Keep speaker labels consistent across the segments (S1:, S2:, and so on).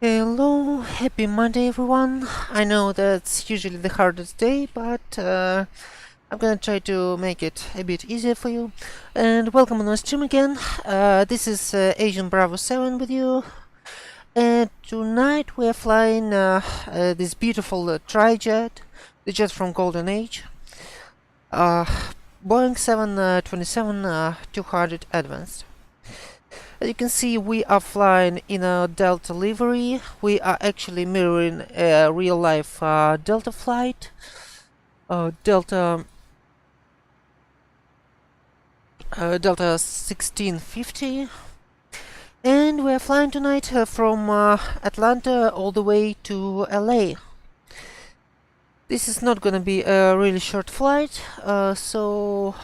S1: Hello, happy Monday everyone. I know that's usually the hardest day, but I'm gonna try to make it a bit easier for you. And welcome on my stream again. This is Asian Bravo 7 with you. And tonight we are flying this beautiful tri-jet, the jet from Golden Age. Boeing 727 200 Advanced. As you can see, we are flying in a Delta livery. We are actually mirroring a real-life Delta flight. Delta 1650. And we are flying tonight from Atlanta all the way to LA. This is not gonna be a really short flight, so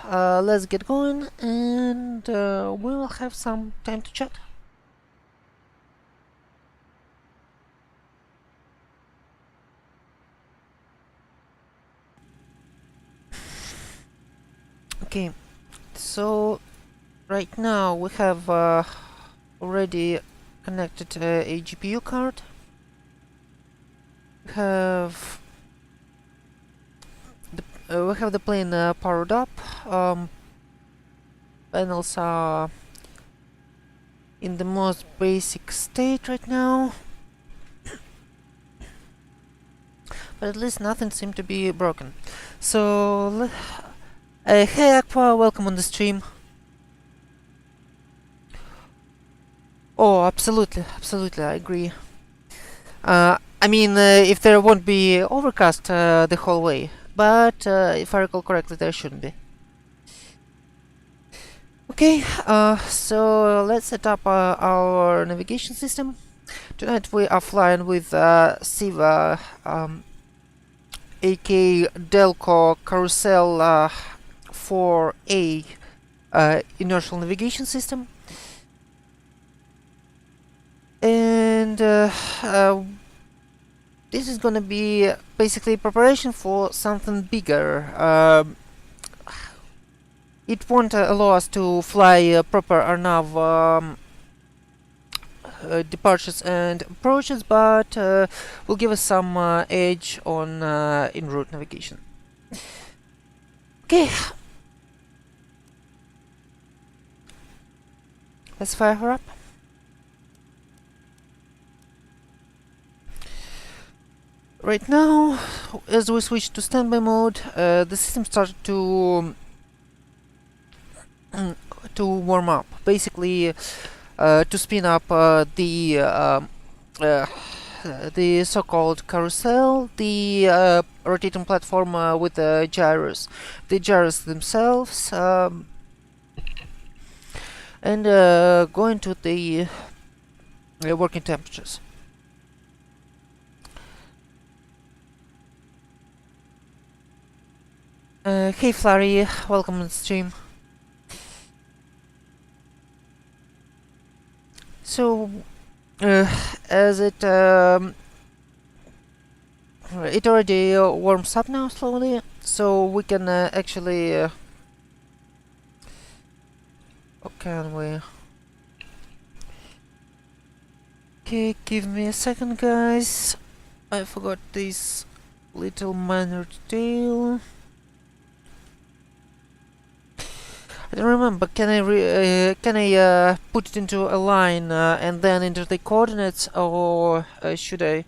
S1: let's get going, and we will have some time to chat. Okay, so right now we have already connected a GPU card. We have the plane powered up. Panels are in the most basic state right now, but at least nothing seemed to be broken. So, hey Aqua, welcome on the stream. Oh, absolutely, absolutely, I agree. I mean, if there won't be overcast the whole way, but if I recall correctly, there shouldn't be. Okay, so let's set up our navigation system. Tonight we are flying with SIVA AK Delco Carousel 4A inertial navigation system. And this is gonna be basically preparation for something bigger. It won't allow us to fly proper ARNAV departures and approaches, but will give us some edge on en route navigation. Okay, let's fire her up. Right now, as we switch to standby mode, the system started to warm up. Basically, to spin up the so-called carousel, the rotating platform with the gyros, themselves, and going to the working temperatures. Hey Flurry, welcome on the stream. So, as it already warms up now slowly, so we can actually. How can we? Okay, give me a second, guys. I forgot this little minor detail. I don't remember. Can I put it into a line and then enter the coordinates, or should I?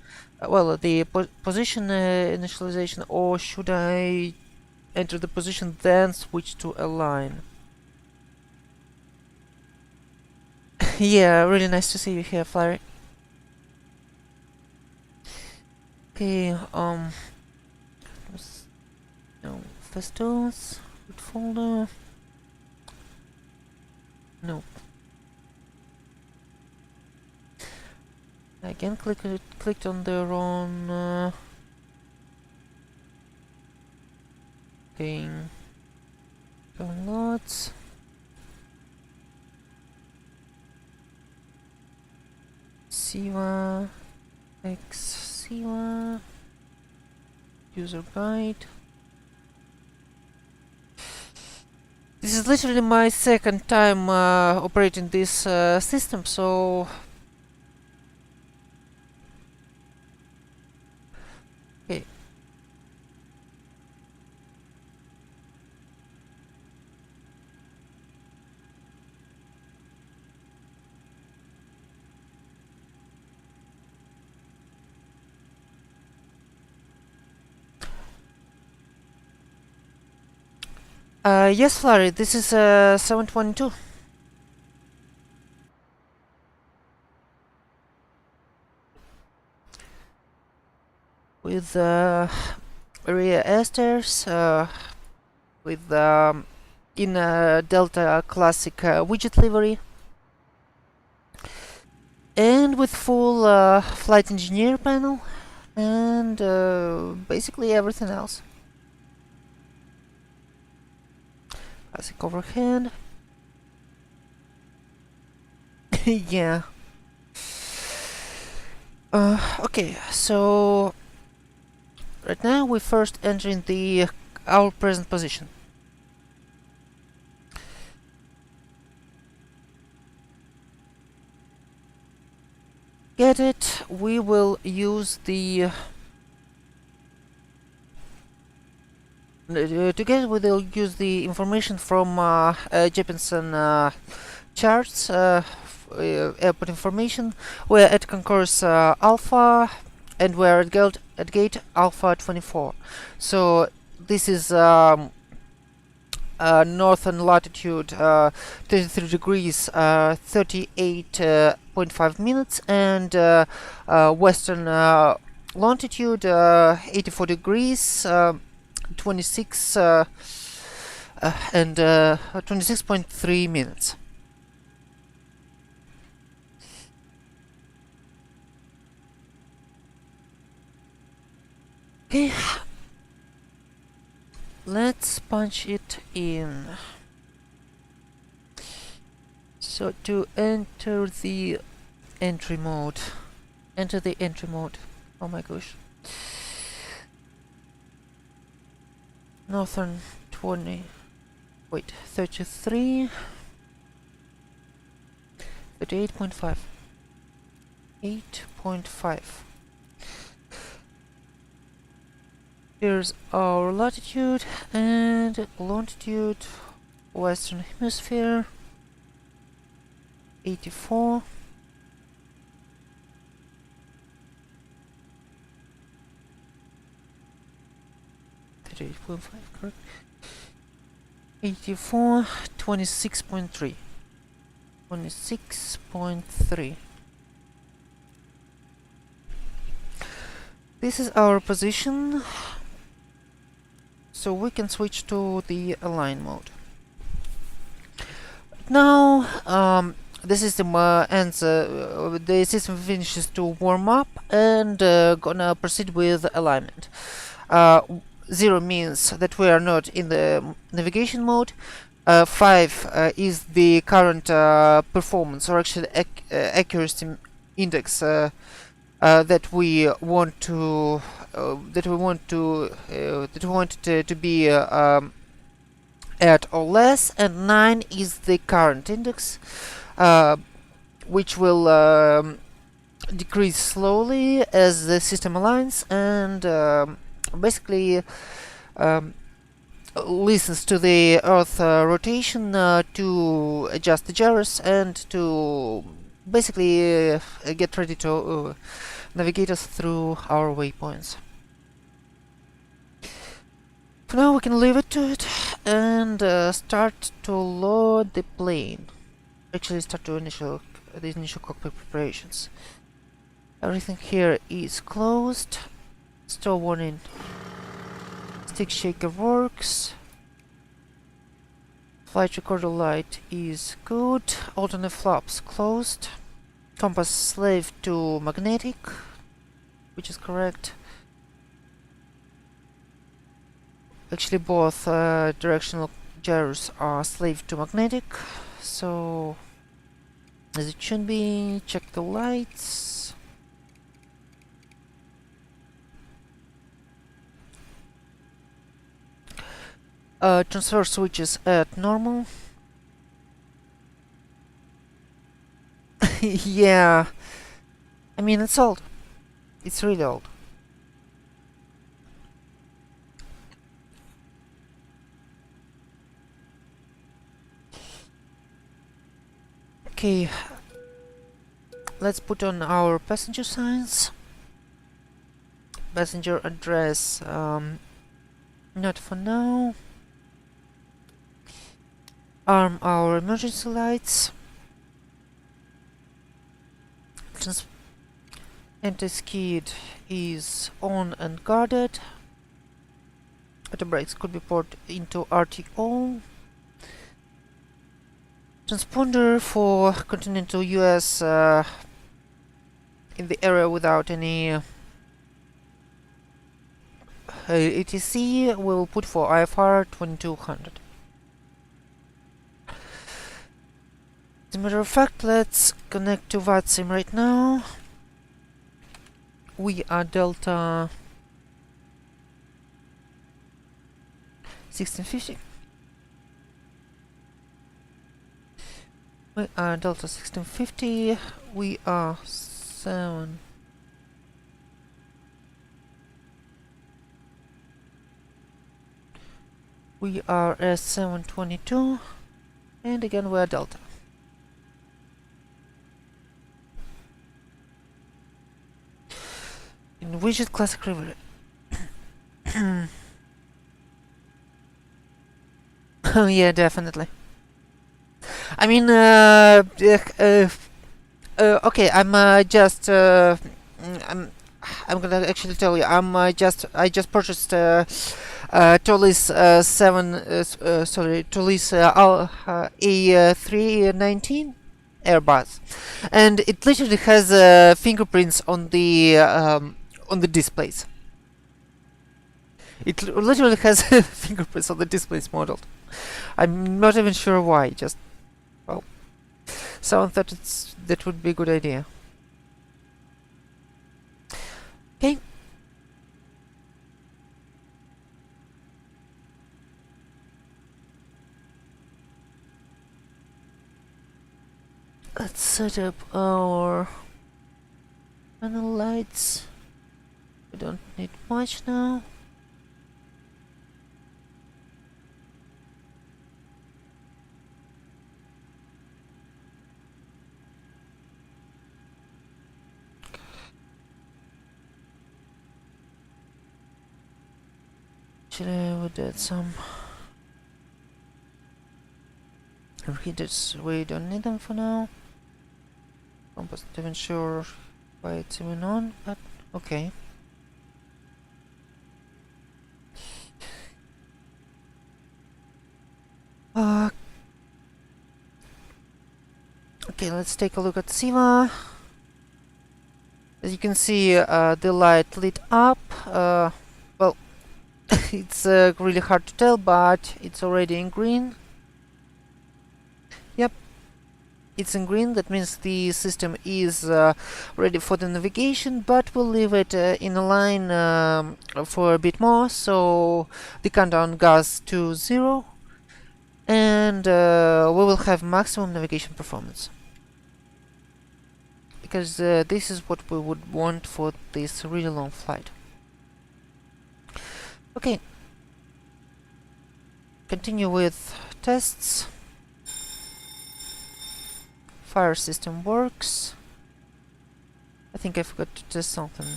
S1: Well, the position initialization, or should I enter the position then switch to a line? Yeah, really nice to see you here, Flurry. Okay, no, festoons, root folder. No. Again, clicked on the wrong thing. Downloads. SIVA SIVA user guide. This is literally my second time operating this system, so Yes, Flurry, this is 722. With rear esters, with in Delta Classic widget livery, and with full flight engineer panel, and basically everything else. Classic overhead. Yeah. Okay, so right now we first entering our present position. Get it? We will use the together we will use the information from Jeppesen charts, airport information. We're at Concourse Alpha, and we're at gate Alpha 24. So this is northern latitude 33 degrees 38.5 minutes, and western longitude 84 degrees 26 and 26.3 minutes. Okay, let's punch it in. So to enter the entry mode, oh my gosh, northern 33 38.5 8.5. Here's our latitude and longitude, Western Hemisphere 84. Correct. 84, 26.3. 26.3. This is our position, so we can switch to the align mode. Now the system the system finishes to warm up, and gonna proceed with alignment. 0 means that we are not in the navigation mode. 5 is the current performance, or actually accuracy index that we want to be at or less, and 9 is the current index, which will decrease slowly as the system aligns, and basically listens to the Earth rotation to adjust the gyros and to basically get ready to navigate us through our waypoints. For now we can leave it to it and start to load the plane. Actually start to the initial cockpit preparations. Everything here is closed. Store warning. Stick shaker works. Flight recorder light is good. Alternate flaps closed. Compass slave to magnetic, which is correct. Actually both directional gyros are slave to magnetic, so as it should be. Check the lights. Transfer switches at normal. Yeah, I mean, it's old. It's really old. Okay, let's put on our passenger signs. Passenger address, not for now. arm our emergency lights. Anti-skid is on and guarded. Auto brakes could be poured into RTO. Transponder for continental US in the area without any ATC will put for IFR 2200. As a matter of fact, let's connect to VATSIM right now. We are Delta 1650. We are Delta 1650. We are 7. We are S722. And again, we are Delta. In Widget Classic River. Oh yeah, definitely. I mean, okay, I'm gonna actually tell you, I just purchased Tolis Tolis A319 Airbus, and it literally has fingerprints on the displays. It literally has fingerprints on the displays modeled. I'm not even sure why. Just, well, someone thought that would be a good idea. Okay. Let's set up our panel lights. We don't need much now. Actually, I would add some reheaters. We don't need them for now. I'm not even sure why it's even on, but okay. Okay, let's take a look at Siva. As you can see, the light lit up. Well, it's really hard to tell, but it's already in green. Yep, it's in green. That means the system is ready for the navigation, but we'll leave it in a line for a bit more, so the countdown goes to 0, and we will have maximum navigation performance. Because this is what we would want for this really long flight. Okay. Continue with tests. Fire system works. I think I forgot to test something.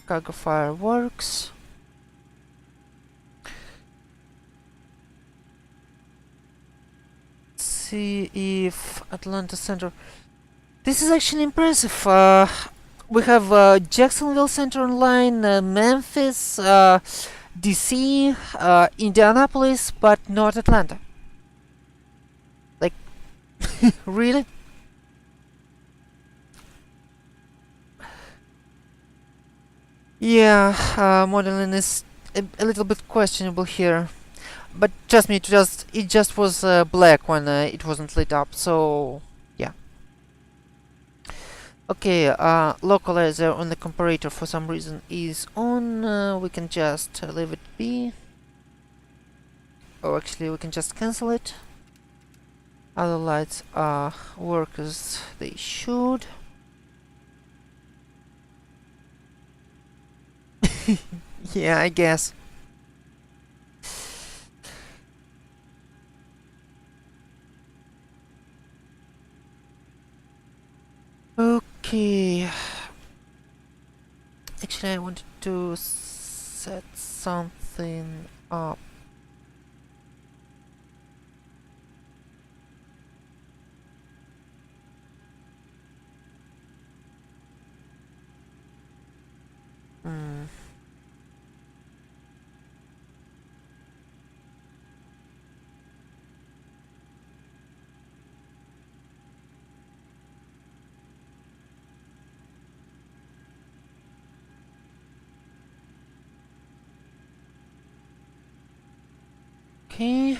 S1: Cargo fire works. Let's see if Atlanta Center. This is actually impressive. We have Jacksonville Center online, Memphis, DC, Indianapolis, but not Atlanta. Like, really? Yeah, modeling is a little bit questionable here. But trust me, it just was black when it wasn't lit up, so yeah. Okay, localizer on the comparator for some reason is on. We can just leave it be. Or actually, we can just cancel it. Other lights work as they should. Yeah, I guess. Okay. Actually, I wanted to set something up. Hmm. Okay.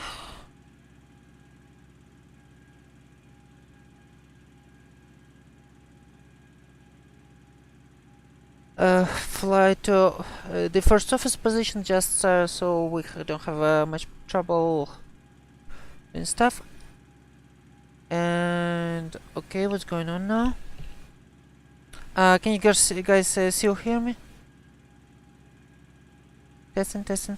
S1: Fly to the first office position, just so we don't have much trouble and stuff. And okay, what's going on now? Can you guys see or hear me? Testing, testing.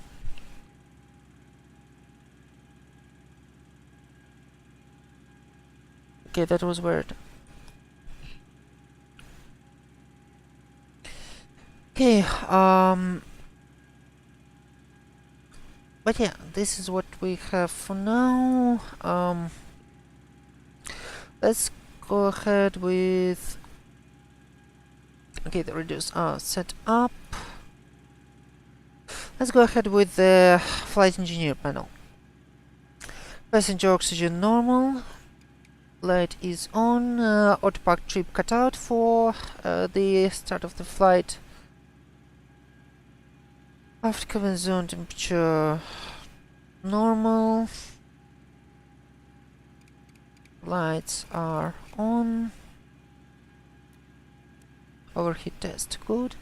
S1: Okay, that was weird. Okay, but yeah, this is what we have for now. Let's go ahead with. Okay, the radios are set up. Let's go ahead with the flight engineer panel. Passenger oxygen normal. Light is on. Autopack trip cut out for the start of the flight. Aft cabin zone temperature normal. Lights are on. Overheat test good.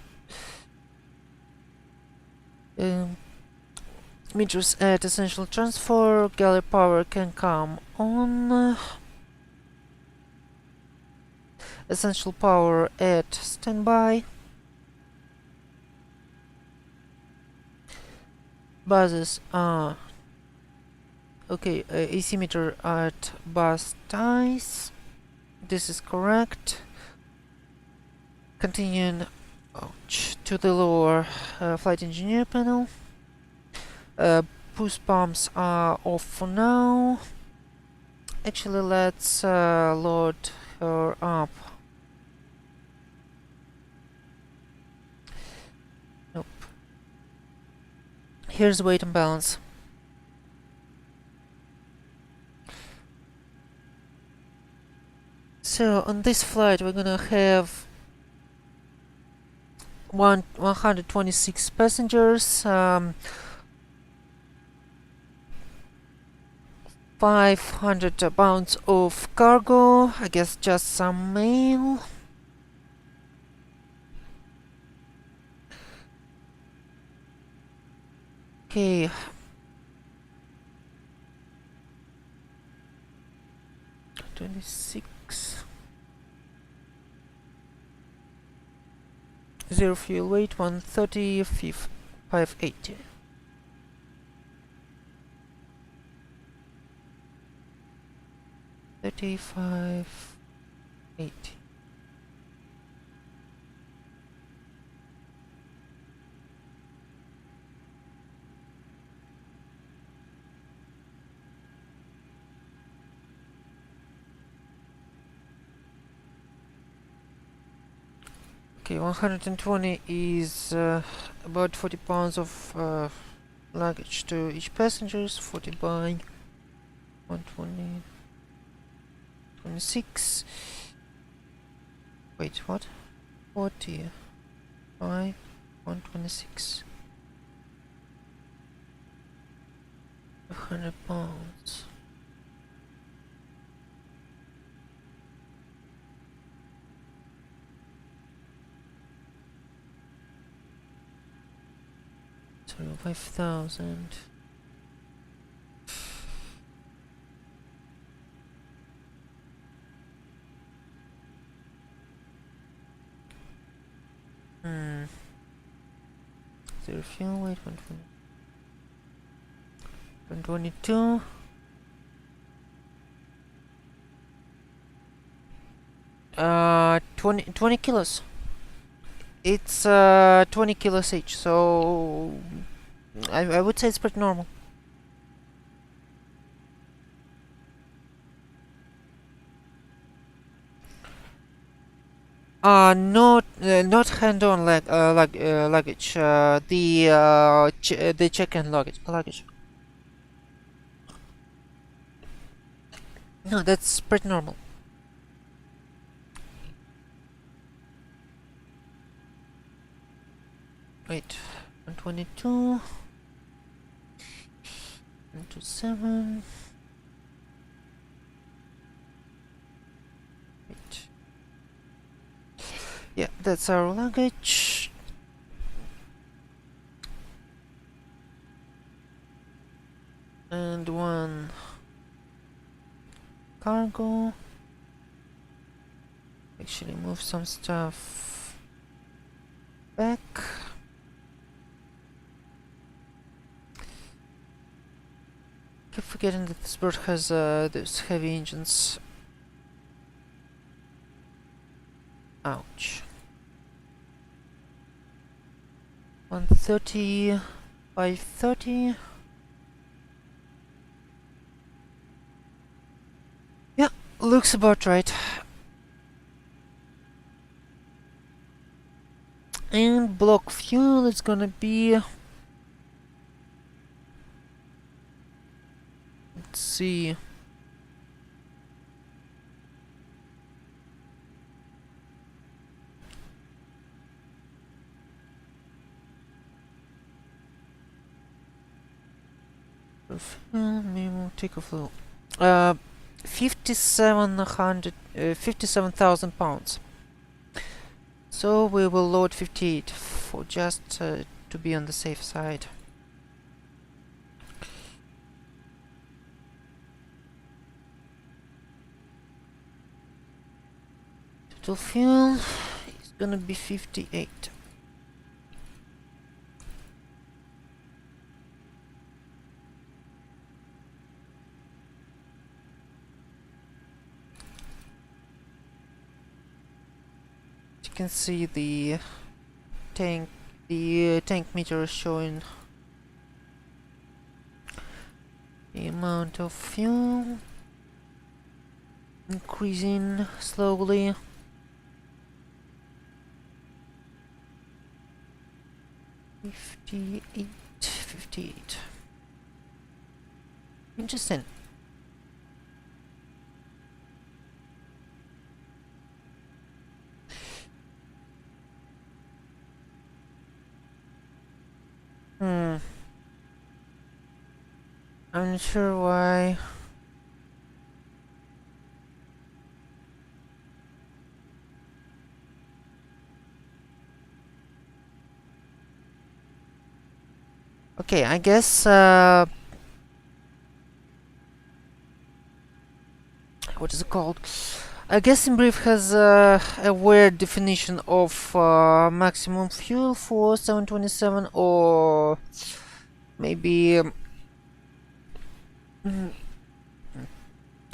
S1: Meters at essential transfer. Galley power can come on. Essential power at standby. Buses are okay. AC meter at bus ties. This is correct. Continuing to the lower flight engineer panel. Boost pumps are off for now. Actually, let's load her up. Nope. Here's weight and balance. So on this flight we're gonna have 126 passengers, 500 pounds of cargo, I guess just some mail. Okay. $26. Zero fuel weight 130, 580. $35.80. Okay, 120 is about 40 pounds of luggage to each passengers. 40 by 120, 26. Wait, what? 40 by 126. 100 pounds. So 5,000. Zero fuel weight 120. 122. Uh, 20 kilos. It's 20 kilos each, so I would say it's pretty normal. Not hand-on luggage. The check-in luggage. No, that's pretty normal. Wait, 122, 127. Wait. Yeah, that's our luggage. And one cargo. Actually move some stuff back. Keep forgetting that this bird has those heavy engines. Ouch. 130, 530. Yeah, looks about right. And block fuel is gonna be... Let's see... Maybe we'll take a fuel. 57,000 pounds. So we will load 58 for just to be on the safe side. Total fuel is gonna be 58. You can see the tank meter is showing the amount of fuel increasing slowly. $58. Interesting. I'm not sure why. Okay, I guess what is it called? I guess InBrief has a weird definition of maximum fuel for 727, or maybe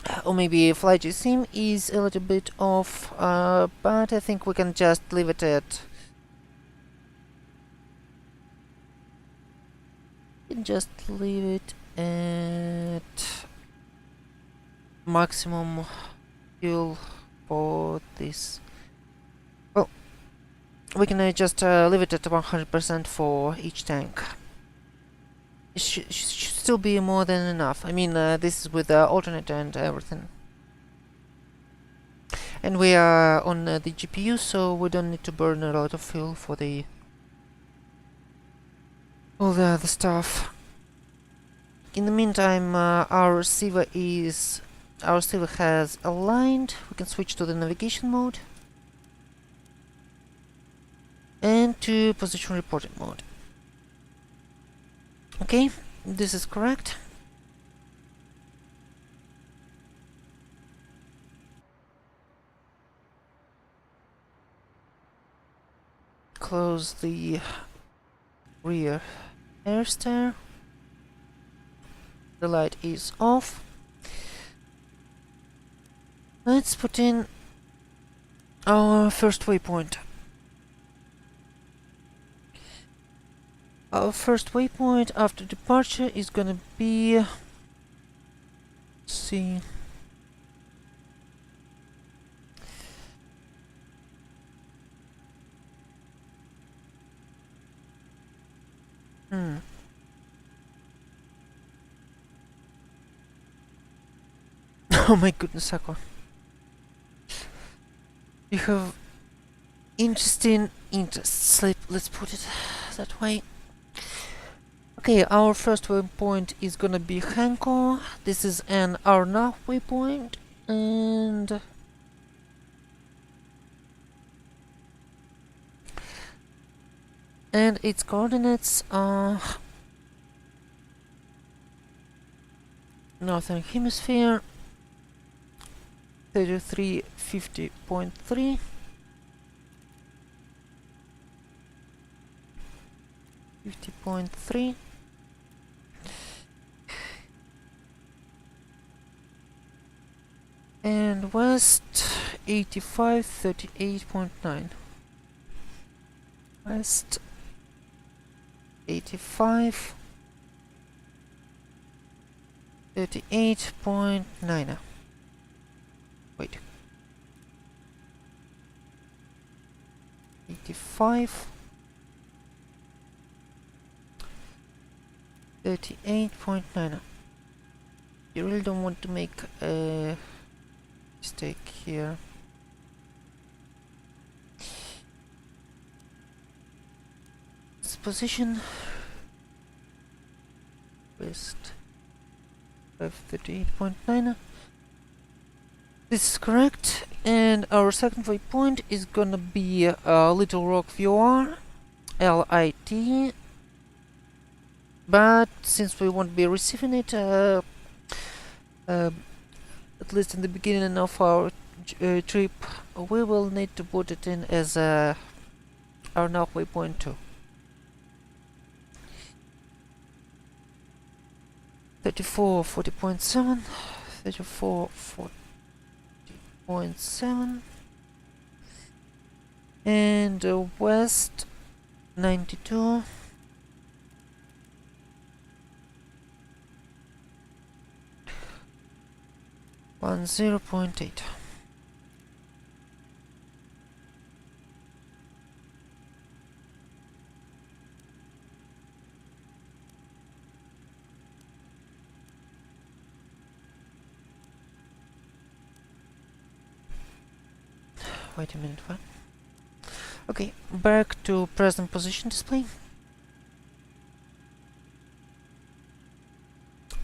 S1: FlyGSim is a little bit off, but I think we can just leave it at maximum fuel for this. Well, we can just leave it at 100% for each tank. It should still be more than enough. I mean, this is with the alternate and everything. And we are on the GPU, so we don't need to burn a lot of fuel for all the other stuff. In the meantime, our receiver has aligned. We can switch to the navigation mode and to position reporting mode. Okay, this is correct. Close the rear air stair. The light is off. Let's put in our first waypoint. Our first waypoint after departure is gonna be... Let's see... Oh my goodness, Aqua. You have interesting interests, let's put it that way. Okay, our first waypoint is gonna be Hanko. This is an hour now waypoint, and its coordinates are Northern Hemisphere 3350.3, and west 8538.9. West 8538.9. Wait. 8538.9. You really don't want to make a mistake here. This position west 538.9. This is correct, and our second waypoint is gonna be Little Rock VR LIT, but since we won't be receiving it at least in the beginning of our trip, we will need to put it in as our now waypoint 2. 3440.7, 3440.7, and west 92. On 0.8. Wait a minute, what? Okay, back to present position display.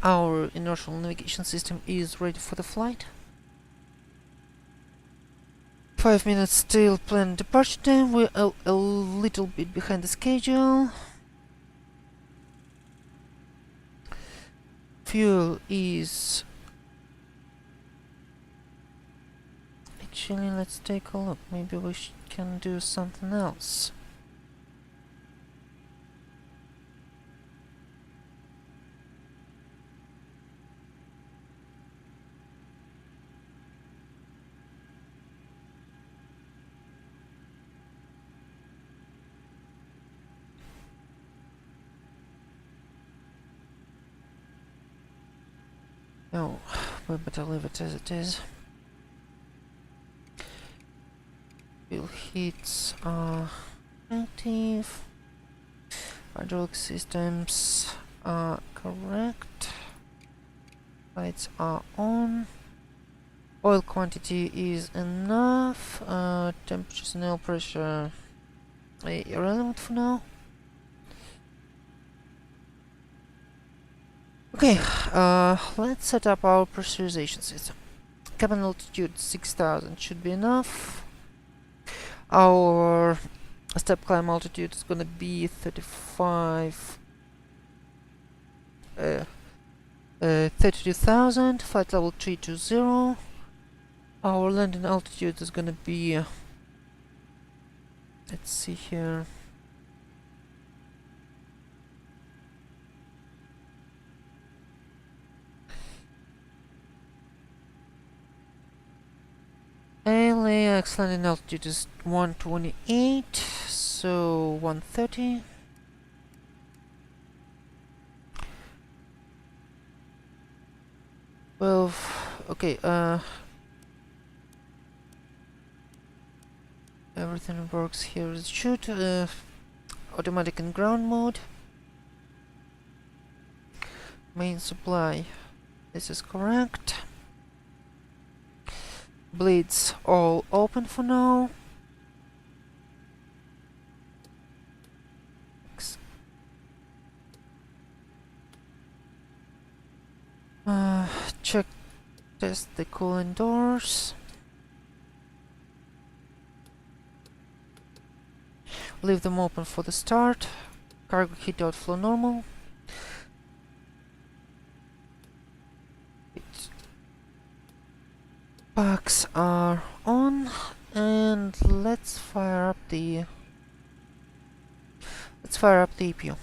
S1: Our inertial navigation system is ready for the flight. 5 minutes till planned departure time. We're a little bit behind the schedule. Fuel is... Actually, let's take a look. Maybe we can do something else. No, we better leave it as it is. Fuel heats are active. Hydraulic systems are correct. Lights are on. Oil quantity is enough. Temperatures and oil pressure irrelevant for now. Okay, let's set up our pressurization system. Cabin altitude 6000 should be enough. Our step climb altitude is gonna be 32,000. Flight level 320. Our landing altitude is gonna be let's see here. ASXP landing altitude is 128, so 130. Well, okay, everything works here as it should. Automatic in ground mode. Main supply. This is correct. Bleeds all open for now. Check, test the cooling doors. Leave them open for the start. Cargo heat outflow normal. Packs are on, and let's fire up the EPU.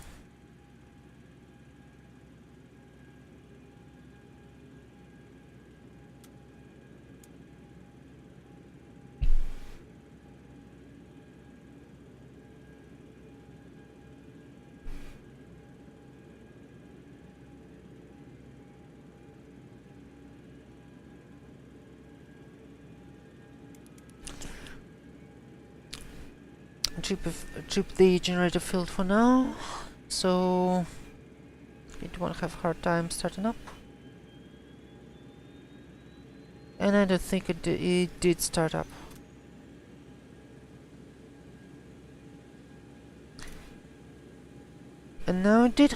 S1: Chip the generator field for now, so it won't have a hard time starting up. And I don't think it did start up. And now it did.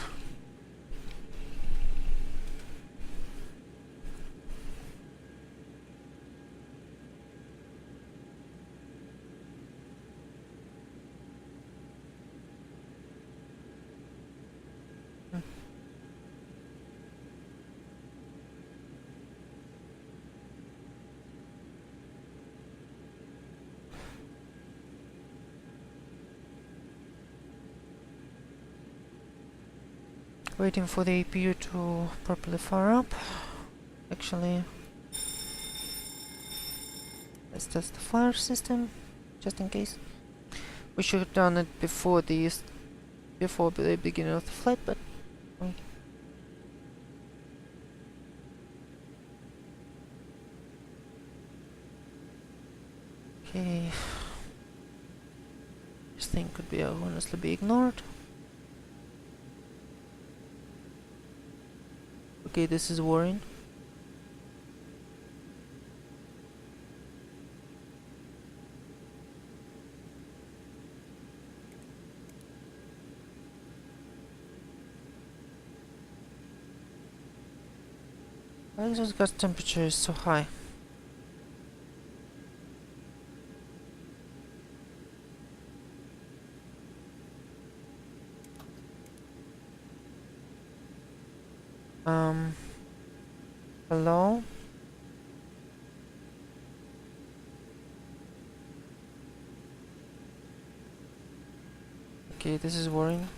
S1: Waiting for the APU to properly fire up. Actually, let's test the fire system, just in case. We should have done it before the beginning of the flight, but okay. This thing could be honestly be ignored. Okay, this is worrying. Why exhaust gas temperature is so high? Hello? Okay, this is worrying.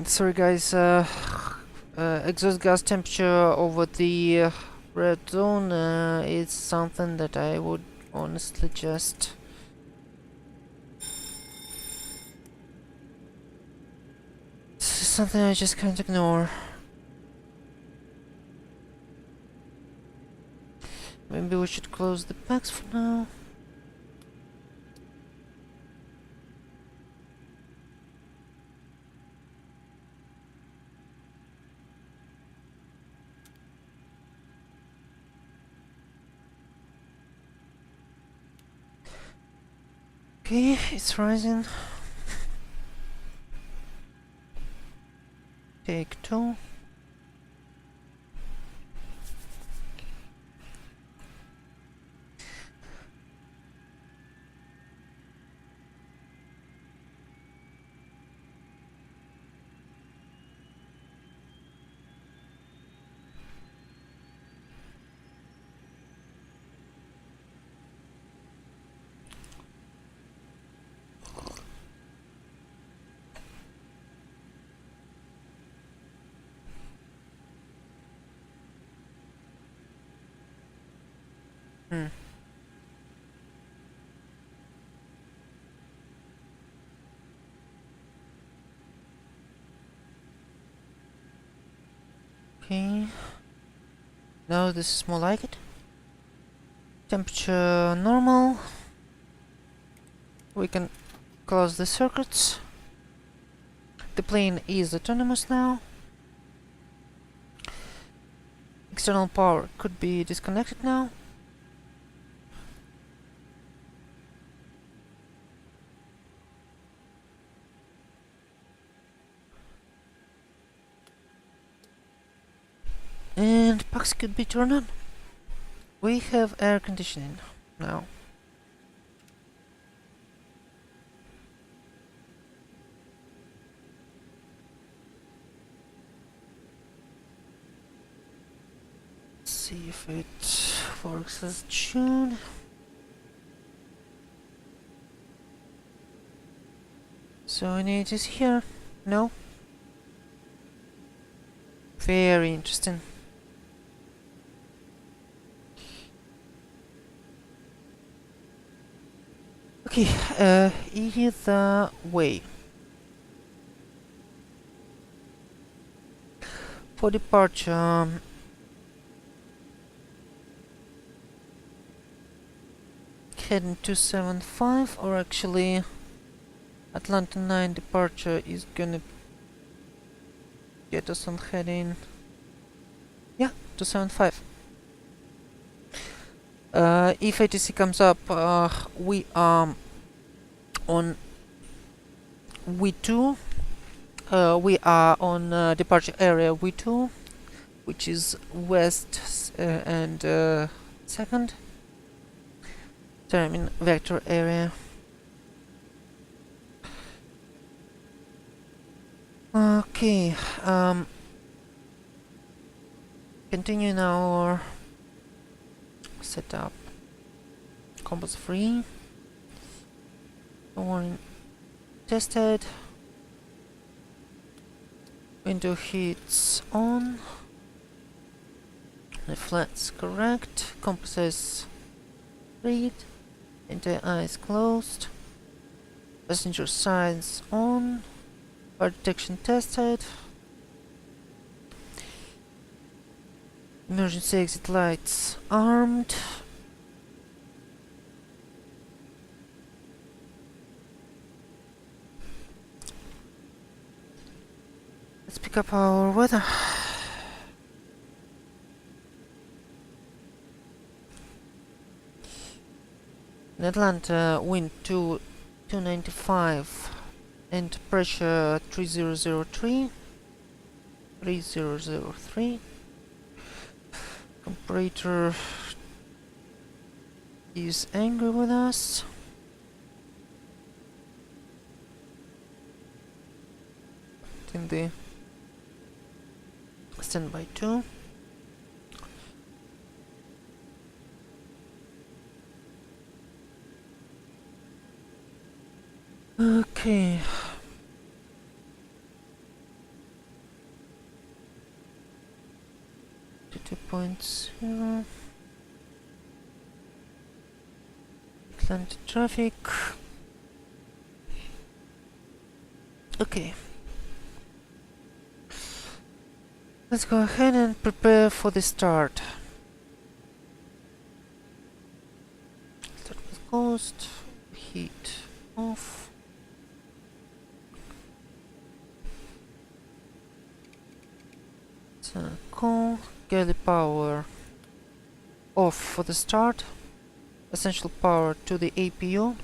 S1: Sorry guys, exhaust gas temperature over the red zone is something that I would honestly just something I just can't ignore. Maybe we should close the packs for now. Okay, it's rising. Take 2. Okay. Now this is more like it. Temperature normal. We can close the circuits. The plane is autonomous now. External power could be disconnected now. And packs could be turned on. We have air conditioning now. See if it works as it should. So it is here. No. Very interesting. Okay, either way. For departure, heading 275, or actually Atlanta 9 departure is gonna get us on heading, yeah, 275. If ATC comes up, we are on V2. We are on departure area V2, which is west and second. Sorry, I mean vector area. Okay, continuing our setup. Compass free. Warning tested. Window heats on. The flat's correct. Compass is read. Entire eyes closed. Passenger sides on. Fire detection tested. Emergency exit lights armed. Let's pick up our weather. In Atlanta, wind 295 and pressure 3003. Operator is angry with us. In the standby 2. Okay. To 2.0. Atlanta traffic. Okay. Let's go ahead and prepare for the start. Start with ghost. Heat off. Cool. Get the power off for the start. Essential power to the APU.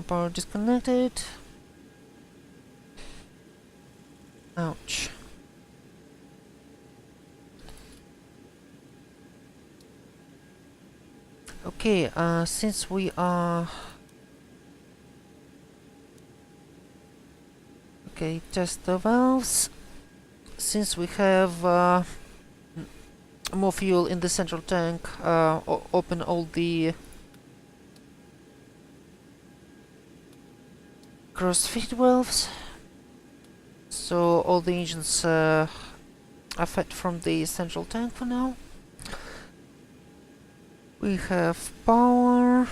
S1: Power disconnected. Ouch. Okay, since we are... Okay, test the valves. Since we have more fuel in the central tank, open all the cross-feed valves. So all the engines are fed from the central tank for now. We have power,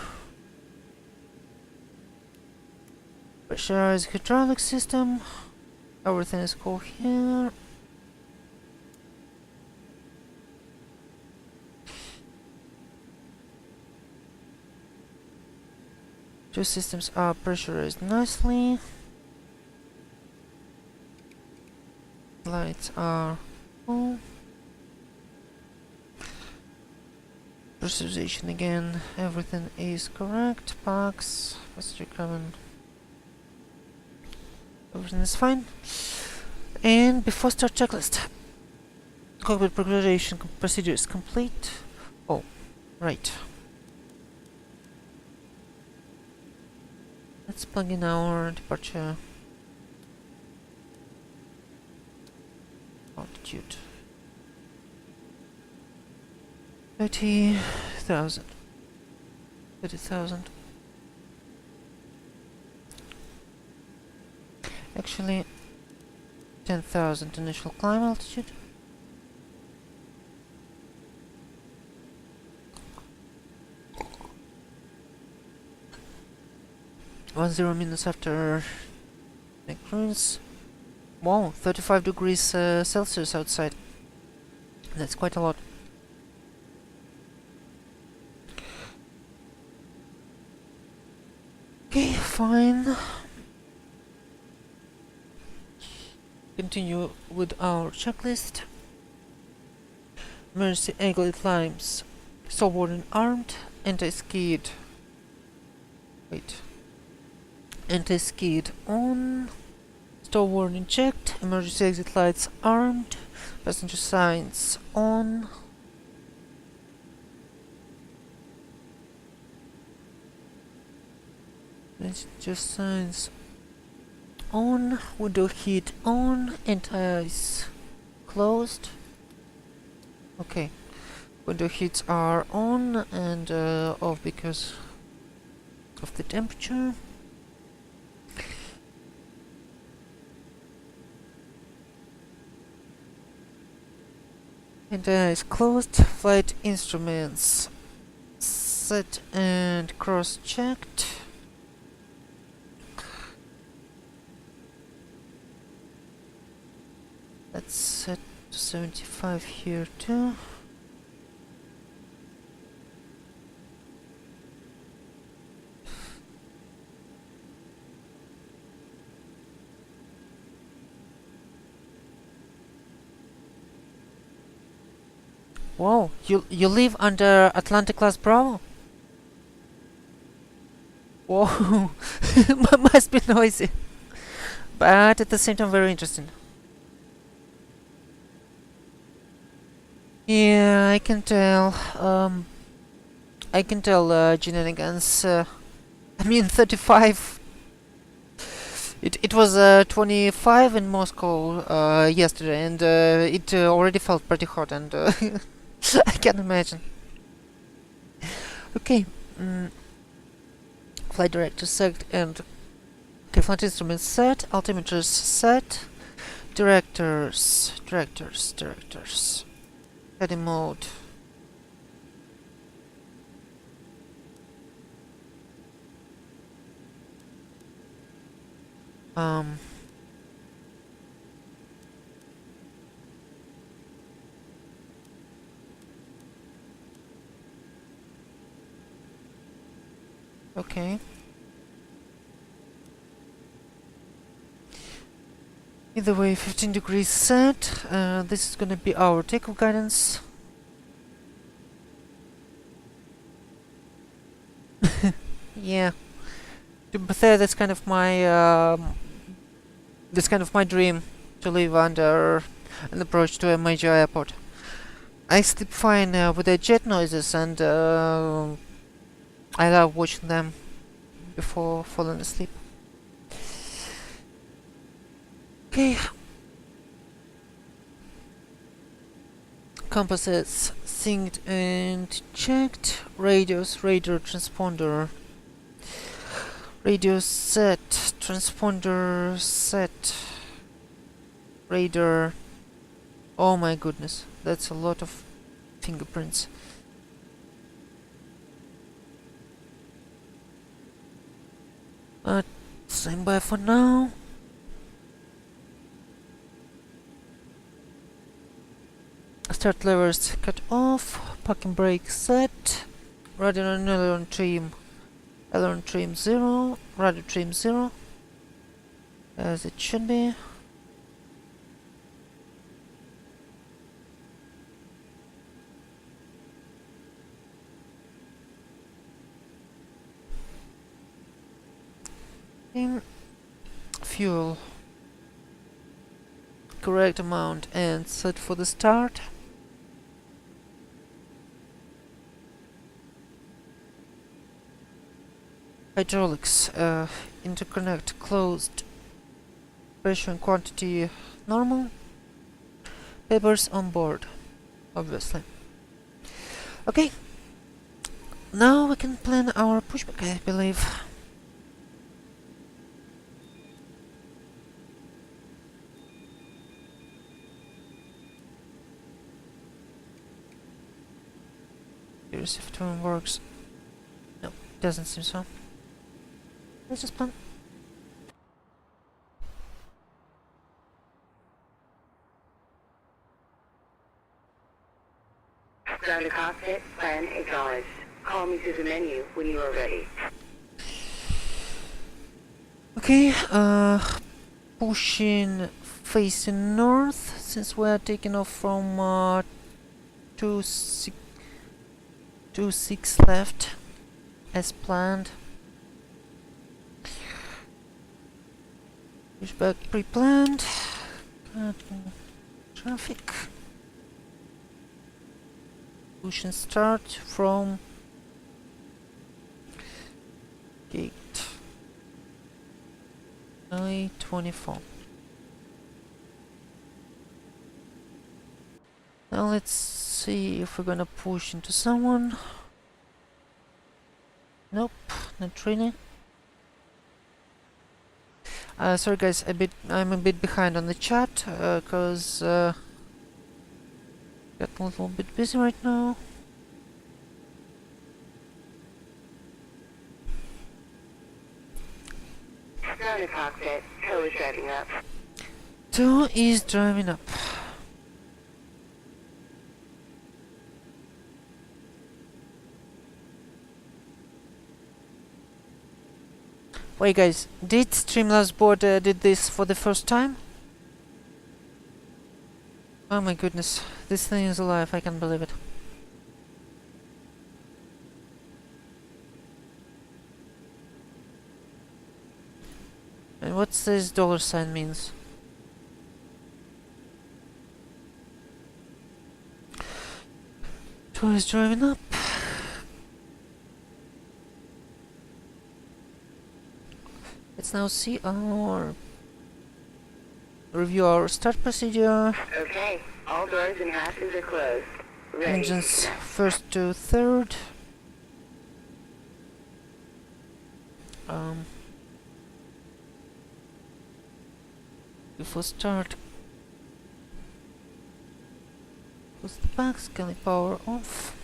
S1: pressurized hydraulic system, everything is cool here. Two systems are pressurized nicely. Lights are full. Pressurization again, everything is correct. Packs, passenger cabin, everything is fine. And before start checklist, cockpit preparation procedure is complete. Oh, right. Let's plug in our departure altitude. 30,000. 30,000. Actually, 10,000 initial climb altitude. One 0 minutes after the cruise. Wow, 35 degrees Celsius outside. That's quite a lot. Okay, fine. Continue with our checklist. Emergency angle climbs. Stoward and armed. Anti-skid. Wait. Anti-skid on. Stall warning checked. Emergency exit lights armed. Passenger signs on. Passenger signs on. Window heat on. Anti-ice closed. Okay. Window heats are on and off because of the temperature. And is closed. Flight instruments set and cross-checked. Let's set to 75 here too. Whoa, you live under Atlantic class Bravo? Whoa, must be noisy, but at the same time very interesting. Yeah, I can tell. Shenanigans. I mean, 35. It was 25 in Moscow yesterday, and it already felt pretty hot, and I can imagine. Okay. Flight director set and flight instruments set, altimeters set, directors. Heading mode. Okay. Either way, 15 degrees set. This is gonna be our takeoff guidance. Yeah. To be fair, that's kind of my dream, to live under an approach to a major airport. I sleep fine with the jet noises, and I love watching them before falling asleep. Okay. Compasses synced and checked. Radios, radar, transponder. Radio set, transponder set. Radar. Oh my goodness, that's a lot of fingerprints. Stand by for now. Start levers cut off. Parking brake set. Radar and aileron trim aileron trim 0, rudder trim 0, as it should be. Fuel, correct amount, and set for the start. Hydraulics, interconnect closed, pressure and quantity normal, papers on board, obviously. Okay, now we can plan our pushback, I believe. Curious if turn works. No, doesn't seem so. Let's just plan.
S2: Ground to cockpit, plan acknowledged. Call me through the menu when you are ready.
S1: Okay, pushing facing north, since we are taking off from 26 left, as planned. Pushback pre-planned. Traffic. Push and start from gate I-24. Now let's see if we're gonna push into someone. Nope, not really. Sorry guys, I'm a bit behind on the chat, cause got a little bit busy right now.
S2: Ground to cockpit, tow is driving up.
S1: Tow is driving up. Wait guys, did Streamlabs board did this for the first time? Oh my goodness, this thing is alive, I can't believe it. And what's this dollar sign means? Tow is driving up. Let's now see our review our start procedure.
S2: Okay, all doors and hatches are closed. Ready.
S1: Engines first to third. Before start, close the back, scaling power off.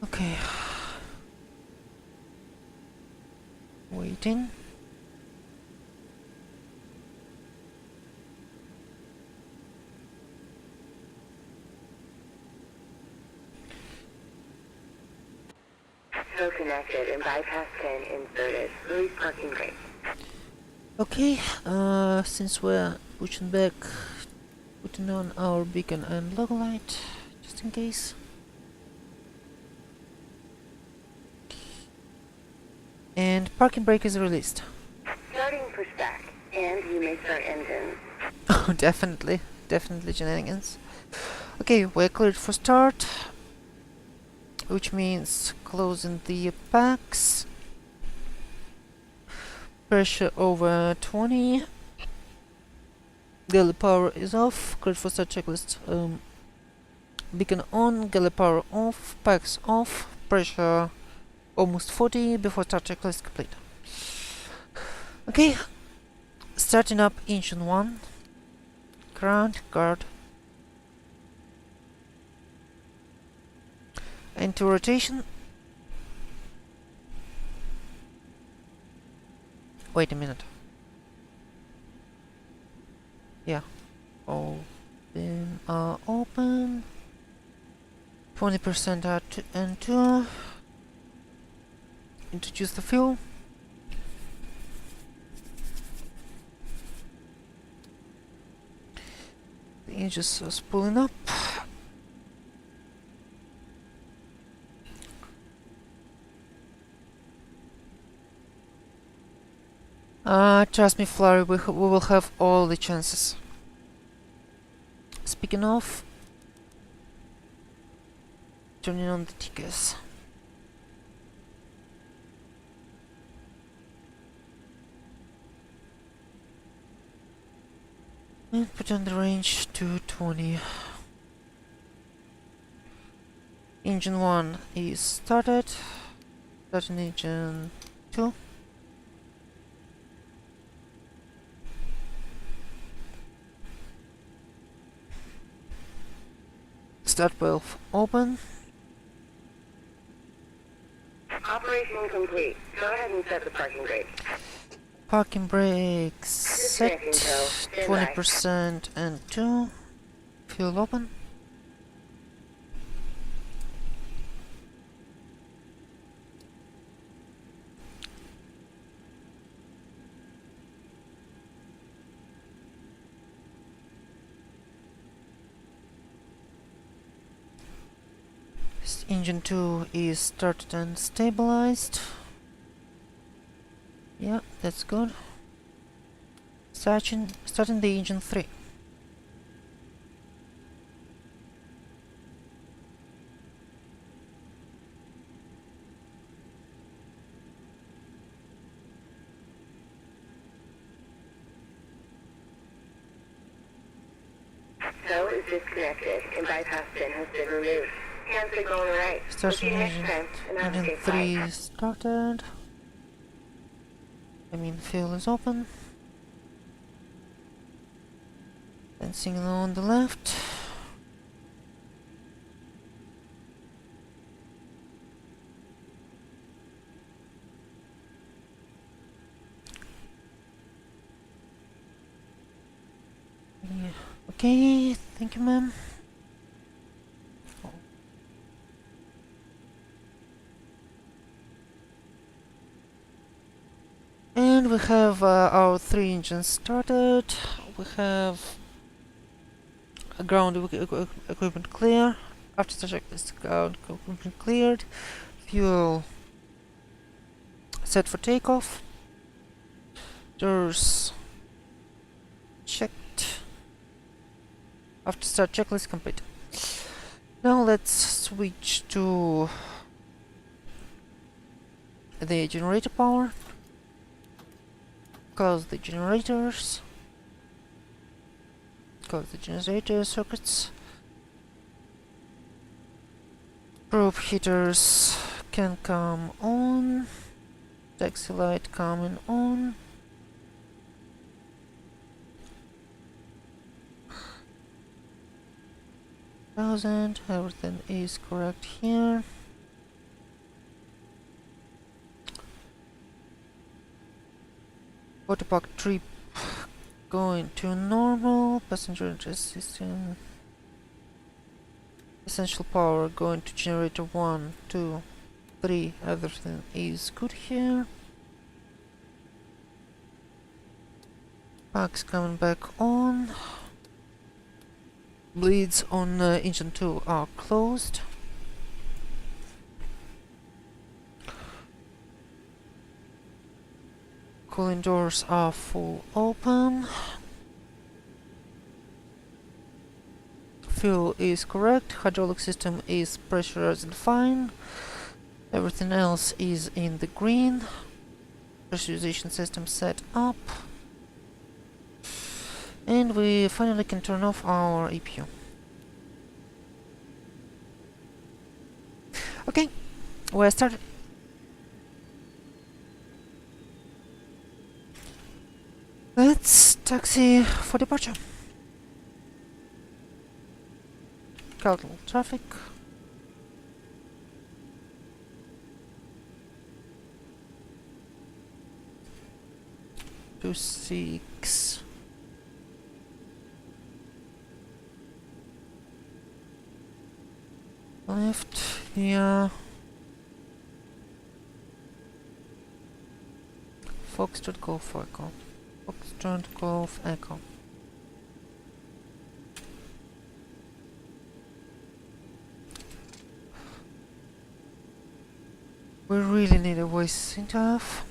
S1: Okay. Waiting.
S2: Tow connected and bypass pin inserted. Release parking brake.
S1: Okay, since we're pushing back, putting on our beacon and logo light, just in case. And parking brake is released.
S2: Starting pushback, and you may start engines.
S1: Oh, definitely shenanigans. Okay, we're cleared for start, which means closing the packs. Pressure over 20. Galley power is off. Cleared for start checklist. Beacon on, galley power off, packs off, pressure almost 40 before start checklist complete. Okay, starting up engine 1. Ground, guard. Into rotation. Wait a minute. Yeah. Oh, Then open. 20% R2N2. Introduce the fuel. The engines are spooling up. Trust me, Flurry, we will have all the chances. Speaking of, turning on the TKS. And put on the range to 20. Engine 1 is started. Starting engine 2. Start valve open.
S2: Operation complete. Go ahead and set the parking brake.
S1: Parking brakes set.
S2: Disconnecting tow. Stand by.
S1: 20% and 2. Fuel open. Engine 2 is started and stabilized. Yeah, that's good. Starting the engine 3.
S2: Tow is disconnected and bypass pin has been removed. Hands are going right.
S1: Starting
S2: We'll see you
S1: engine,
S2: next time, and have a
S1: engine
S2: safe flight.
S1: 3 started. Fuel is open. And signal on the left. Yeah. Okay, thank you, ma'am. And we have our 3 engines started. We have ground equipment clear. After the checklist, ground equipment cleared. Fuel set for takeoff. Doors checked. After start checklist complete. Now let's switch to the generator power. Close the generators. Close the generator circuits. Probe heaters can come on. Taxi light coming on. Everything is correct here. Autopark trip going to normal. Passenger system. Essential power going to generator 1, 2, 3. Everything is good here. Packs coming back on. Bleeds on engine 2 are closed. Cooling doors are full open. Fuel is correct. Hydraulic system is pressurized and fine. Everything else is in the green. Pressurization system set up. And we finally can turn off our EPU. Okay, we're started. Let's taxi for departure. KATL traffic. To 6. Left, yeah. Foxtrot Golf Echo. Foxtrot Golf Echo. We really need a voice interf.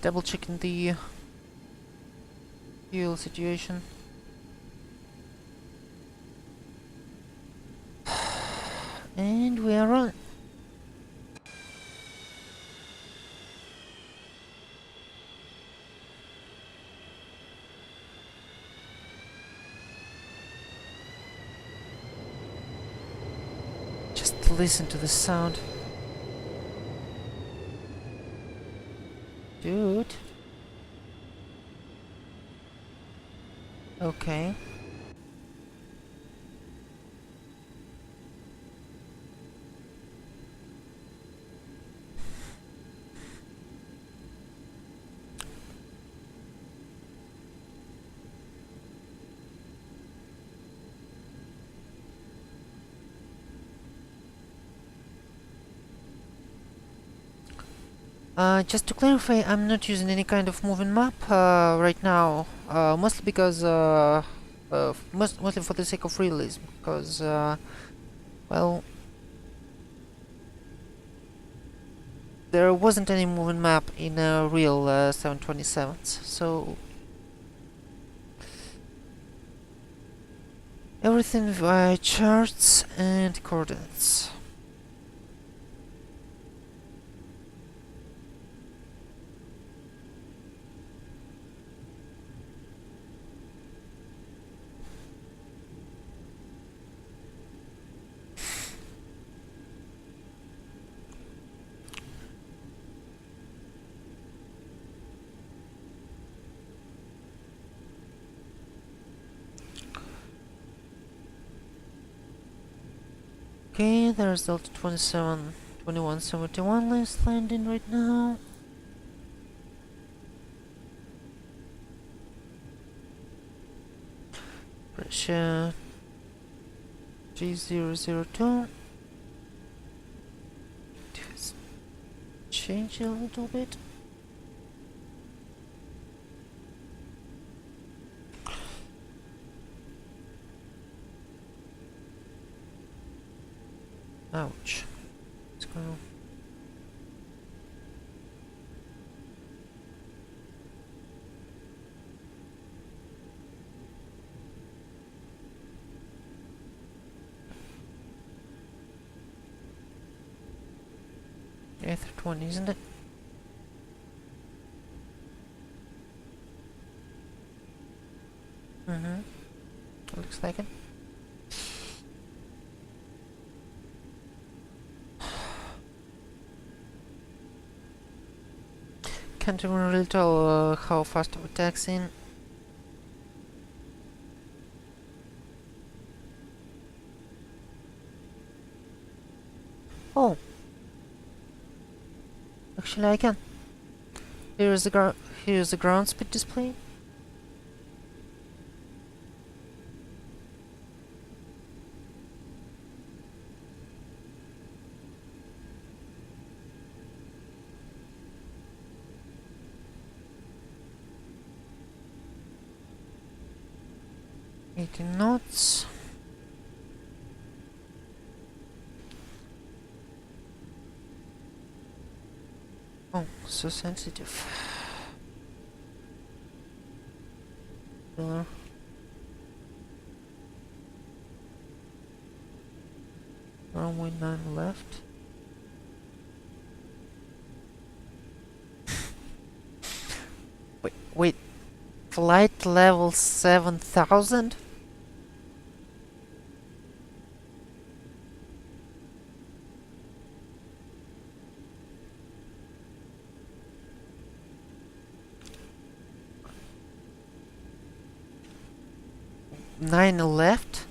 S1: Double checking the fuel situation. And we are on. Just listen to the sound. Dude. Okay. Just to clarify, I'm not using any kind of moving map right now, mostly because, mostly for the sake of realism, because, well, there wasn't any moving map in real 727s, so everything via charts and coordinates. Okay, there's Delta 2171 last landing right now. Pressure G002. Just change a little bit. Ouch. Let's go. A320, isn't it? Mm-hmm. Looks like it. Can't even really tell how fast we're taxiing. Oh, actually I can. Here's the ground speed display. Eighteen knots. Oh, so sensitive. Runway 9 left. Wait, flight level 7000? Nine left?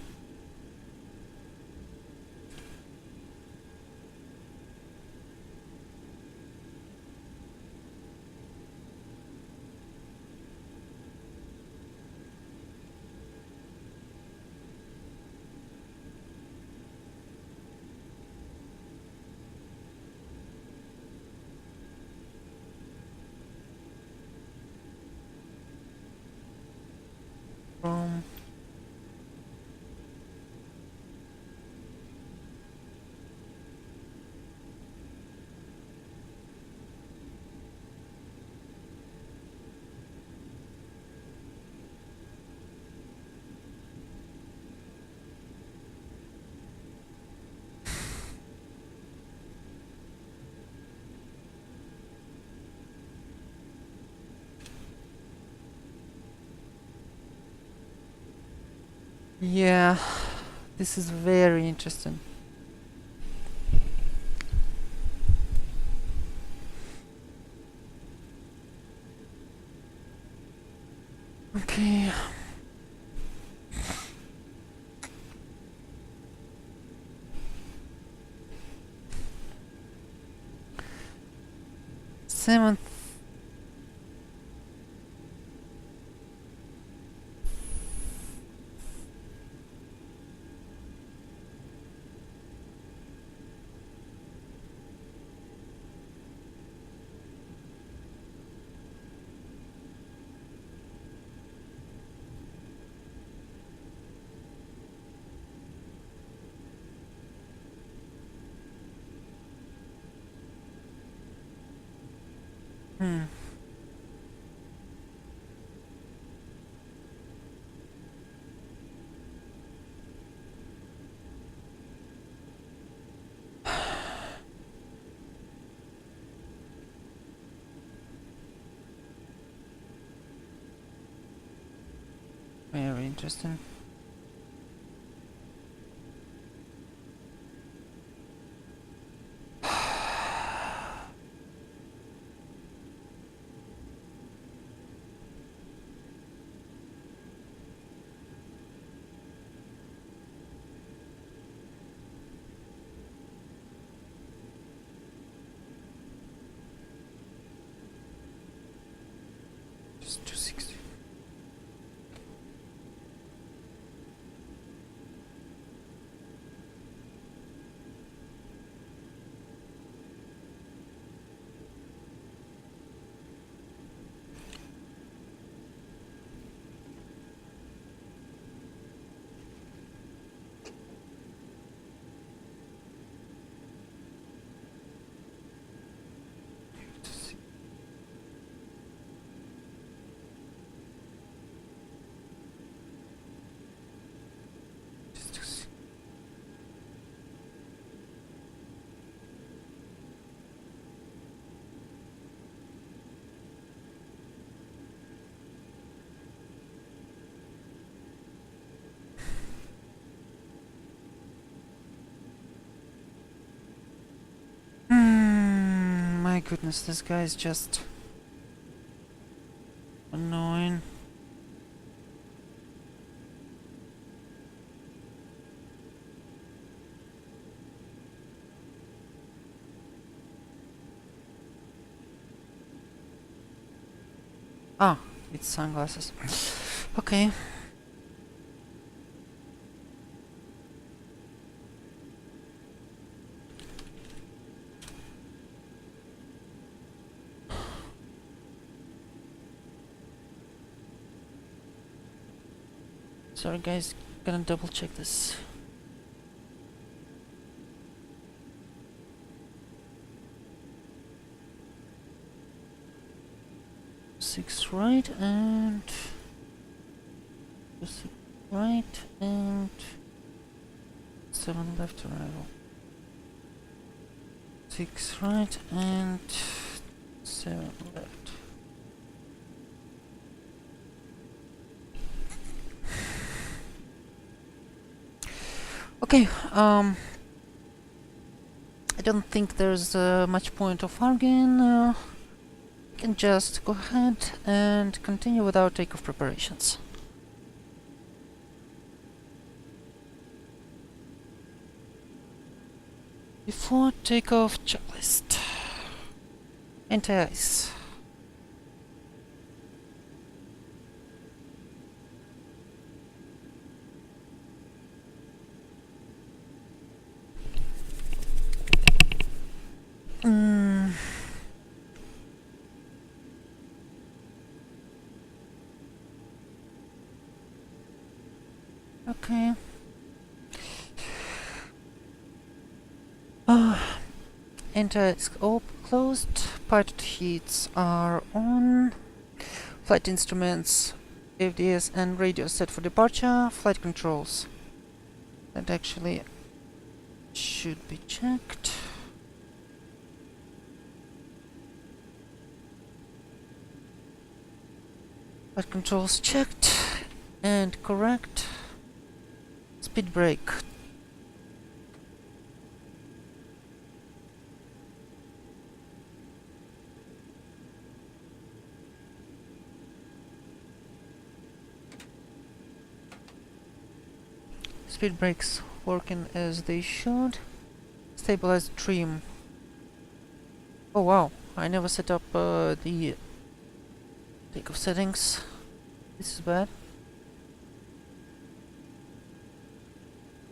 S1: Yeah, this is very interesting. Okay. Seventh. Hmm. Very interesting. Just 260. Just 260. My goodness, this guy is just annoying. Ah, it's sunglasses. Okay. Sorry guys, gonna double check this. Six right and 6 right and 7 left arrival. 6 right and 7 left. Okay, I don't think there's much point of arguing. We can just go ahead and continue with our takeoff preparations. Before takeoff checklist. Anti-ice. Okay. Anti-scope closed. Pilot heats are on. Flight instruments, FJS and radio set for departure. Flight controls. That actually should be checked. Flight controls checked and correct. Speed brake. Speed brakes working as they should. Stabilize trim. Oh wow, I never set up the takeoff settings. This is bad.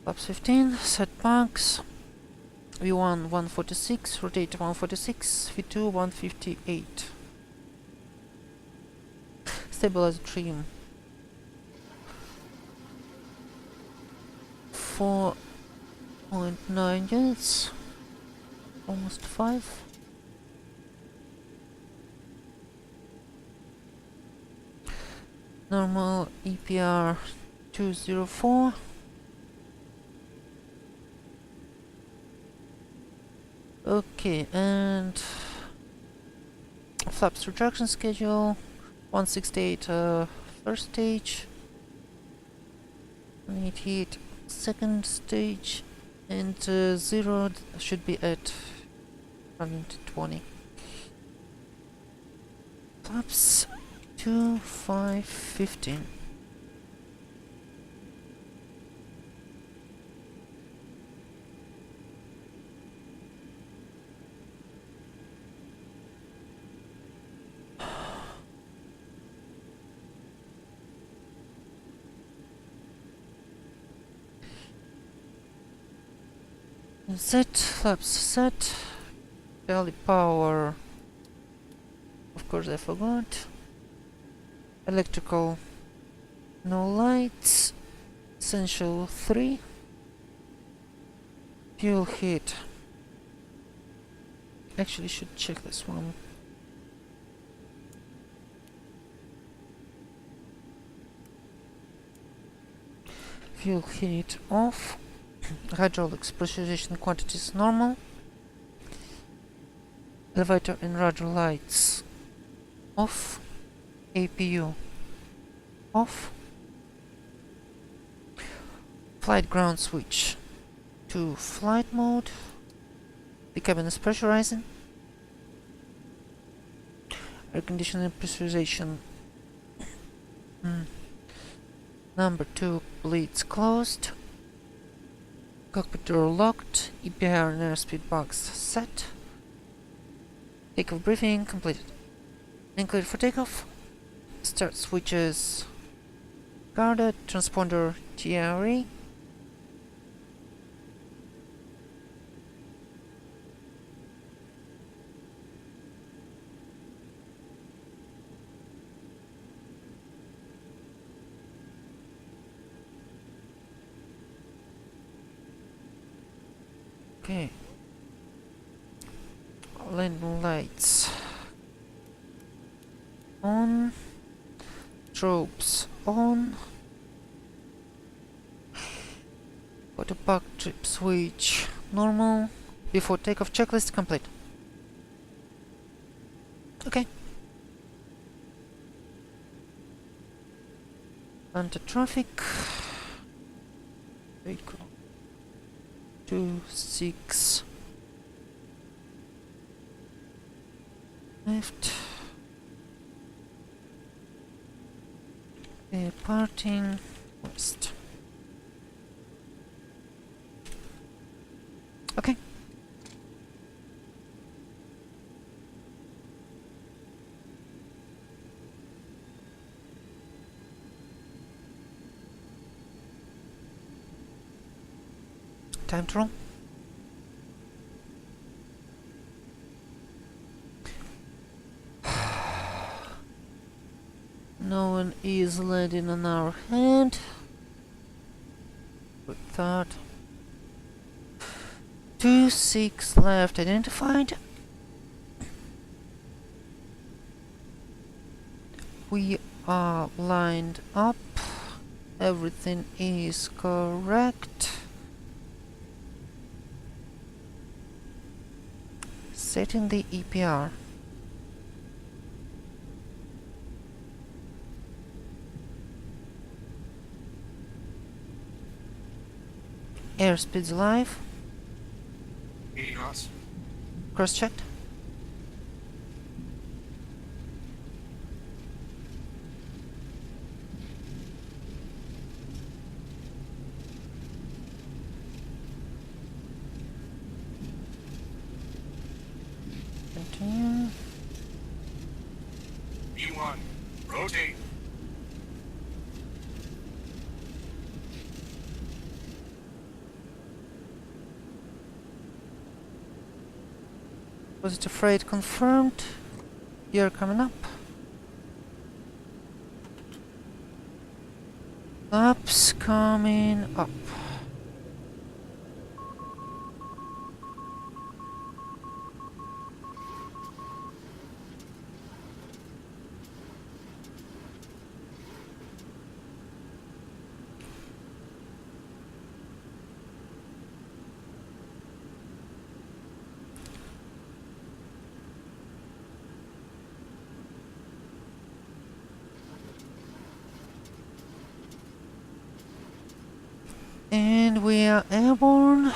S1: Flaps 15, set marks. V1 146, rotate 146, V2 158. Stabilize trim. 4.9 units. Almost 5. Normal EPR 204. Okay, and flaps retraction schedule 168 first stage, 188 second stage, and 0 should be at 120. Flaps 2, 5, 15. Set, flaps set, belly power, of course I forgot, electrical, no lights, essential 3, fuel heat, actually should check this one. Fuel heat off. Hydraulics pressurization quantities normal. Elevator and rudder lights off. APU off. Flight ground switch to flight mode. The cabin is pressurizing. Air conditioning pressurization. Number 2 bleeds closed. Cockpit door locked, EPR and airspeed box set. Takeoff briefing completed. And cleared for takeoff. Start switches guarded, transponder TRE. Okay. Landing lights on. Strobes on. Auto park trip switch normal. Before takeoff checklist complete. Okay. Enter traffic. Vehicle 26 left. Departing west. Okay. Time to roll. No one is landing on our hand. Good thought. 26 left identified. We are lined up. Everything is correct. Setting the EPR. Airspeed's alive.
S3: 80 knots.
S1: Cross-checked. Continue.
S3: B1. Rotate.
S1: Positive rate confirmed. Gear coming up. Flaps coming up. And we are airborne.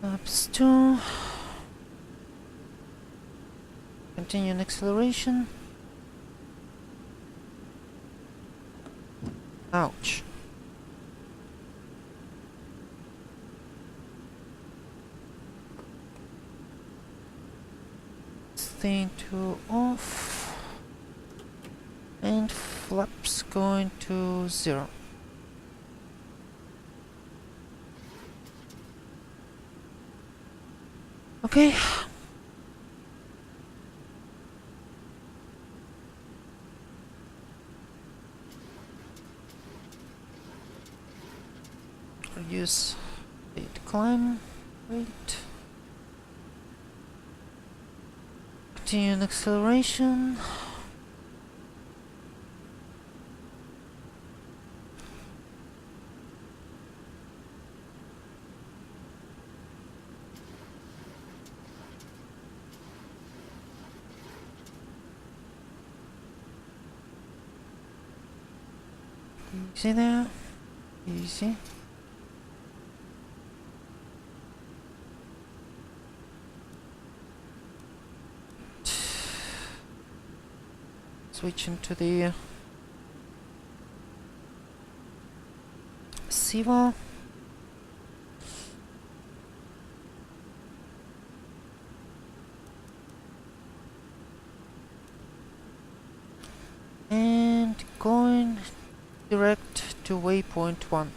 S1: Flaps 2. Continue in acceleration. Ouch. Thing to off. And flaps going to 0. Okay. Reduce the climb rate. Continue in acceleration. Easy there. Easy. Switching to the SIVA. And going direct to waypoint 1.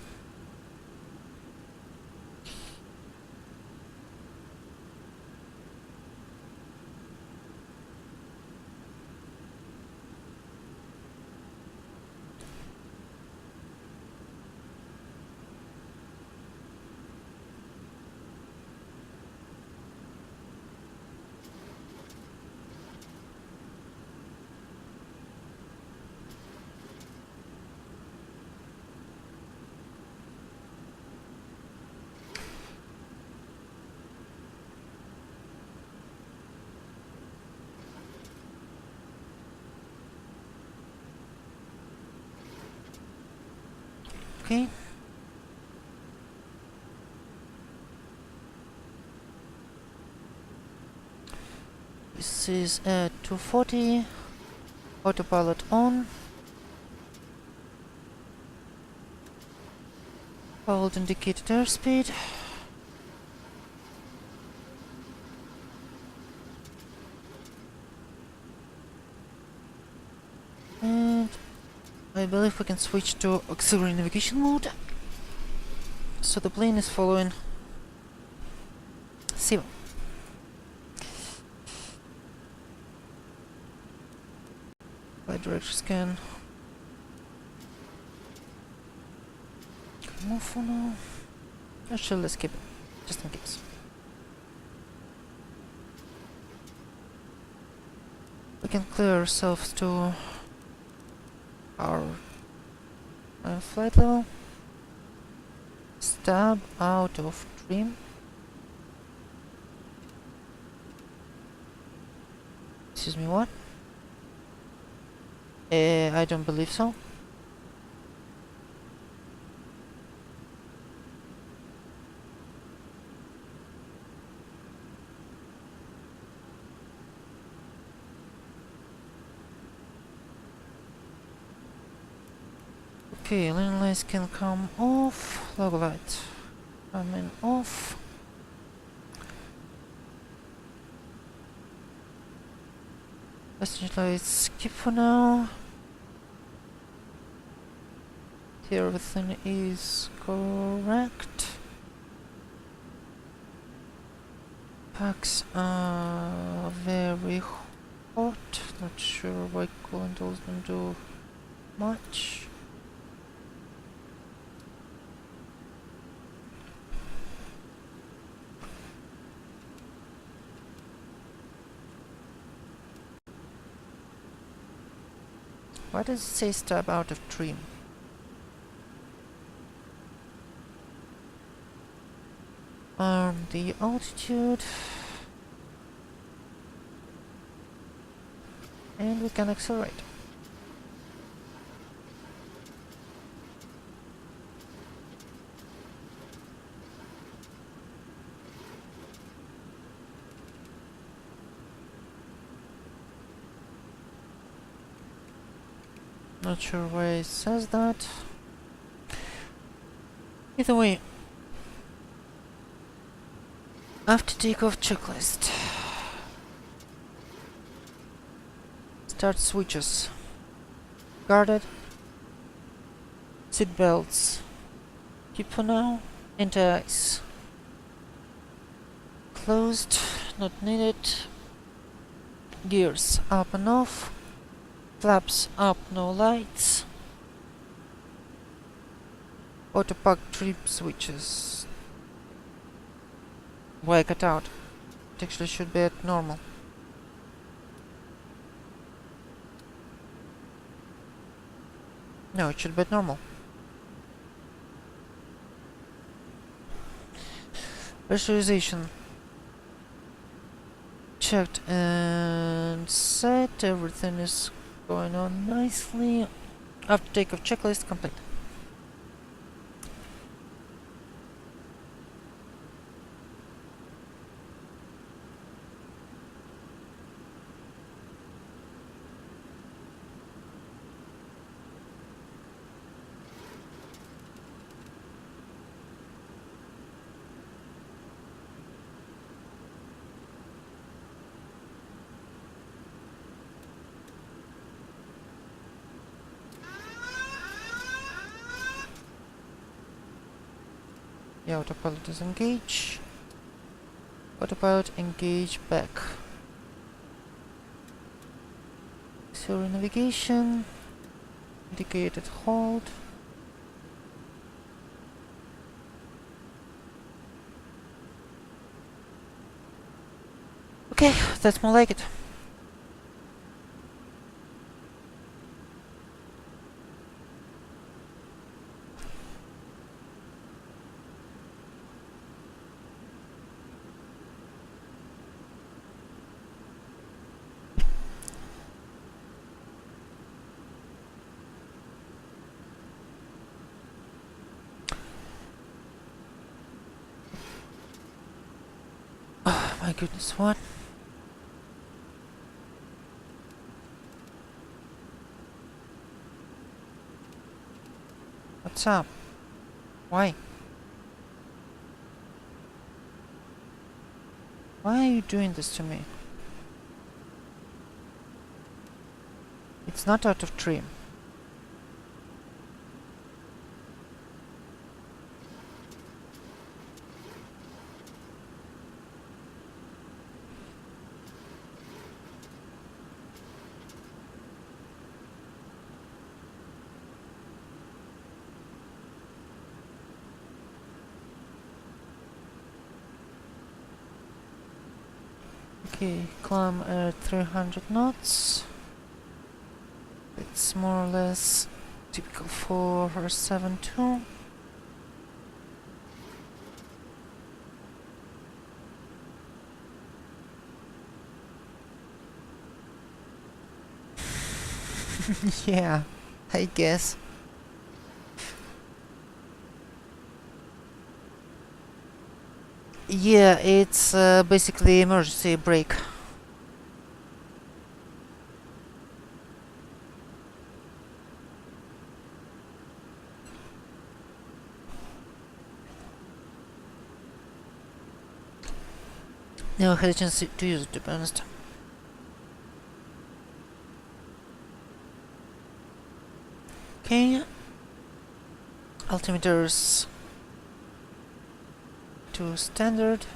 S1: Okay. This is at 240. Autopilot on. Hold indicated airspeed. And I believe we can switch to auxiliary navigation mode. So the plane is following SIVA. Bi-directional scan. Move for now. Actually, let's keep it, just in case. We can clear ourselves to our flight level. Stab out of trim. Excuse me, what? I don't believe so. Okay, lane lights can come off. Logo light coming off. Passenger lights skip for now. Here everything is correct. Packs are very hot. Not sure why coolant doesn't do much. Why does it say step out of trim? The altitude. And we can accelerate. Not sure why it says that. Either way, after takeoff checklist. Start switches. Guarded. Seat belts. Keep for now. Enter ice. Closed. Not needed. Gears up and off. Flaps up, no lights. Auto park trip switches. Why cut out? It actually should be at normal. No, it should be at normal. Pressurization. Checked and set. Everything is going on nicely. After takeoff checklist complete. Yeah, autopilot is engaged. Autopilot engage back. Zero navigation. Indicated hold. Okay, that's more like it. Oh my goodness, what? What's up? Why? Why are you doing this to me? It's not out of trim. Okay, climb at 300 knots. It's more or less typical for our 7.2. Yeah, I guess. Yeah, it's basically emergency brake. Never had a chance to use it, to be honest. Okay, altimeters to standard.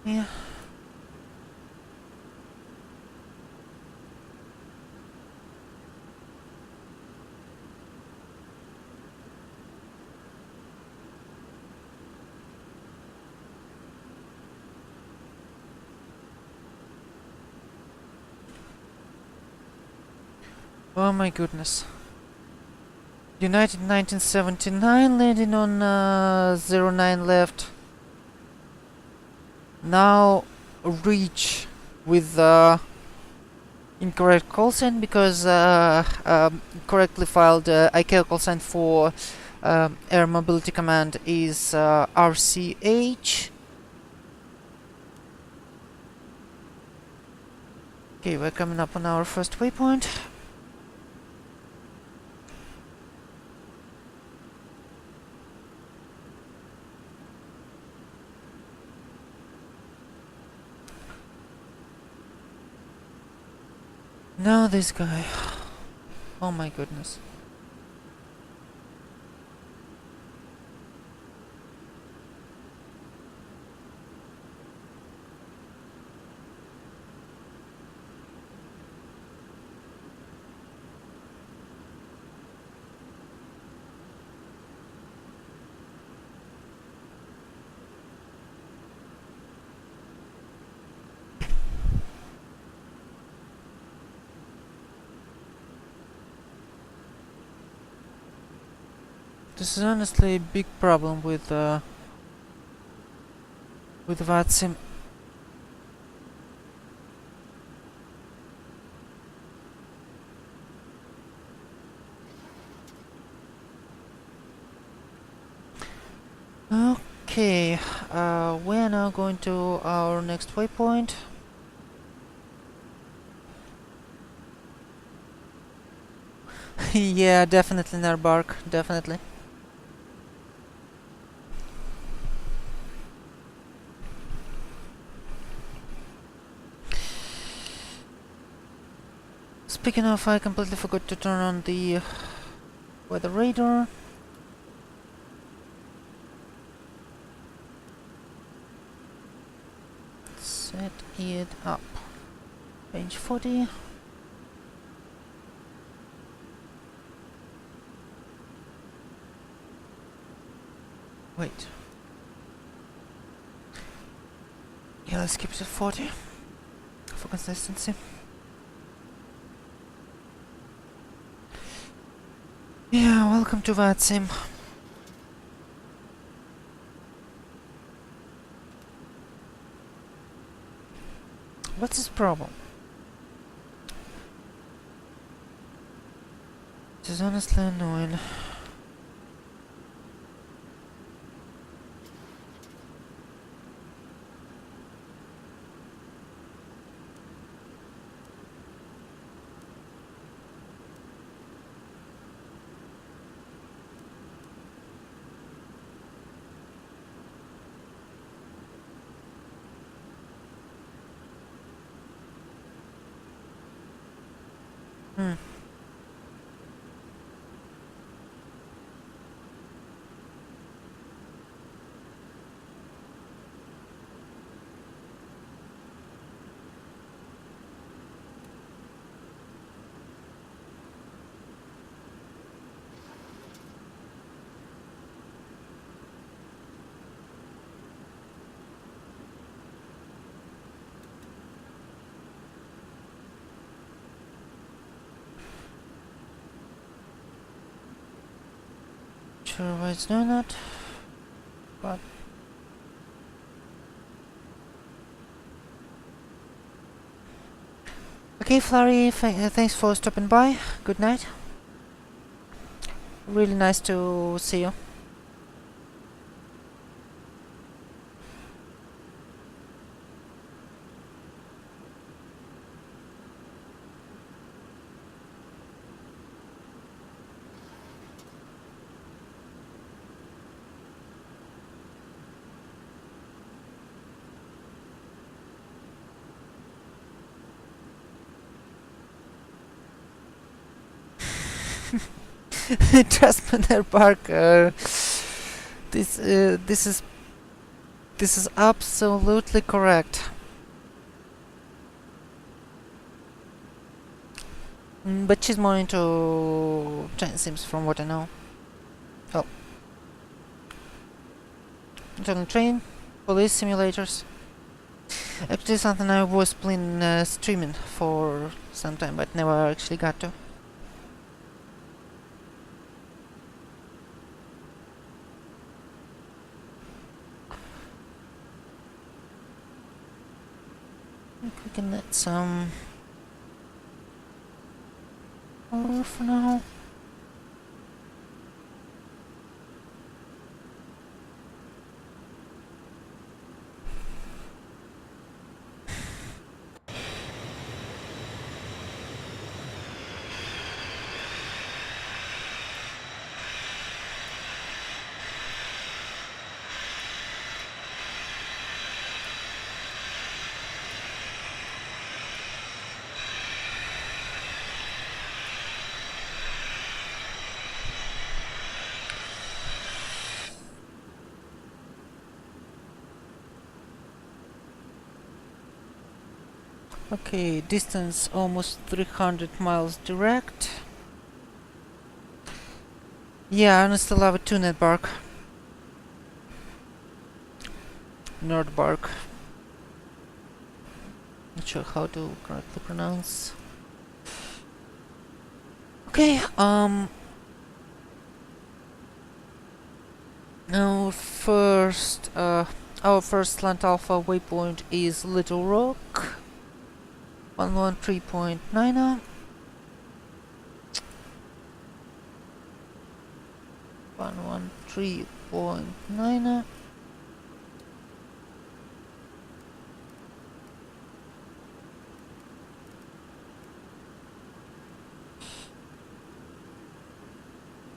S1: Yeah. Oh my goodness. United 1979, landing on 09 left. Now reach with incorrect call sign because correctly filed ICAO call sign for air mobility command is RCH. Okay, we're coming up on our first waypoint. Now this guy. Oh my goodness. This is honestly a big problem with VATSIM. Okay, we're now going to our next waypoint. Yeah, definitely Narbark, definitely. Speaking of, I completely forgot to turn on the weather radar. Set it up. Range 40. Wait. Yeah, let's keep it at 40 for consistency. Yeah, welcome to VATSIM. What's his problem? This is honestly annoying. Hmm. sure why it's doing that, but okay, Flurry, thanks for stopping by. Good night. Really nice to see you. Trust me, their park. This is absolutely correct. But she's more into train sims, from what I know. Oh, internal train, police simulators. Actually, something I was playing streaming for some time, but never actually got to. We can let some power for now. Okay, distance almost 300 miles direct. Yeah, I still have a two-net bark. Nerd bark. Not sure how to correctly pronounce. Okay, now first, our first Land Alpha waypoint is Little Rock. 113.9. 113.9.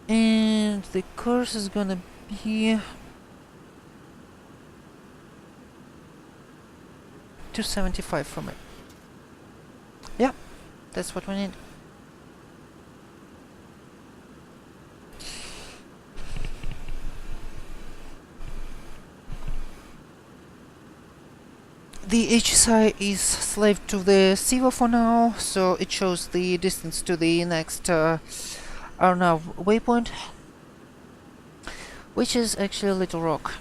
S1: And the course is gonna be 275 from it. Yeah, that's what we need. The HSI is slave to the SIVA for now, so it shows the distance to the next Arnav waypoint, which is actually Little Rock.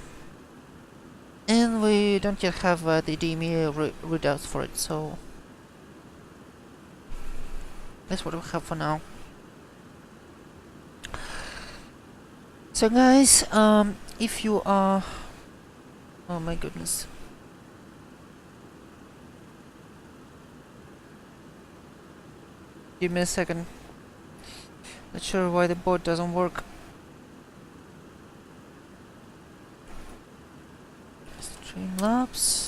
S1: And we don't yet have the DME readouts for it, so that's what we have for now. So guys, if you are... Oh my goodness. Give me a second. Not sure why the bot doesn't work. Streamlabs.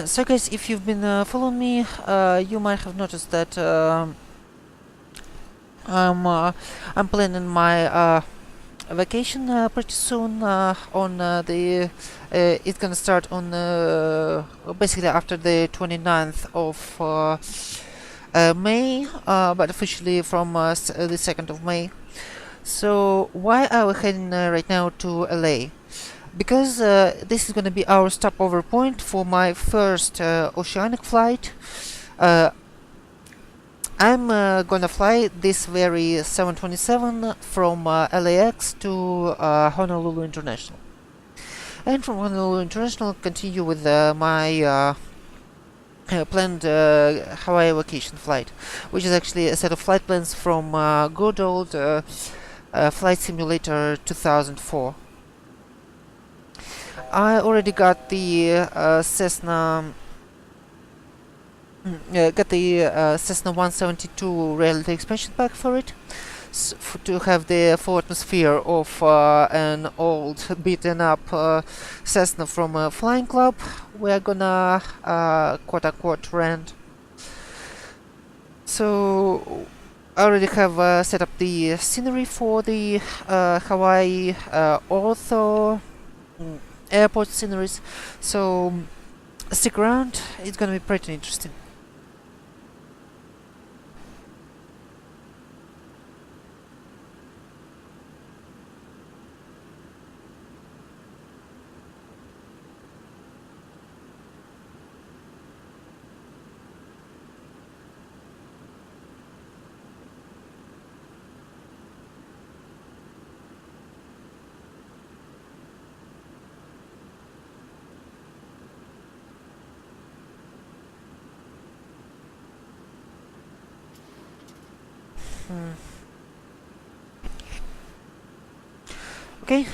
S1: So guys, if you've been following me, you might have noticed that I'm planning my vacation pretty soon. It's gonna start on basically after the 29th of May, but officially from the 2nd of May. So why are we heading right now to LA? Because this is gonna be our stopover point for my first oceanic flight. I'm gonna fly this very 727 from LAX to Honolulu International, and from Honolulu International continue with my planned Hawaii vacation flight, which is actually a set of flight plans from good old Flight Simulator 2004. I already got the Cessna 172 reality expansion pack for it, to have the full atmosphere of an old beaten up Cessna from a flying club. We're gonna quote-unquote rent. So I already have set up the scenery for the Hawaii ortho airport sceneries, so stick around, it's gonna be pretty interesting. Okay,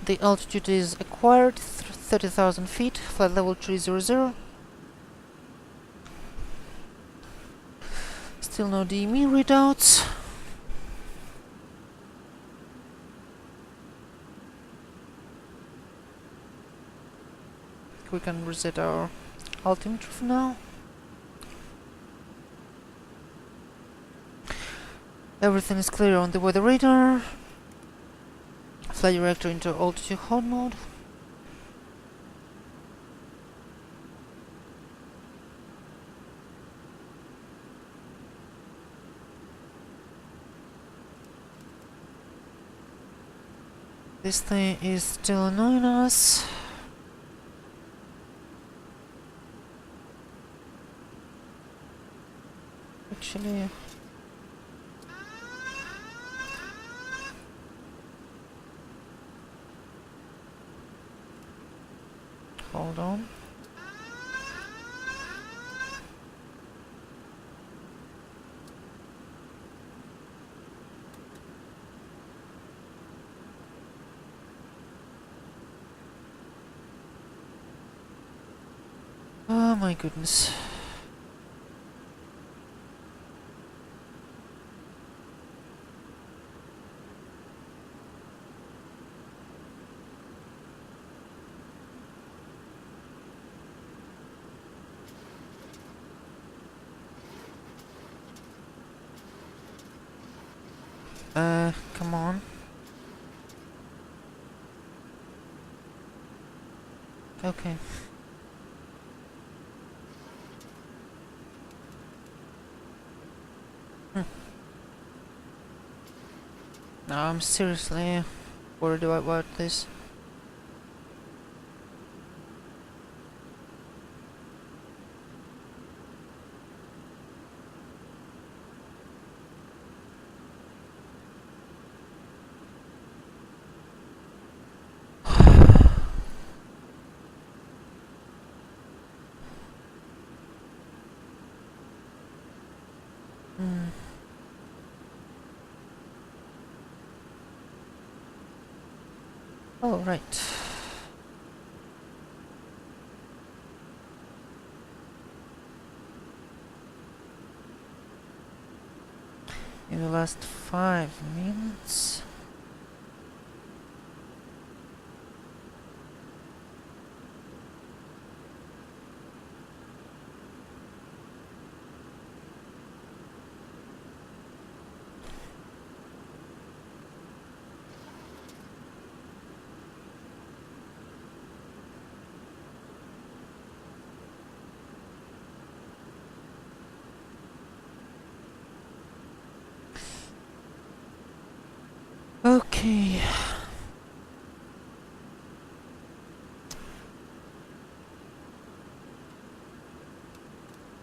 S1: the altitude is acquired, 30,000 feet, flight level 300. Still no DME readouts. We can reset our altimeter for now. Everything is clear on the weather radar. Flight director into altitude hold mode. This thing is still annoying us. Actually, hold on. Oh my goodness. Come on. Okay. No, I'm seriously worried about this. Oh, right. In the last 5 minutes. Okay.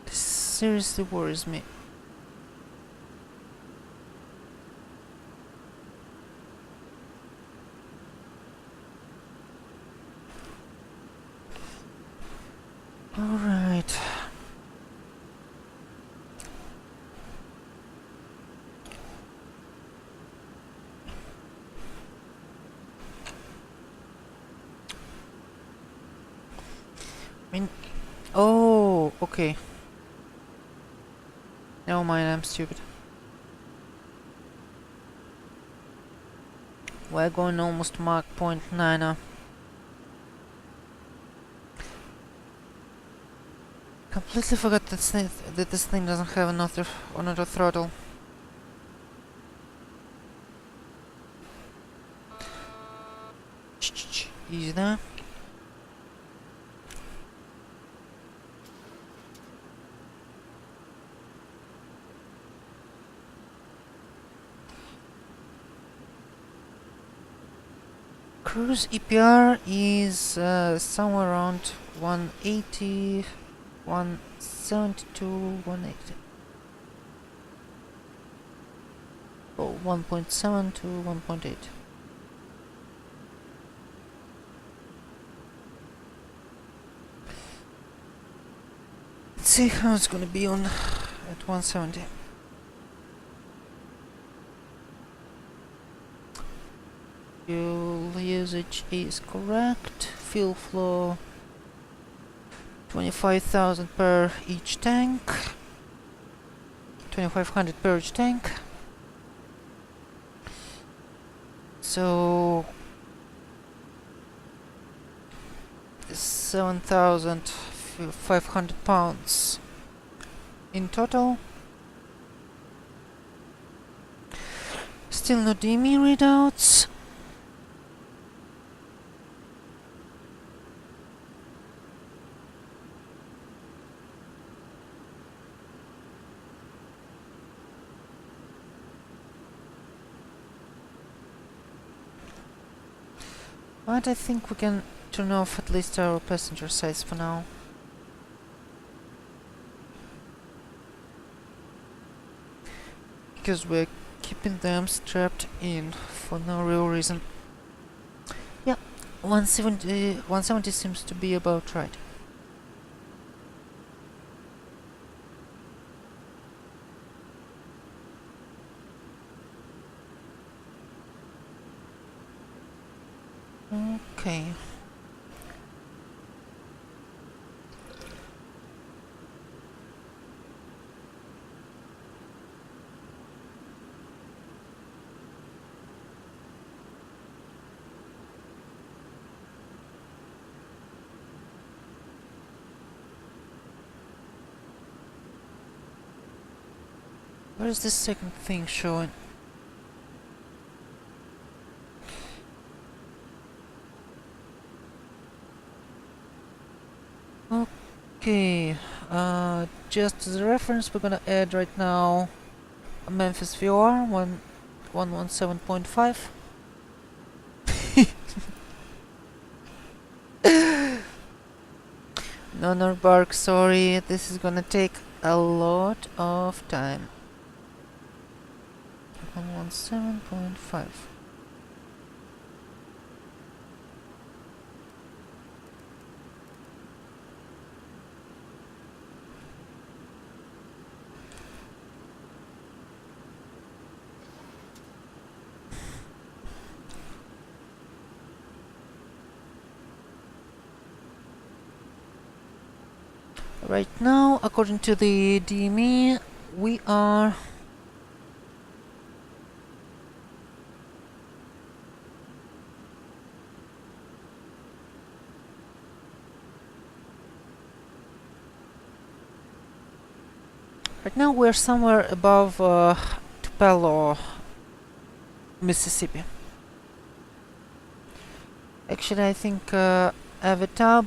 S1: This seriously worries me. All right. mean, oh, okay. Never mind, I'm stupid. We're going almost Mach point 9 now. Completely forgot that this thing doesn't have another throttle. Easy there. Cruise EPR is somewhere around 180, 170 to 180. Oh, 1.7 to 1.8. Let's see how it's gonna be on at 170. Fuel usage is correct. Fuel flow 25,000 per each tank. 2,500 per each tank. So 7,500 pounds in total. Still no DME readouts. But I think we can turn off at least our passenger sides for now. Because we're keeping them strapped in for no real reason. Yeah, 170 seems to be about right. Okay. Where is this second thing showing? Okay, just as a reference, we're gonna add right now a Memphis VR 117.5. No, no, bark, sorry, this is gonna take a lot of time. 117.5. Right now, according to the DME, we are somewhere above Tupelo, Mississippi. Actually, I think Avatab,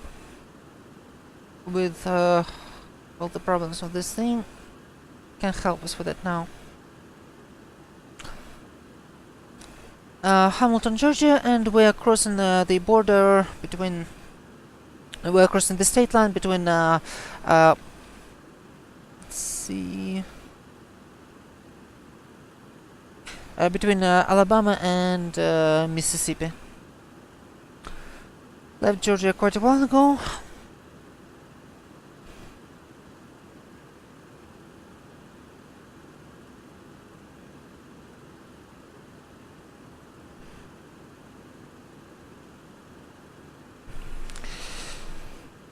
S1: with all the problems of this thing, can help us with it now. Hamilton, Georgia, and we are crossing the border between. We are crossing the state line between. Let's see. Between Alabama and Mississippi. Left Georgia quite a while ago.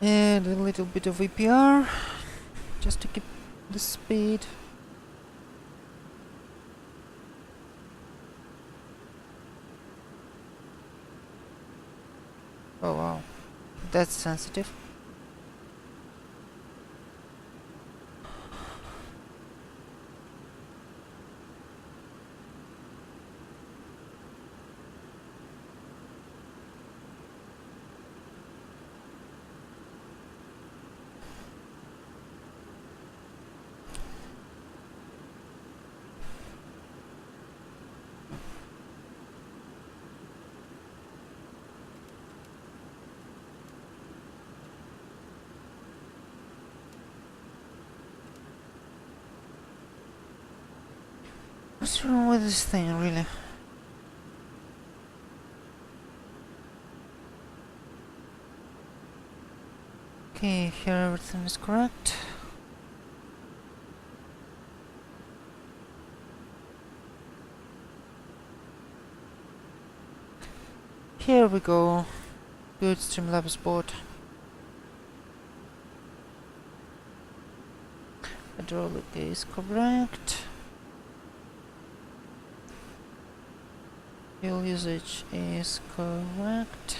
S1: And a little bit of APR just to keep the speed. Oh wow, that's sensitive. What's wrong with this thing, really? Okay, here everything is correct. Here we go. Good, Streamlabs board. Hydraulic is correct. Fuel usage is correct.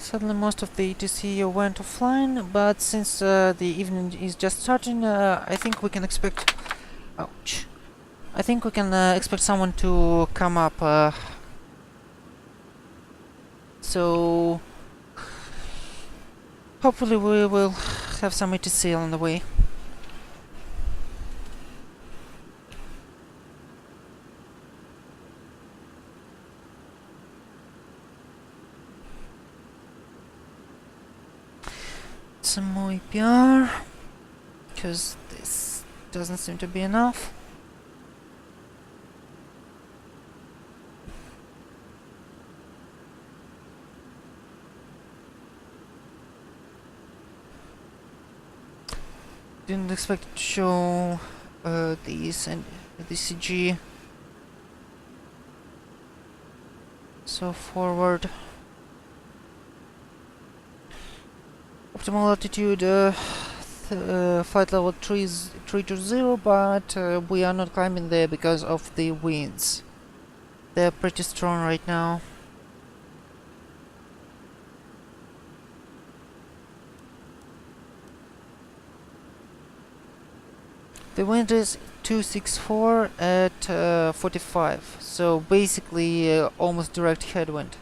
S1: Suddenly most of the ETC went offline, but since the evening is just starting, I think we can expect... Ouch. I think we can expect someone to come up. So... Hopefully we will have some ETC on the way. Some more APR, because this doesn't seem to be enough. Didn't expect it to show these and the CG. So forward. Optimal altitude, flight level 320, but we are not climbing there because of the winds. They're pretty strong right now. The wind is 264 at 45, so basically almost direct headwind.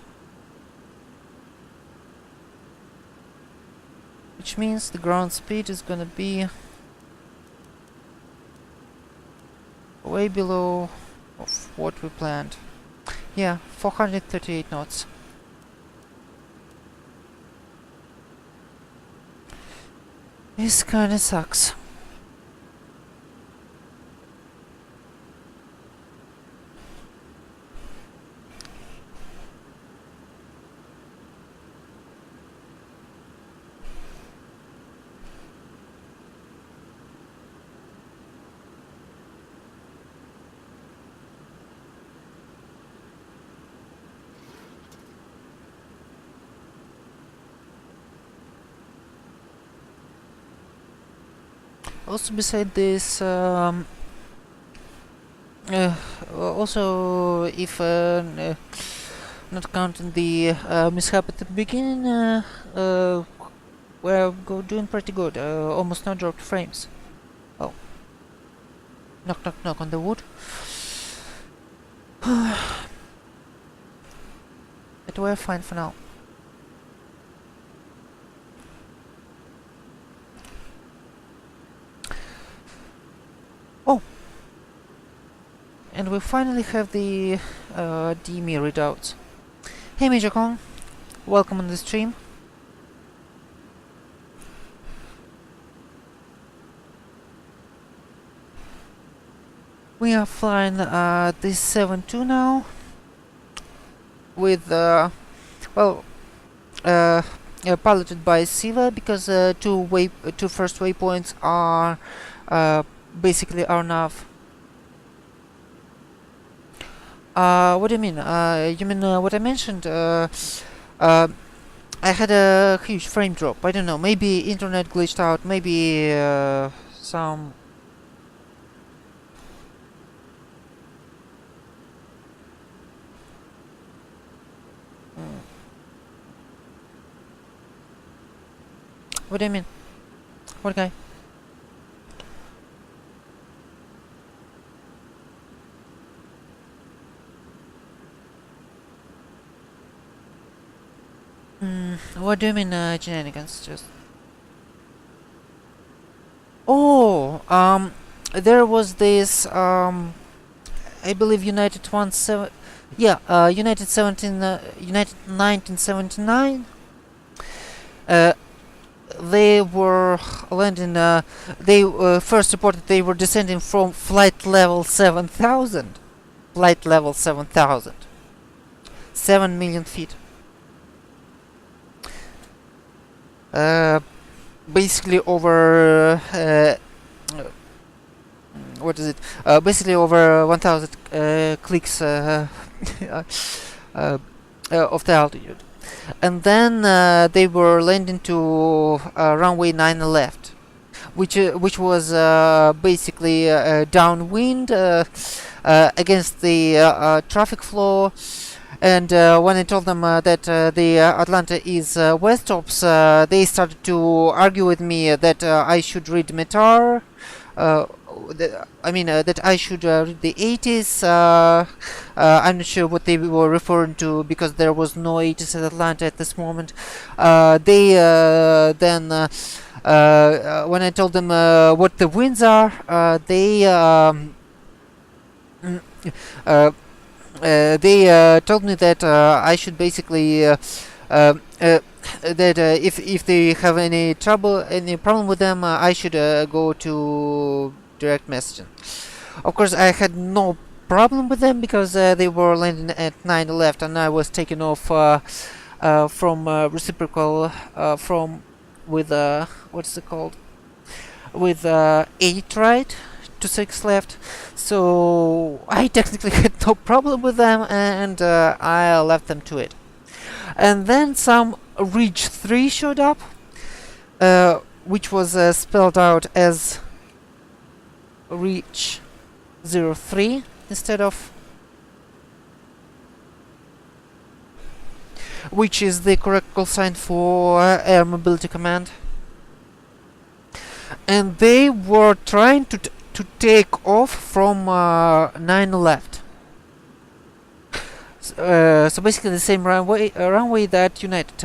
S1: Which means the ground speed is gonna be way below of what we planned. Yeah, 438 knots. This kinda sucks. Also, beside this, also if not counting the mishap at the beginning, we're doing pretty good. Almost no dropped frames. Oh, knock knock knock on the wood. But we're fine for now. Oh And we finally have the DME readouts. Hey Major Kong, welcome on the stream. We are flying this 7-2 now with piloted by Siva, because two first waypoints are basically are enough. What do you mean? You mean what I mentioned? I had a huge frame drop. I don't know. Maybe internet glitched out. Maybe some. What do you mean? What guy? What do you mean shenanigans? Just. Oh, there was this I believe United 17, yeah, United 1979. They were landing. They first reported they were descending from flight level 7,000. Flight level 7,000. 7 million feet. Basically over. What is it? Basically over 1,000 clicks of the altitude. And then they were landing to runway 9 left, which was basically downwind against the traffic flow. And when I told them that the Atlanta is west ops, they started to argue with me that I should read METAR. That I should read the 80s. I'm not sure what they were referring to, because there was no 80s at Atlanta at this moment. They then, when I told them what the winds are, they told me that I should basically that if they have any problem with them, I should go to direct messaging. Of course, I had no problem with them, because they were landing at 9 left, and I was taking off from reciprocal with what's it called, with 8 right to 6 left. So I technically had no problem with them, and I left them to it. And then some Ridge 3 showed up, which was spelled out as Ridge 03 instead of, which is the correct call sign for Air Mobility Command. And they were trying to take off from 9 left. So basically the same runway that United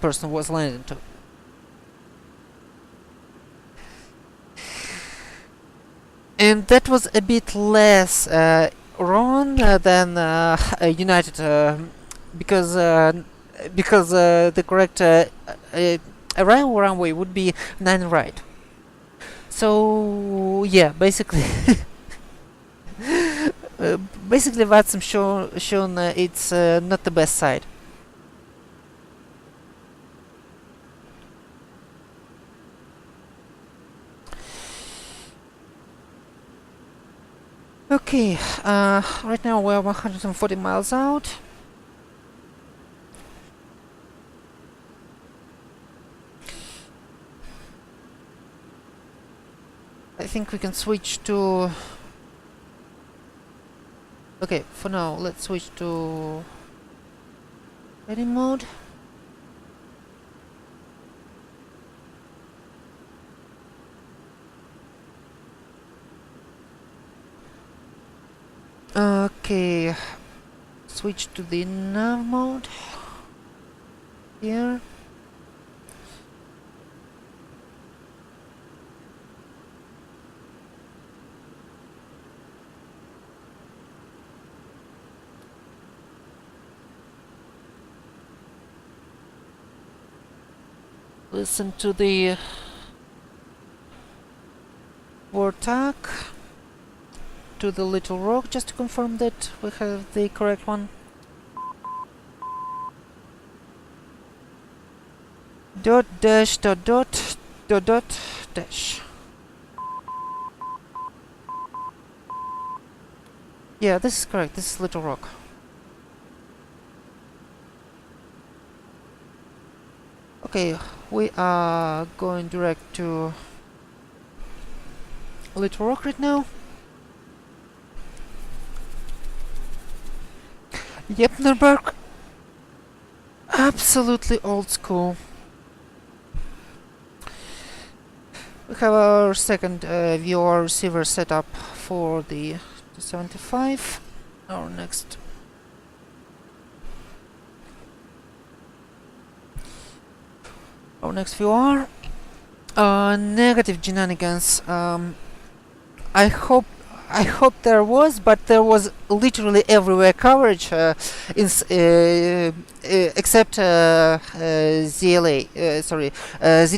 S1: person was landing to. And that was a bit less wrong than United, because the correct runway would be 9 right. So yeah, basically. Basically, VATSIM shown it's not the best side. Okay, right now we're 140 miles out. I think we can switch to... Okay, for now, let's switch to heading mode. Okay, switch to the nav mode here. Listen to the Vortak, to the Little Rock, just to confirm that we have the correct one. Dot dash dot dot dot dot dash. Yeah, this is correct. This is Little Rock. Okay, we are going direct to Little Rock right now. Yep, Nuremberg. Absolutely old school. We have our second VR receiver set up for the 275. Our next VR. Negative shenanigans. I hope there was, but there was literally everywhere coverage, except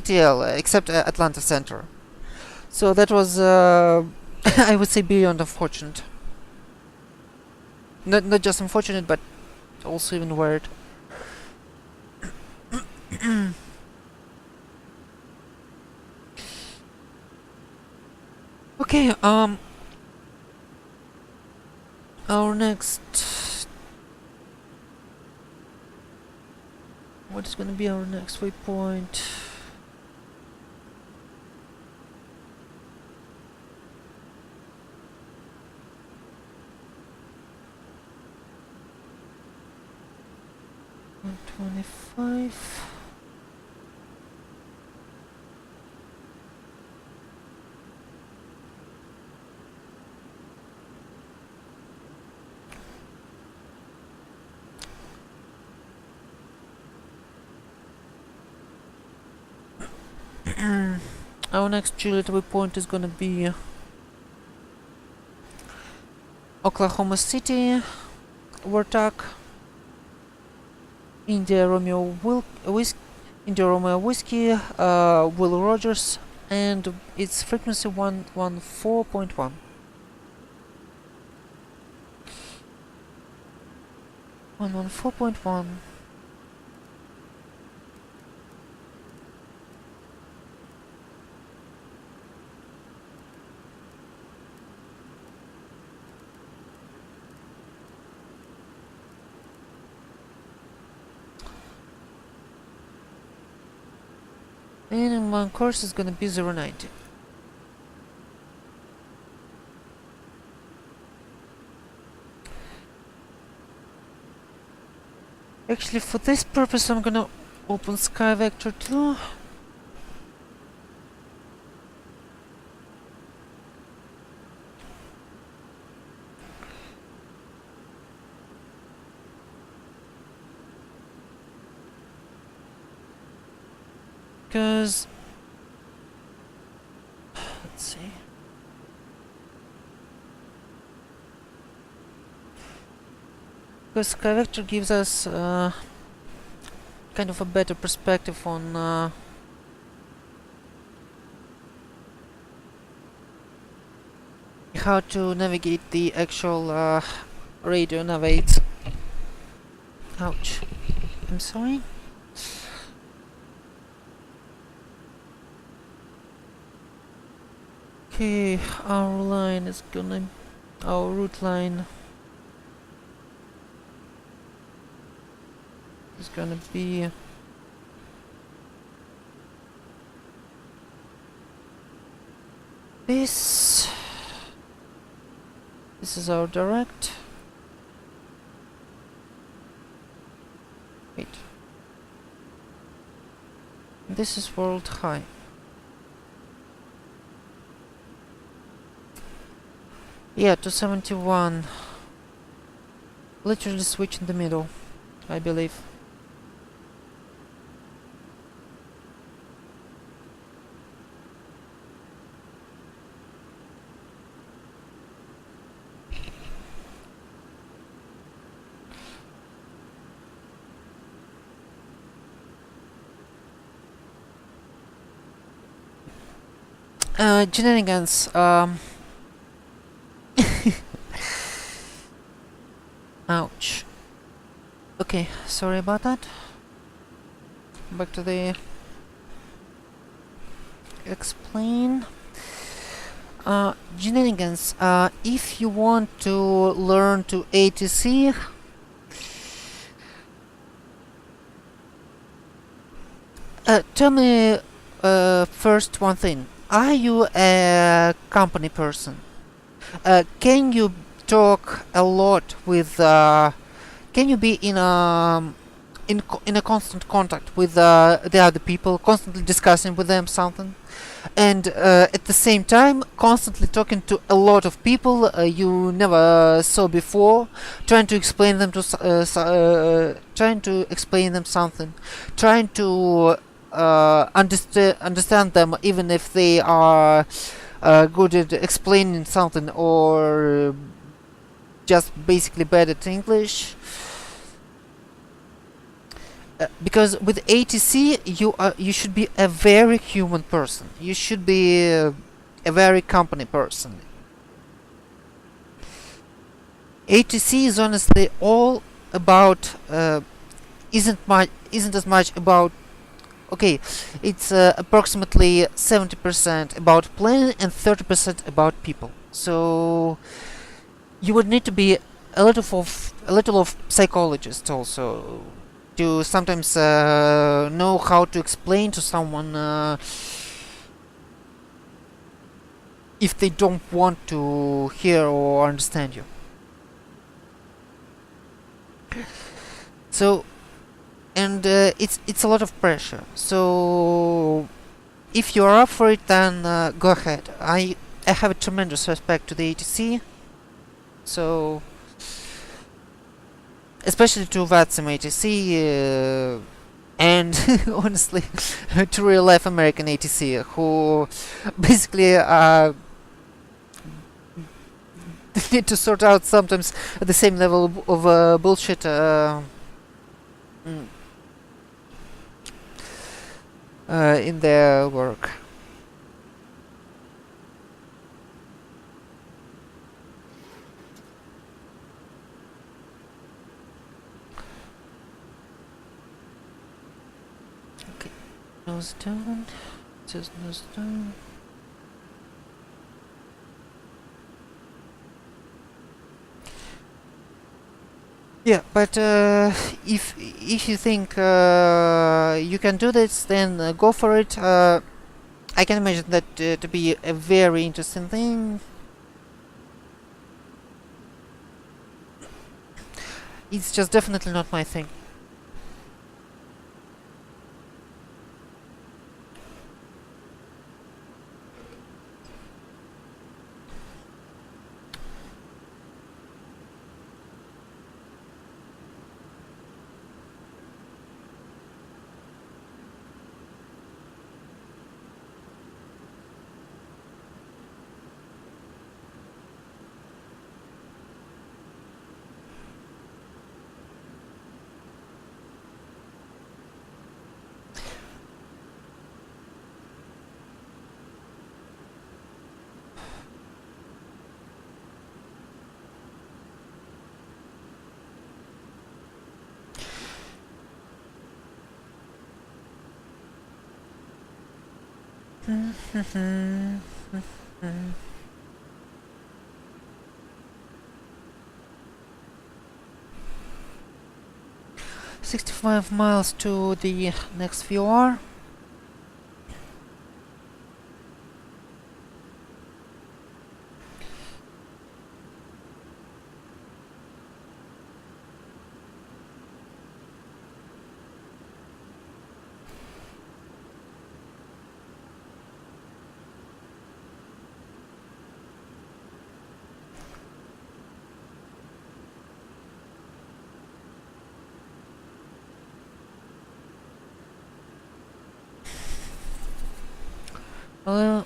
S1: ZTL, except Atlanta Center. So that was, I would say, beyond unfortunate. Not just unfortunate, but also even weird. Okay, our next... What is gonna be our next waypoint? $125. Our next Juliet waypoint is gonna be Oklahoma City, Wartak, India Romeo Whiskey, Will Rogers, and its frequency 114.1. 114.1. And in one course is gonna be 090. Actually, for this purpose, I'm gonna open Sky Vector 2. Because... let's see. Because Sky Vector gives us kind of a better perspective on how to navigate the actual radio navigate. Ouch. I'm sorry. Okay, our line is gonna... our route line is gonna be this. This is our direct. Wait. This is World High. Yeah, 271. Literally switch in the middle, I believe. Shenanigans. Ouch. Okay, sorry about that. Back to the explain. Shenanigans. If you want to learn to ATC, tell me first one thing. Are you a company person? Can you talk a lot with? Can you be in a constant contact with the other people, constantly discussing with them something, and at the same time constantly talking to a lot of people you never saw before, trying to explain them to trying to explain them something, trying to understand them even if they are good at explaining something or just basically bad at English. Because with ATC you should be a very human person. You should be a very company person. ATC is honestly all about isn't as much about. Okay, it's approximately 70% about planning and 30% about people. So you would need to be a little of psychologist also to sometimes know how to explain to someone if they don't want to hear or understand you. So, and it's a lot of pressure. So if you're up for it, then go ahead. I have a tremendous respect to the ATC. So especially to VATSIM ATC and honestly to real life American ATC who basically need to sort out sometimes at the same level of bullshit in their work. Nose down. Just nose down. Yeah, but if you think you can do this, then go for it. I can imagine that to be a very interesting thing. It's just definitely not my thing. $65 miles to the next VR.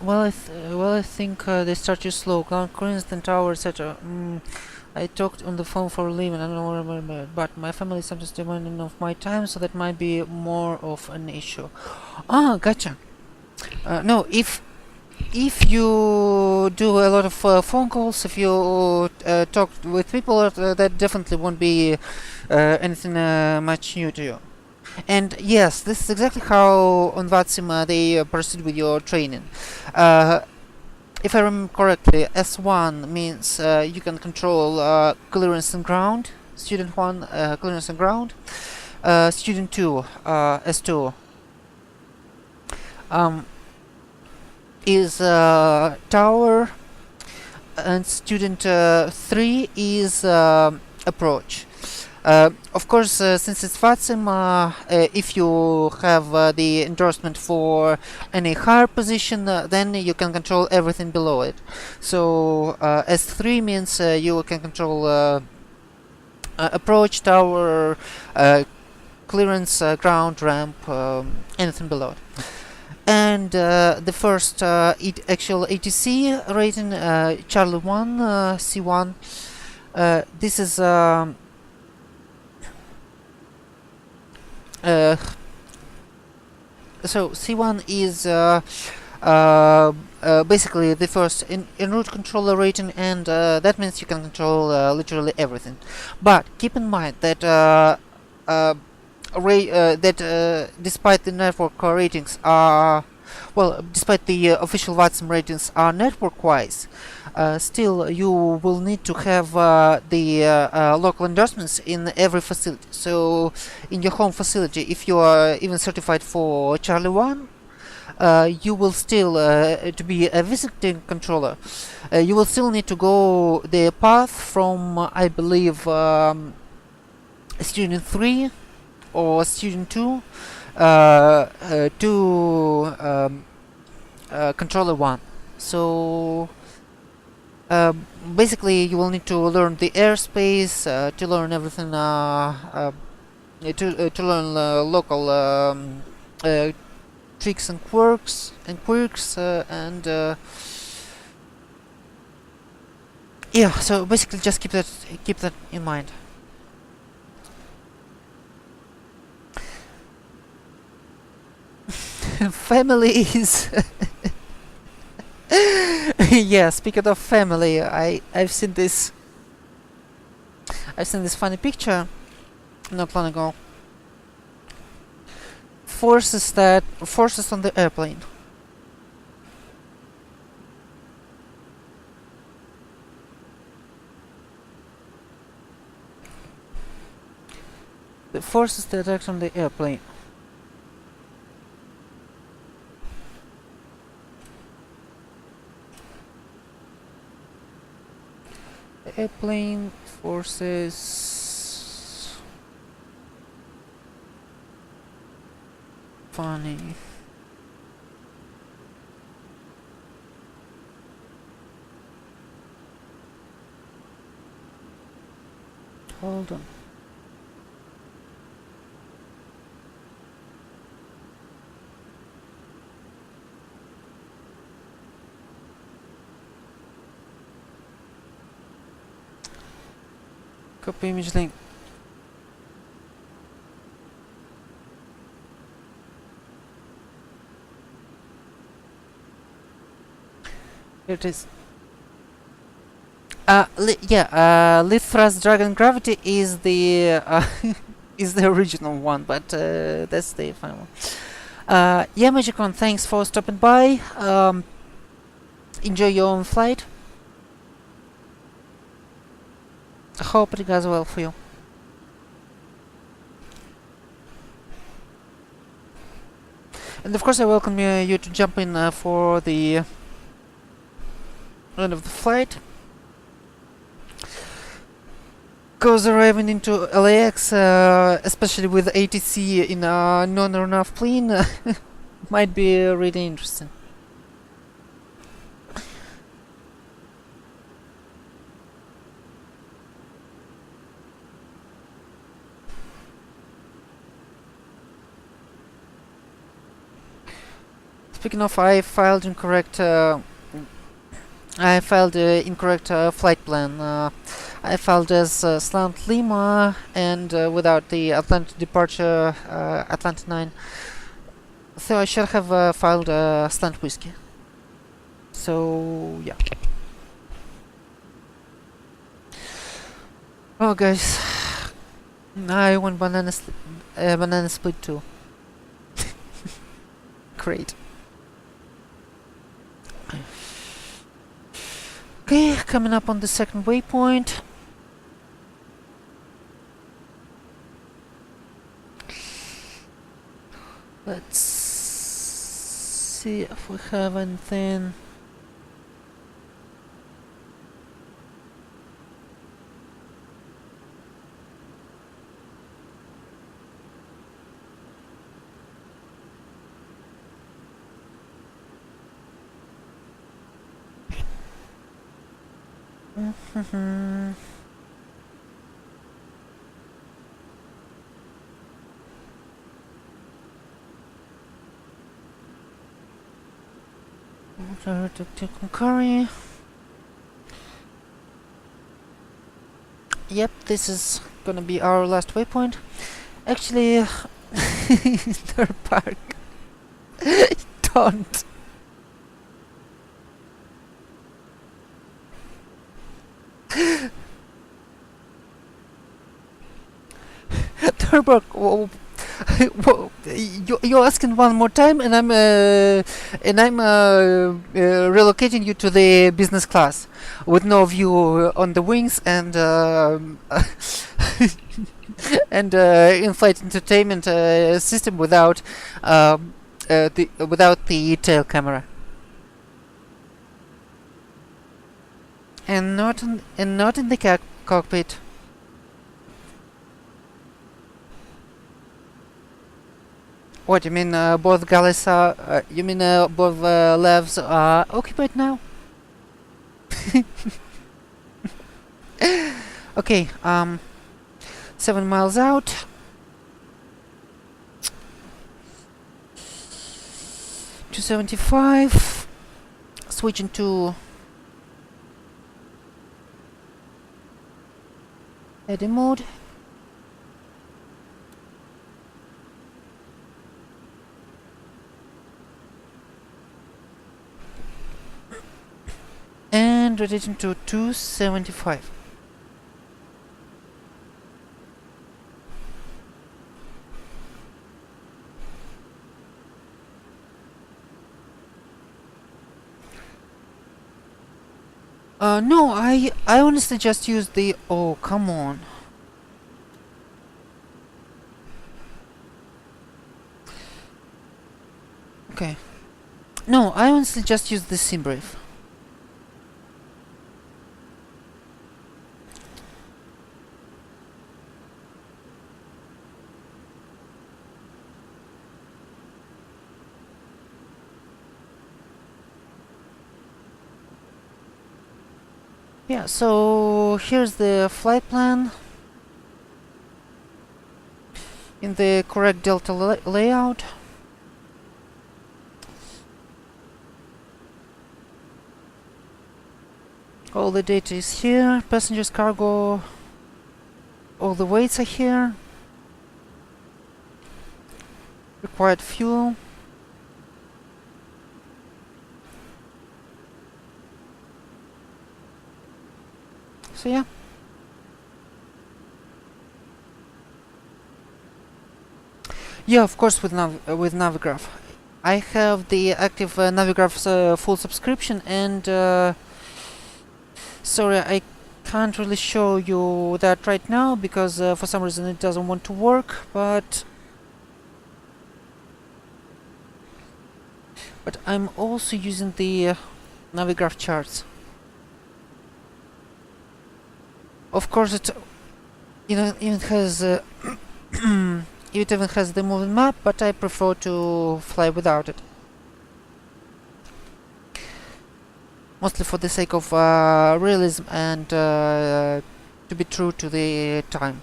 S1: Well, I think they start you slow. Concurrence, then tower, etc. I talked on the phone for a living. I don't remember, but my family is sometimes demanding of my time, so that might be more of an issue. Ah, gotcha. No, if if you do a lot of phone calls, if you talk with people, that definitely won't be anything much new to you. And yes, this is exactly how on VATSIM they proceed with your training. If I remember correctly, S1 means you can control clearance and ground. Student 1, clearance and ground. Student 2, S2, is tower, and student 3 is approach. Of course, since it's VATSIM, if you have the endorsement for any higher position, then you can control everything below it. So S3 means you can control approach, tower, clearance, ground, ramp, anything below it. And the first actual ATC rating, Charlie 1, C1, this is so C1 is basically the first in route controller rating, and that means you can control literally everything. But keep in mind that despite the network ratings are, well, despite the official VATSIM ratings are network-wise, still you will need to have the local endorsements in every facility. So in your home facility, if you are even certified for Charlie 1, you will still, to be a visiting controller, you will still need to go the path from, I believe, student 3 or student 2 to controller 1. So basically you will need to learn the airspace, to learn everything, to learn local tricks and quirks and yeah, so basically just keep that in mind. Family is yeah, speaking of family, I've seen this funny picture not long ago. Forces on the airplane. The forces that act on the airplane. The airplane forces. Funny. Hold on. Copy image link. Here it is. Lift, thrust, drag, and gravity is the is the original one, but that's the final one. Yeah, Magic One, thanks for stopping by. Enjoy your own flight. I hope it goes well for you. And of course I welcome you to jump in for the end of the flight. Because arriving into LAX, especially with ATC in a non-runoff plane, might be really interesting. Speaking of, I filed incorrect flight plan. I filed as Slant Lima and without the Atlanta departure, Atlanta 9. So I should have filed Slant Whiskey. So yeah. Oh guys, I want banana split too. Great. Okay, coming up on the second waypoint. Let's see if we have anything. Curry. Yep, this is gonna be our last waypoint. Actually, their park. Don't. Turbo, you're asking one more time, and I'm relocating you to the business class with no view on the wings and and in-flight entertainment system without the tail camera, and not in the cockpit. What, you mean both galleys are... you mean both levs are occupied now? Okay, 7 miles out. $275. Switching to... eddy mode. And rotating to 275. No, I honestly just used the... oh, come on. Okay. No, I honestly just used the sim brief. Yeah, so here's the flight plan in the correct delta layout. All the data is here, passengers, cargo, all the weights are here. Required fuel. So yeah. Yeah, of course, with Navigraph. I have the active Navigraph's full subscription, and sorry, I can't really show you that right now because for some reason it doesn't want to work, but I'm also using the Navigraph charts. Of course, it even has it even has the moving map, but I prefer to fly without it. Mostly for the sake of realism and to be true to the time.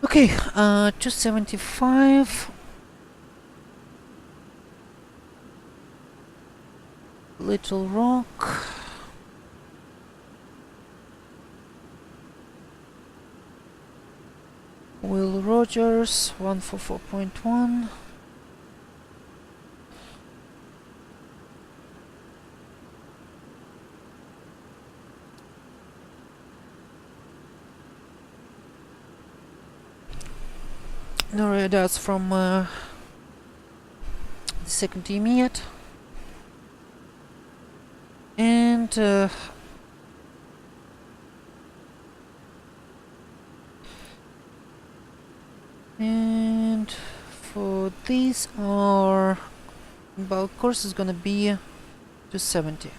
S1: Okay, 275. Little Rock. Will Rogers 144.1. No radars from the second team yet. And for these our bulk course is gonna be 270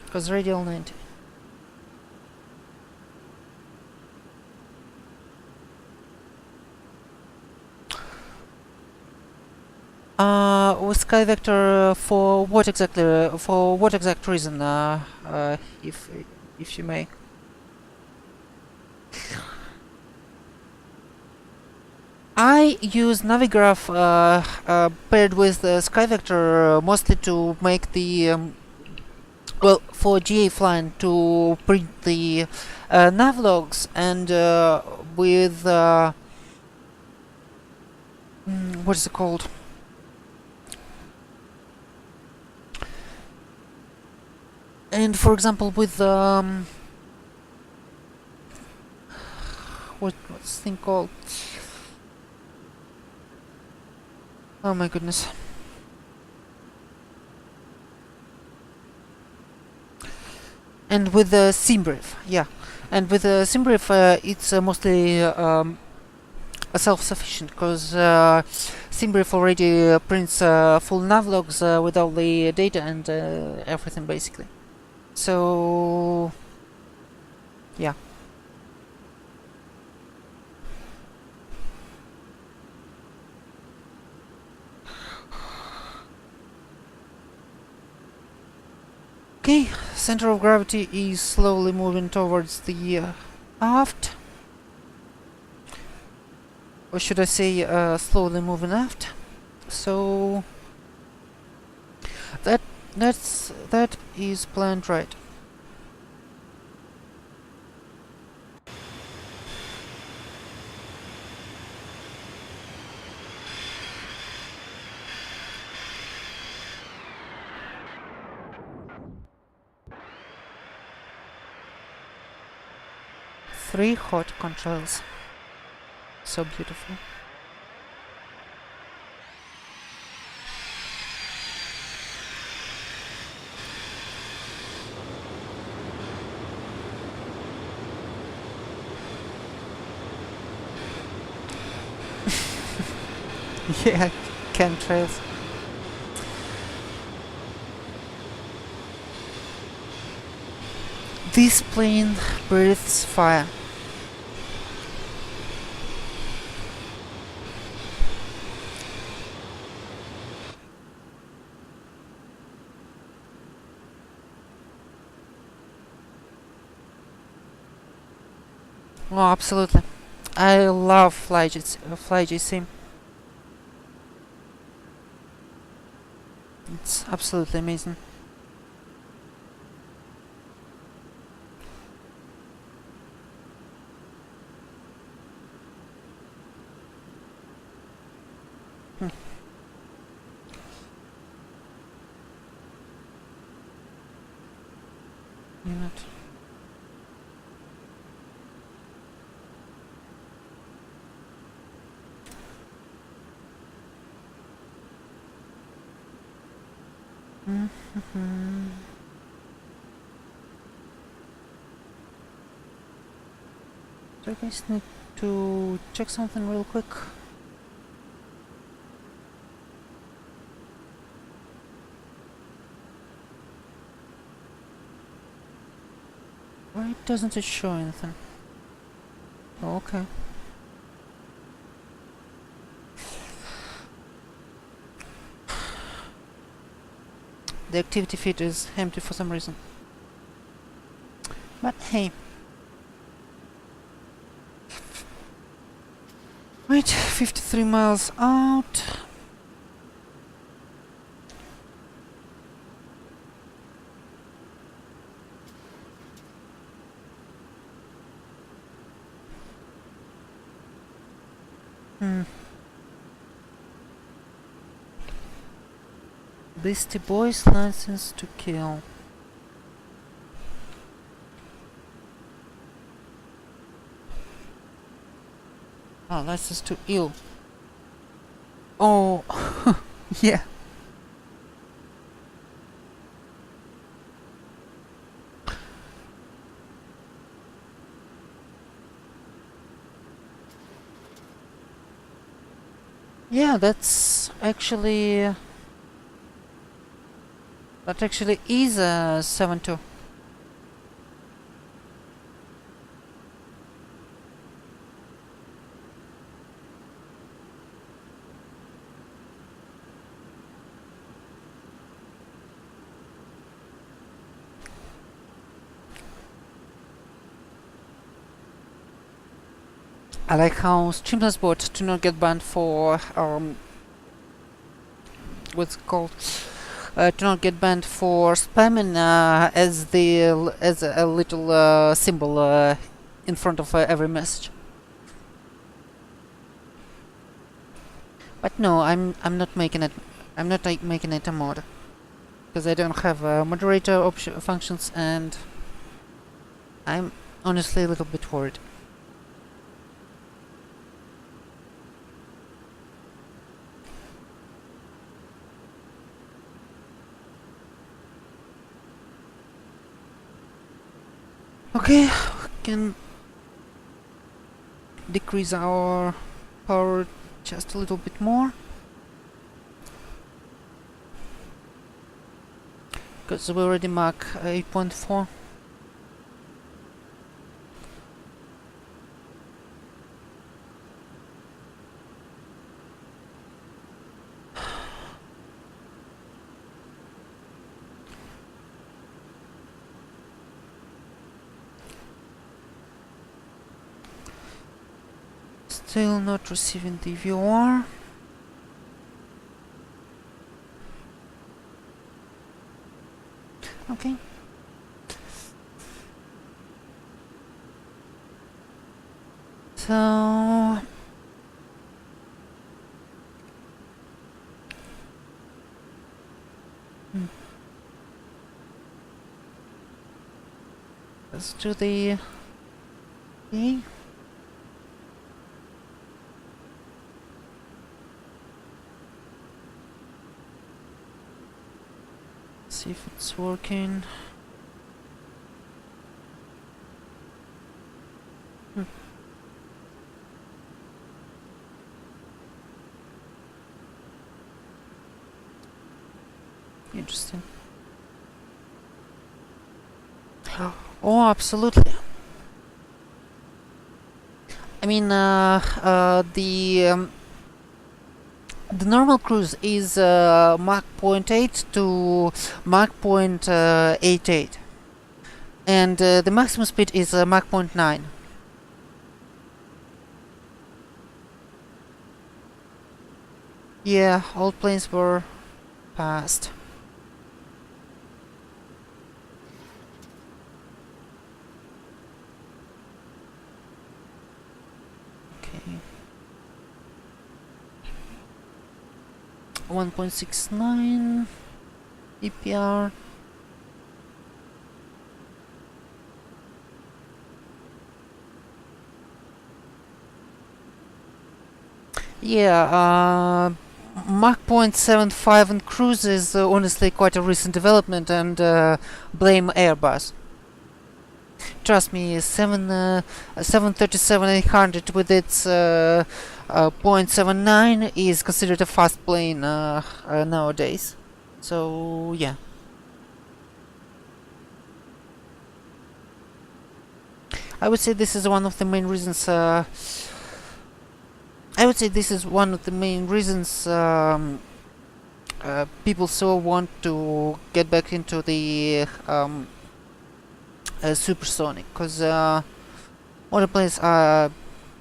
S1: because radial 90. With Sky Vector for what exactly? For what exact reason? If you may. I use Navigraph paired with Sky Vector mostly to make the well, for GA flying to print the navlogs, and with what is it called? And for example, with what's this thing called? Oh my goodness. And with the SimBrief, yeah. And with the SimBrief, it's mostly self-sufficient, because SimBrief already prints full navlogs with all the data and everything, basically. So, yeah. Okay, center of gravity is slowly moving towards the aft. Or should I say slowly moving aft. So that is planned right. Three hot controls. So beautiful. Yeah, chemtrails. This plane breathes fire. Oh, absolutely. I love FlyGSim. It's absolutely amazing. Unit. Do I guys need to check something real quick? Why doesn't it show anything? Oh, okay. The activity feed is empty for some reason. But hey. Right, 53 miles out. Beastie Boys license to kill. Oh, license to ill. Oh, yeah. Yeah, that's actually... That actually is a 7-2. I like how Streamlabs bot do not get banned for what's it called? Do not get banned for spamming as a little symbol in front of every message. But no, I'm not making it. I'm not making it a mod because I don't have moderator option functions, and I'm honestly a little bit worried. Okay, we can decrease our power just a little bit more. Because we already mark 8.4. Still not receiving the VOR. Okay. So let's do the okay. See if it's working. Interesting. Oh, absolutely. I mean, the normal cruise is Mach 0.8 to Mach 0.88, and the maximum speed is Mach 0.9. Yeah, all planes were passed. Okay. 1.69 EPR. Yeah, Mach 0.75 in cruise is honestly quite a recent development, and blame Airbus. Trust me, 737-800 with its 0.79 is considered a fast plane nowadays. So yeah. I would say this is one of the main reasons. People so want to get back into the supersonic, because other planes are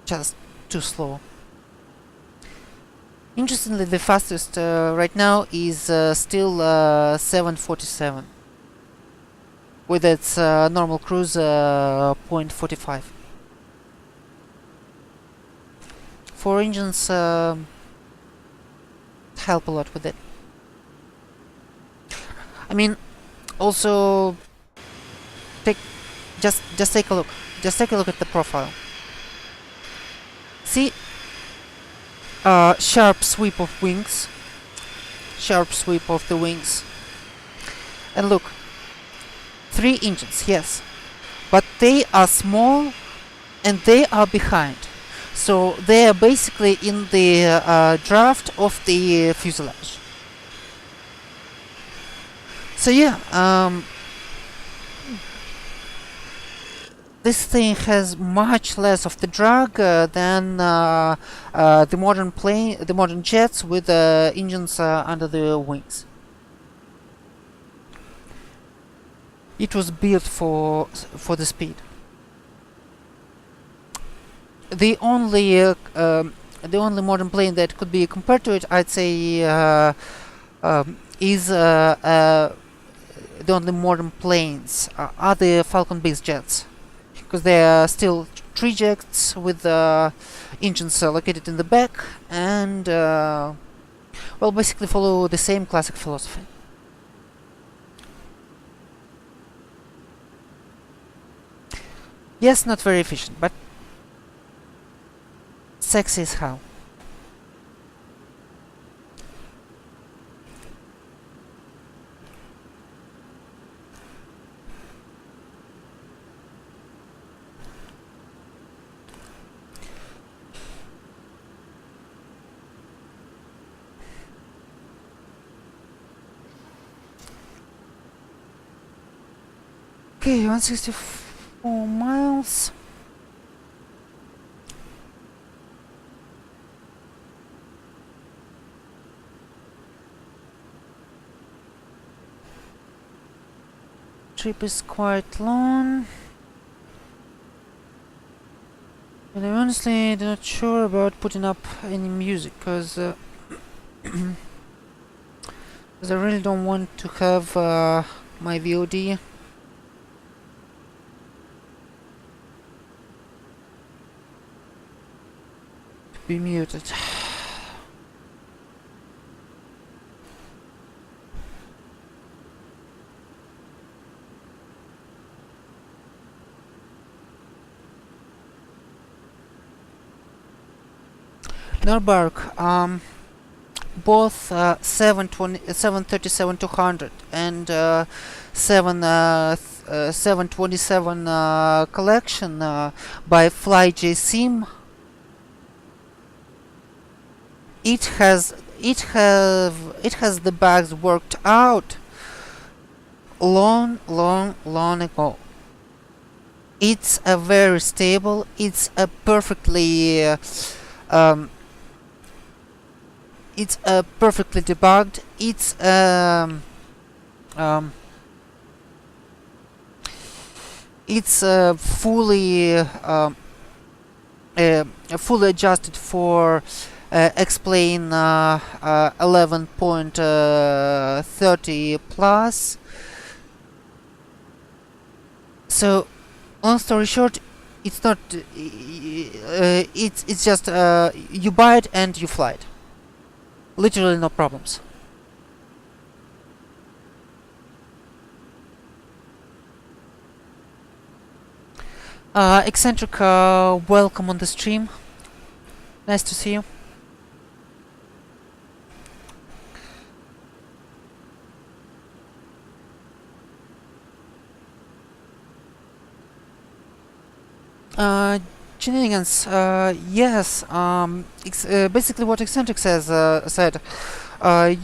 S1: just too slow. Interestingly, the fastest right now is still 747 with its normal cruise 0.45. 4 engines help a lot with it. I mean, also just take a look. Just take a look at the profile. See, sharp sweep of wings, sharp sweep of the wings, and look, 3 engines, yes, but they are small and they are behind, so they are basically in the draft of the fuselage. So yeah, this thing has much less of the drag than the modern jets with engines under the wings. It was built for the speed. The only modern plane that could be compared to it, I'd say, is the only modern planes are the Falcon-based jets, because they are still three jets with engines located in the back, and well, basically follow the same classic philosophy. Yes, not very efficient, but sexy as hell. Okay, 164 miles. Trip is quite long, and I'm honestly not sure about putting up any music, because I really don't want to have my VOD be muted. Norberg, both 737-200 and 727 collection by FlyJSim. It has the bugs worked out long ago. It's a very stable. It's a perfectly debugged. It's fully adjusted for X-Plane 11.30 plus. So, long story short, it's not. It's just you buy it and you fly it. Literally no problems. Eccentric, welcome on the stream. Nice to see you. Shenanigans, yes, basically what Eccentric said,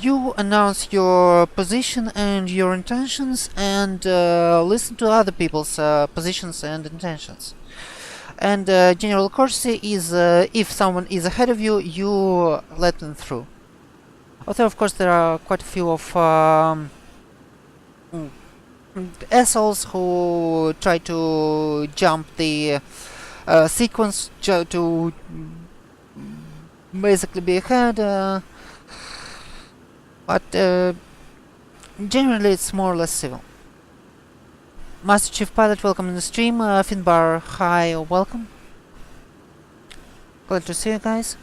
S1: you announce your position and your intentions, and listen to other people's positions and intentions. And general courtesy is, if someone is ahead of you, you let them through. Although, of course, there are quite a few of assholes who try to jump the sequence to basically be ahead, but generally it's more or less civil. Master Chief Pilot, welcome in the stream. Finbar, hi, welcome. Glad to see you guys.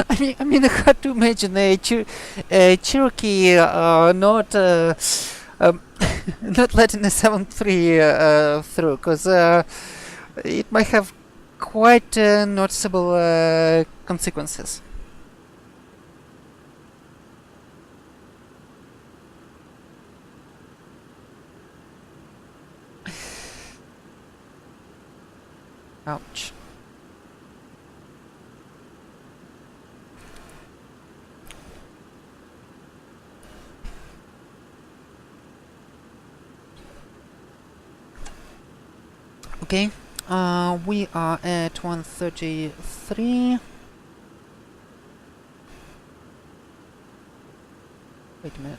S1: I mean, hard to imagine a Cherokee not um, not letting a 7.3 through, because it might have quite noticeable consequences. Ouch. Okay, we are at 133. Wait a minute.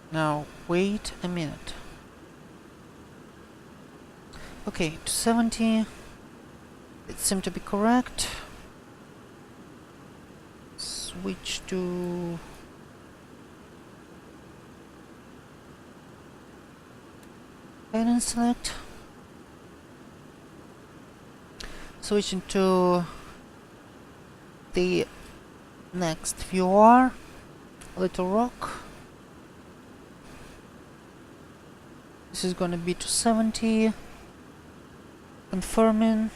S1: Now, wait a minute. Okay, 270. It seemed to be correct. Switch to... and select. Switching to the next viewer, Little Rock. This is gonna be 270. Confirming.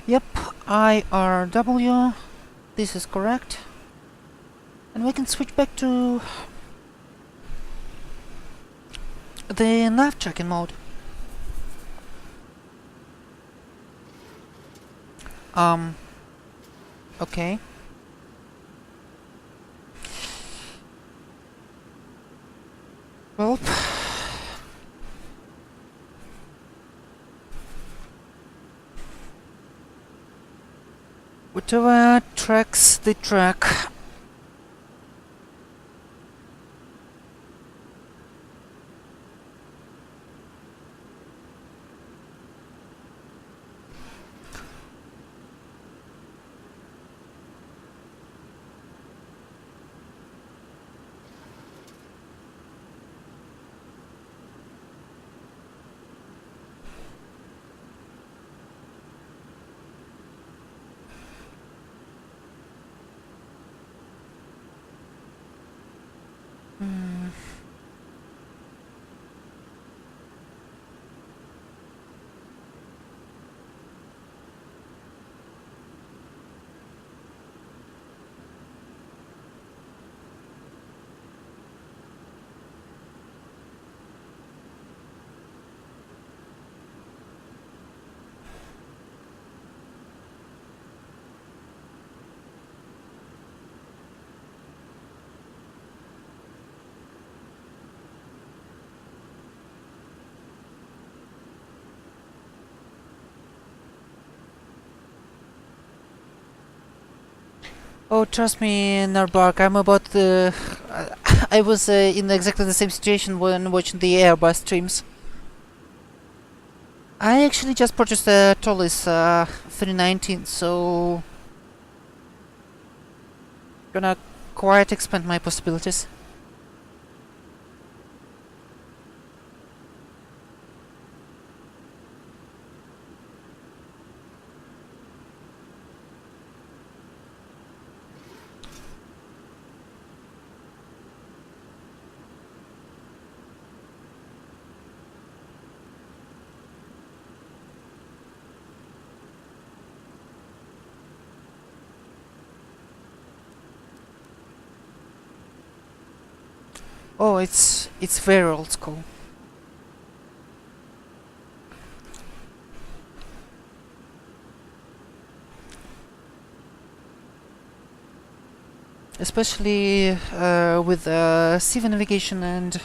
S1: Yep, IRW. This is correct. And we can switch back to the nav tracking mode. Okay. Well, whatever tracks the track. Oh, trust me, Narbark, I'm about the... I was in exactly the same situation when watching the Airbus streams. I actually just purchased a Tollis 319, so... gonna quite expand my possibilities. Oh, it's very old school. Especially with CV navigation and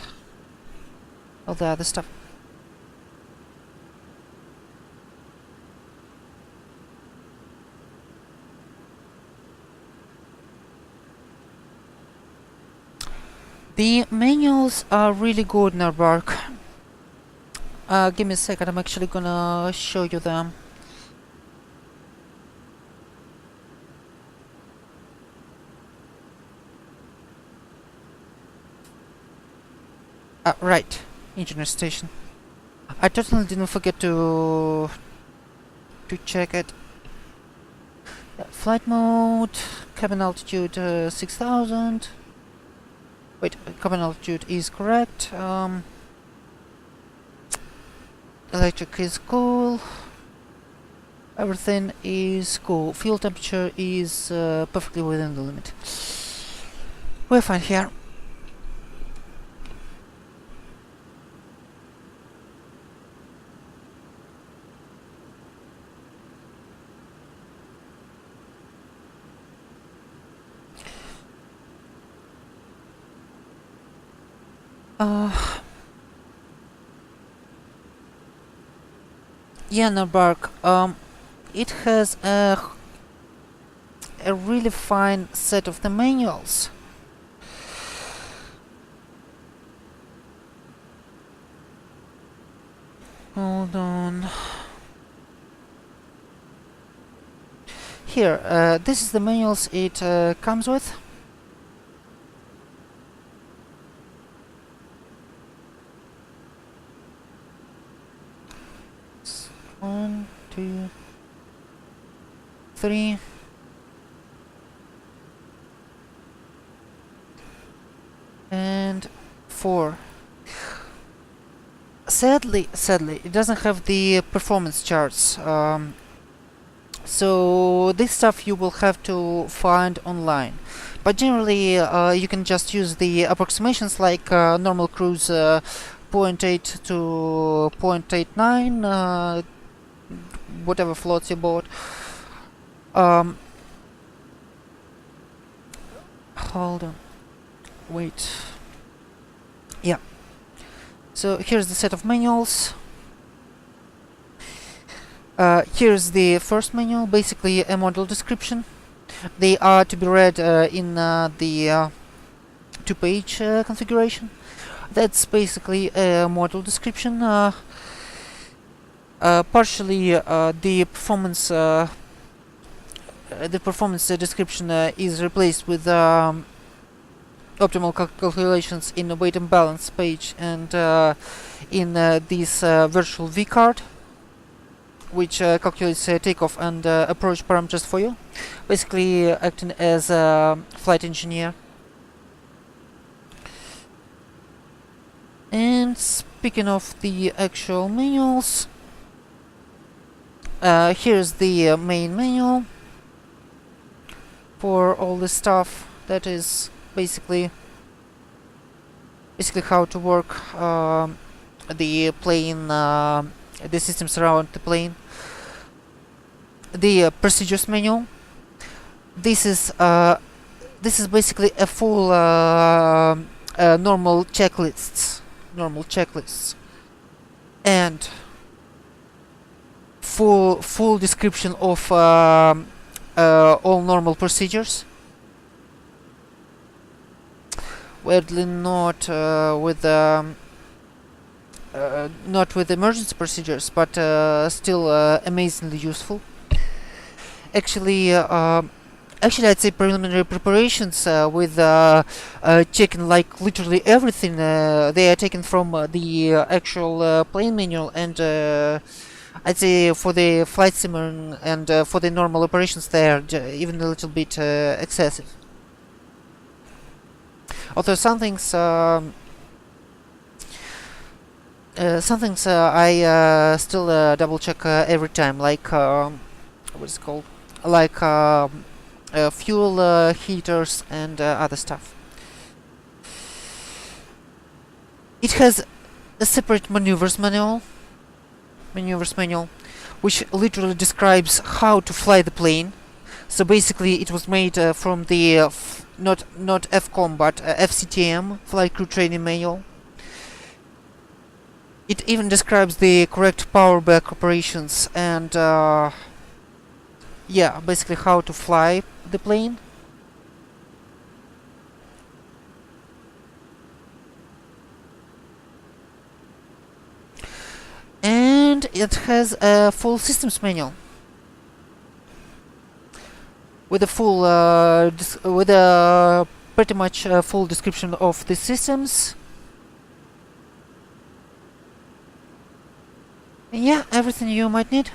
S1: all the other stuff. The manuals are really good in Aardvark. Give me a second, I'm actually gonna show you them. Right, engineer station. I totally didn't forget to check it. Flight mode, cabin altitude 6000. Wait, cabin altitude is correct. Electric is cool. Everything is cool. Fuel temperature is perfectly within the limit. We're fine here. Yeah, Aardvark. It has a really fine set of the manuals. Hold on. Here, this is the manuals it comes with. One, two, three. And 4. Sadly, it doesn't have the performance charts. So this stuff you will have to find online. But generally, you can just use the approximations like normal cruise 0.8 to 0.89, whatever floats you bought. Hold on. Wait. Yeah. So here's the set of manuals. Here's the first manual, basically a model description. They are to be read in the 2-page configuration. That's basically a model description. Partially, the performance description is replaced with optimal calculations in the weight and balance page and in this virtual V card, which calculates takeoff and approach parameters for you, basically acting as a flight engineer. And speaking of the actual manuals, here's the main manual for all the stuff. That is basically how to work the plane, the systems around the plane. The procedures manual. This is basically a full normal checklists, and full description of all normal procedures. Weirdly, not with emergency procedures, but still amazingly useful. Actually, I'd say preliminary preparations with checking like literally everything. They are taken from the actual plane manual, and I'd say for the flight sim and for the normal operations, they are even a little bit excessive. Although some things I still double check every time, like what's it called, like fuel heaters and other stuff. It has a separate maneuvers manual, which literally describes how to fly the plane. So basically, it was made from the not FCOM but FCTM, flight crew training manual. It even describes the correct power back operations and yeah, basically how to fly the plane. it has a full systems manual with a full with a pretty much full description of the systems. Yeah, everything you might need.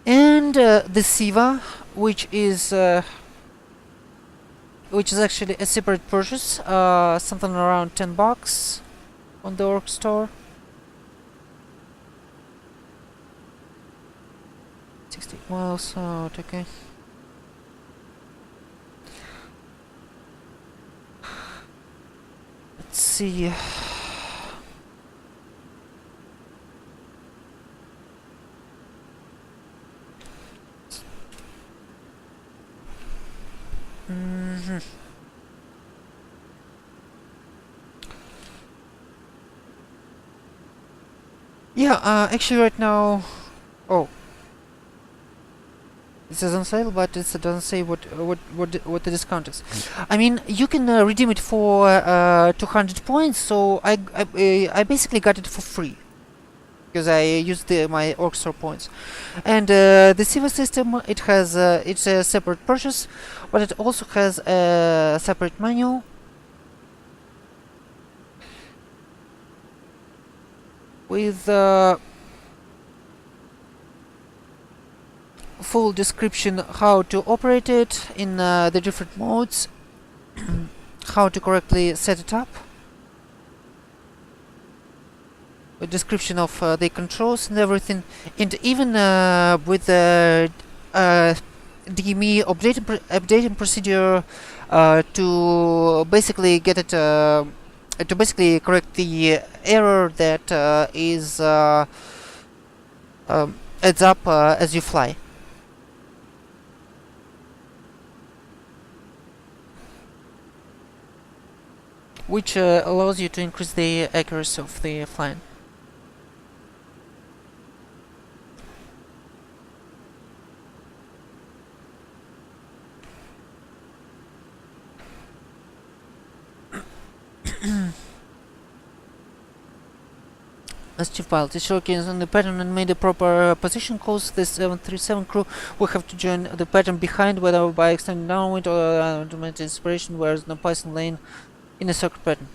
S1: And the SIVA, which is actually a separate purchase, something around $10 on the org store. 60 miles out, okay. Let's see. Yeah, actually right now... Oh. It says on sale, but it doesn't say what the discount is. I mean, you can redeem it for 200 points, so I basically got it for free. Because I used my org store points. And the SIVA system, it has it's a separate purchase, but it also has a separate manual. With full description how to operate it in the different modes, how to correctly set it up, a description of the controls and everything, and even with the DME updating procedure to basically get it to basically correct the error that is adds up as you fly. Which allows you to increase the accuracy of the flying. As chief pilot, is showcased on the pattern and made a proper position calls. The 737 crew will have to join the pattern behind, whether by extending downwind or automated inspiration, where there's no passing lane in a circuit pattern.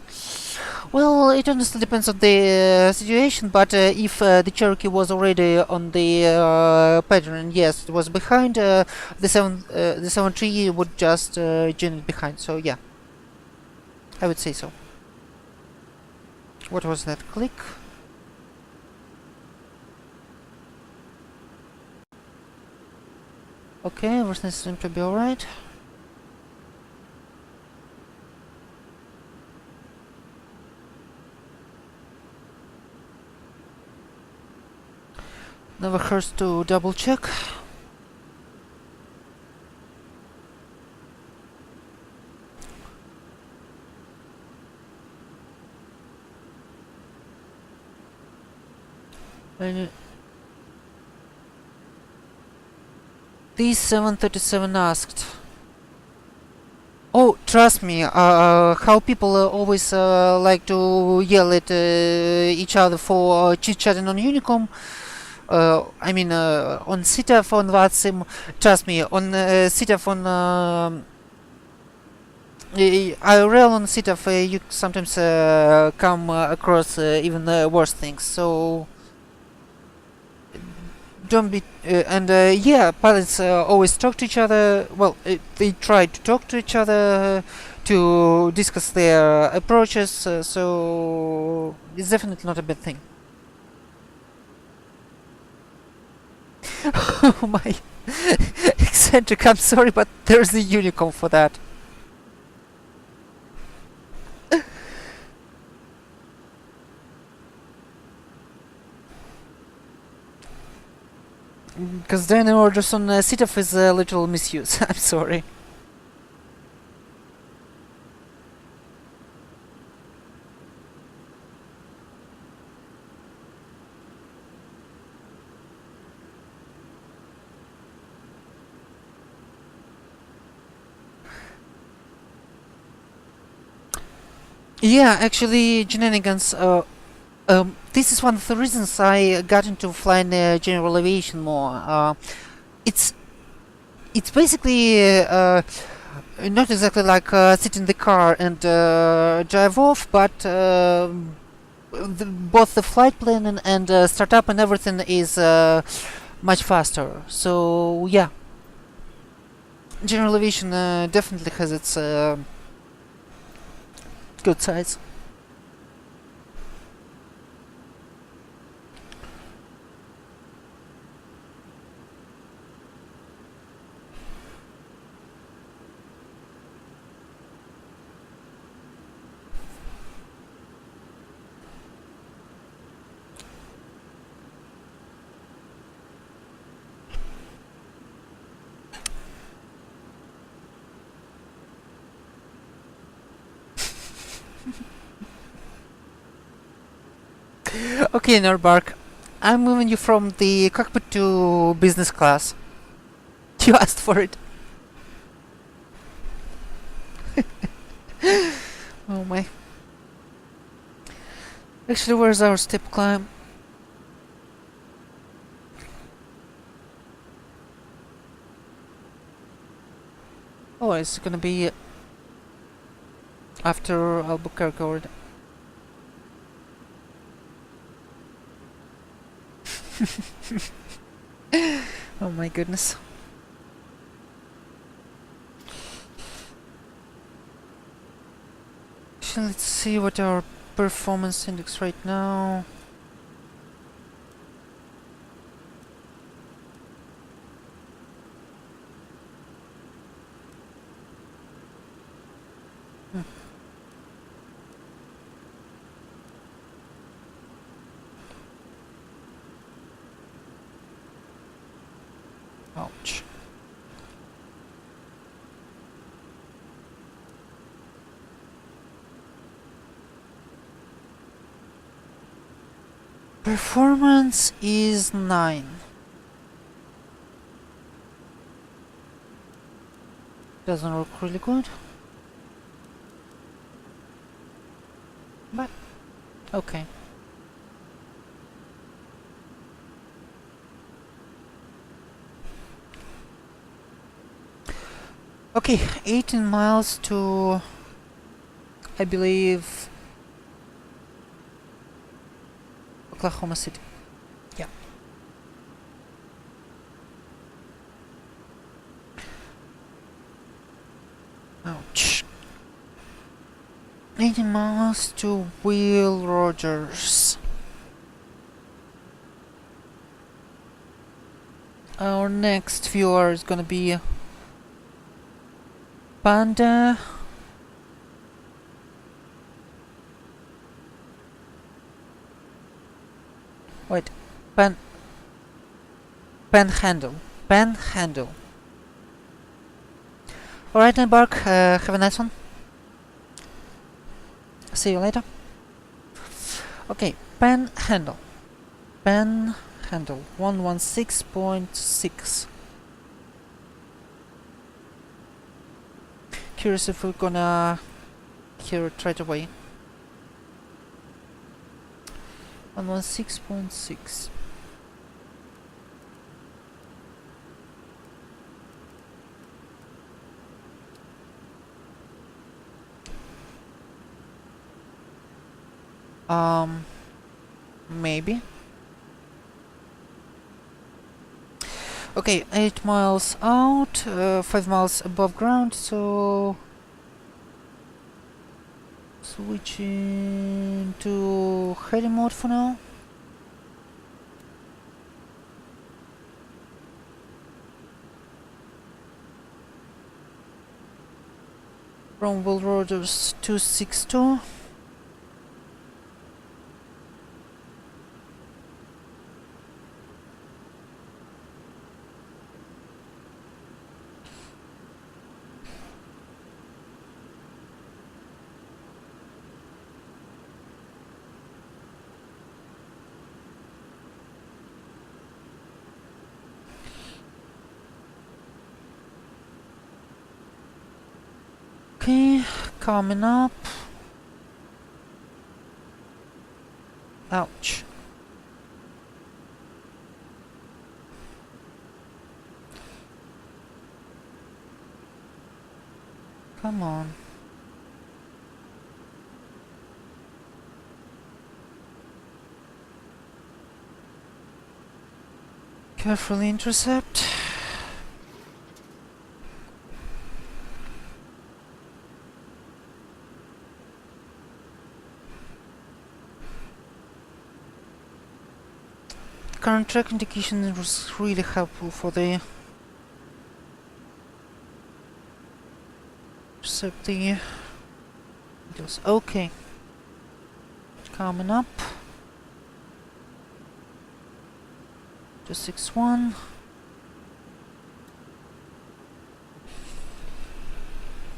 S1: Well, it honestly depends on the situation, but if the Cherokee was already on the pattern, and yes, it was behind, the 73 would just join it behind. So yeah, I would say so. What was that click? Okay, everything seems to be alright. Never hurts to double check. These 737 asked. Oh, trust me, how people always like to yell at each other for chit-chatting on Unicom. I mean, on CTF, on VATSIM, trust me, on CTF, on IRL, on CTF, you sometimes come across even worse things, so don't be... yeah, pilots always talk to each other. Well, they try to talk to each other to discuss their approaches, so it's definitely not a bad thing. Oh my... eccentric, I'm sorry, but there's a Unicom for that. Because then orders on CTF is a little misuse. I'm sorry. Yeah, actually, shenanigans This is one of the reasons I got into flying general aviation more. It's it's basically not exactly like sit in the car and drive off, but both the flight planning and startup and everything is much faster. So yeah, general aviation definitely has its good sides. Okay, Nordbark, I'm moving you from the cockpit to business class. You asked for it. Oh my. Actually, where's our step climb? Oh, it's gonna be after Albuquerque already. Oh my goodness. Actually, let's see what our performance index right now. Ouch. Performance is 9. Doesn't look really good. But, okay. Okay, 18 miles to, I believe, Oklahoma City. Yeah. Ouch. 18 miles to Will Rogers. Our next viewer is gonna be Panda. Wait, Panhandle. Panhandle. Alright then, Bark, have a nice one. See you later. Okay, Panhandle. Panhandle 116.6. Curious if we're gonna hear it right away. 116.6. Maybe. Okay, 8 miles out, 5 miles above ground, so switching to heli mode for now. From Will Rogers 262. Okay, coming up. Ouch. Come on. Carefully intercept. Current track indication was really helpful for the intercept the videos. Okay. Coming up. 261.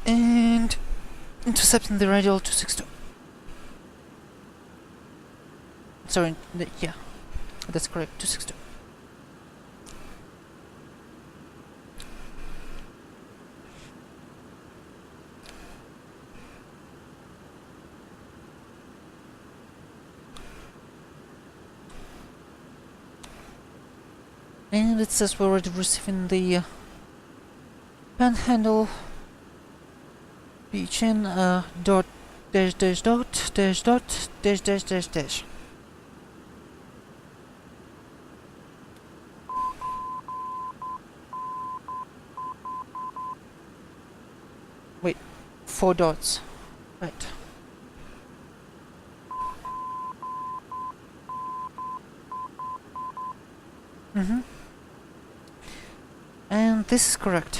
S1: And intercepting the radial 262. Sorry, yeah, that's correct, 262. And it says we're already receiving the panhandle beach in dot dash dash dot dash dot dash dash dash dash. Wait, 4 dots. Right. And this is correct.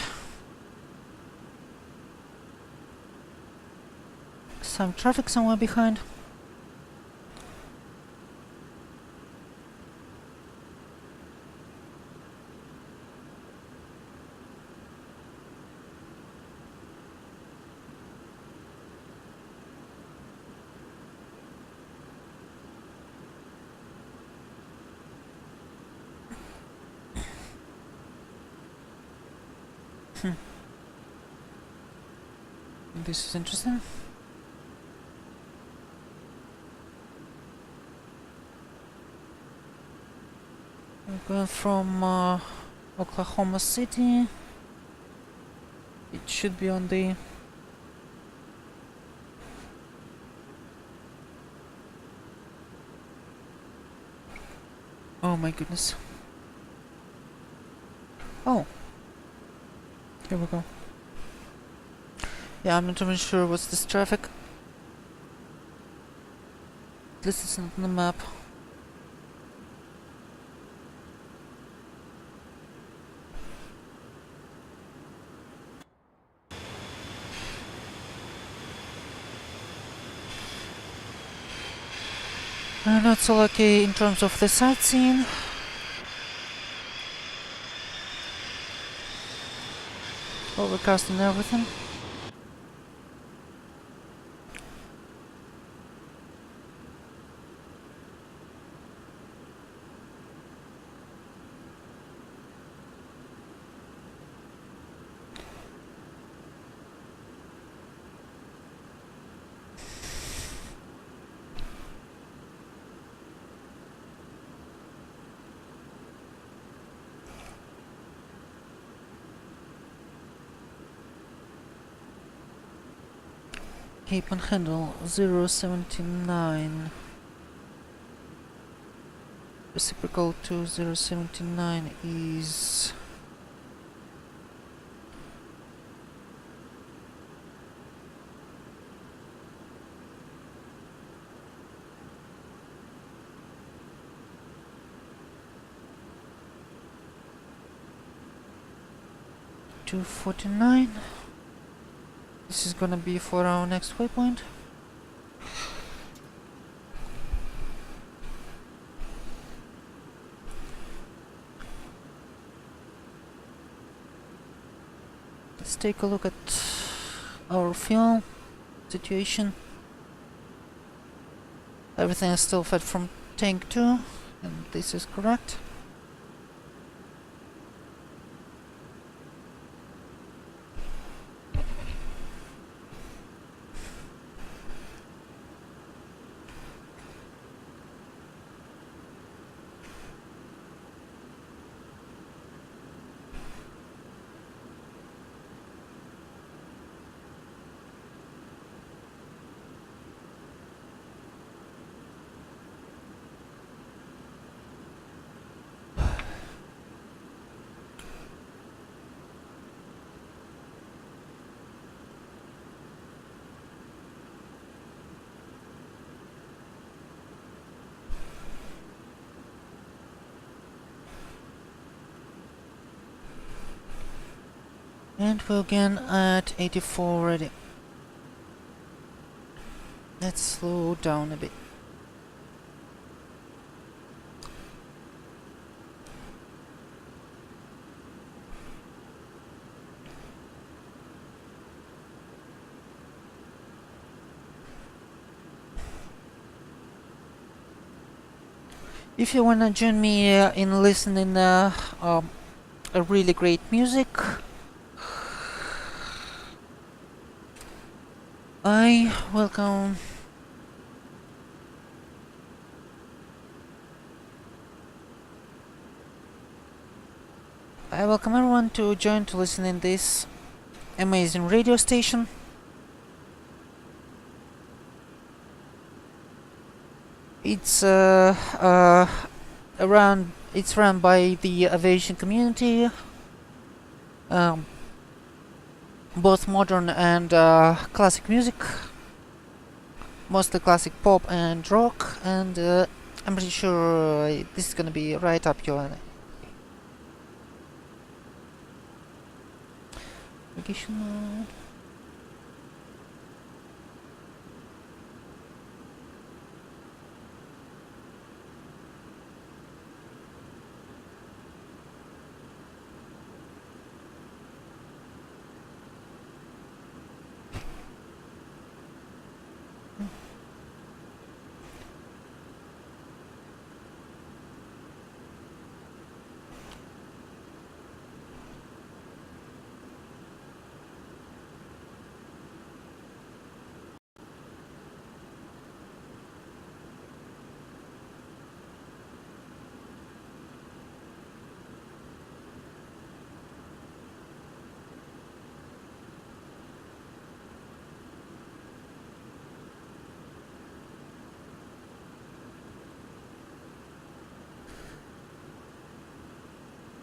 S1: Some traffic somewhere behind. This is interesting. We're going from Oklahoma City. It should be on the oh my goodness. Oh, here we go. Yeah, I'm not even sure what's this traffic. At least it's not on the map. Not so lucky in terms of the sightseeing. Overcast and everything. Cape and handle 079. Reciprocal to 079 is $249. This is gonna be for our next waypoint. Let's take a look at our fuel situation. Everything is still fed from tank 2, and this is correct. And we're again at 84 already. Let's slow down a bit. If you wanna join me in listening a really great music, I welcome everyone to join to listen in this amazing radio station. It's it's run by the aviation community, both modern and classic music, mostly classic pop and rock, and I'm pretty sure this is gonna be right up your alley. Vacation mode.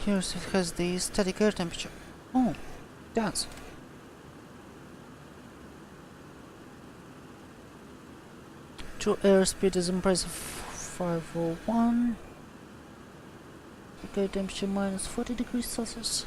S1: Here's it has the static air temperature. Oh, it does. True airspeed is impressive 501. Air temperature minus 40 degrees Celsius.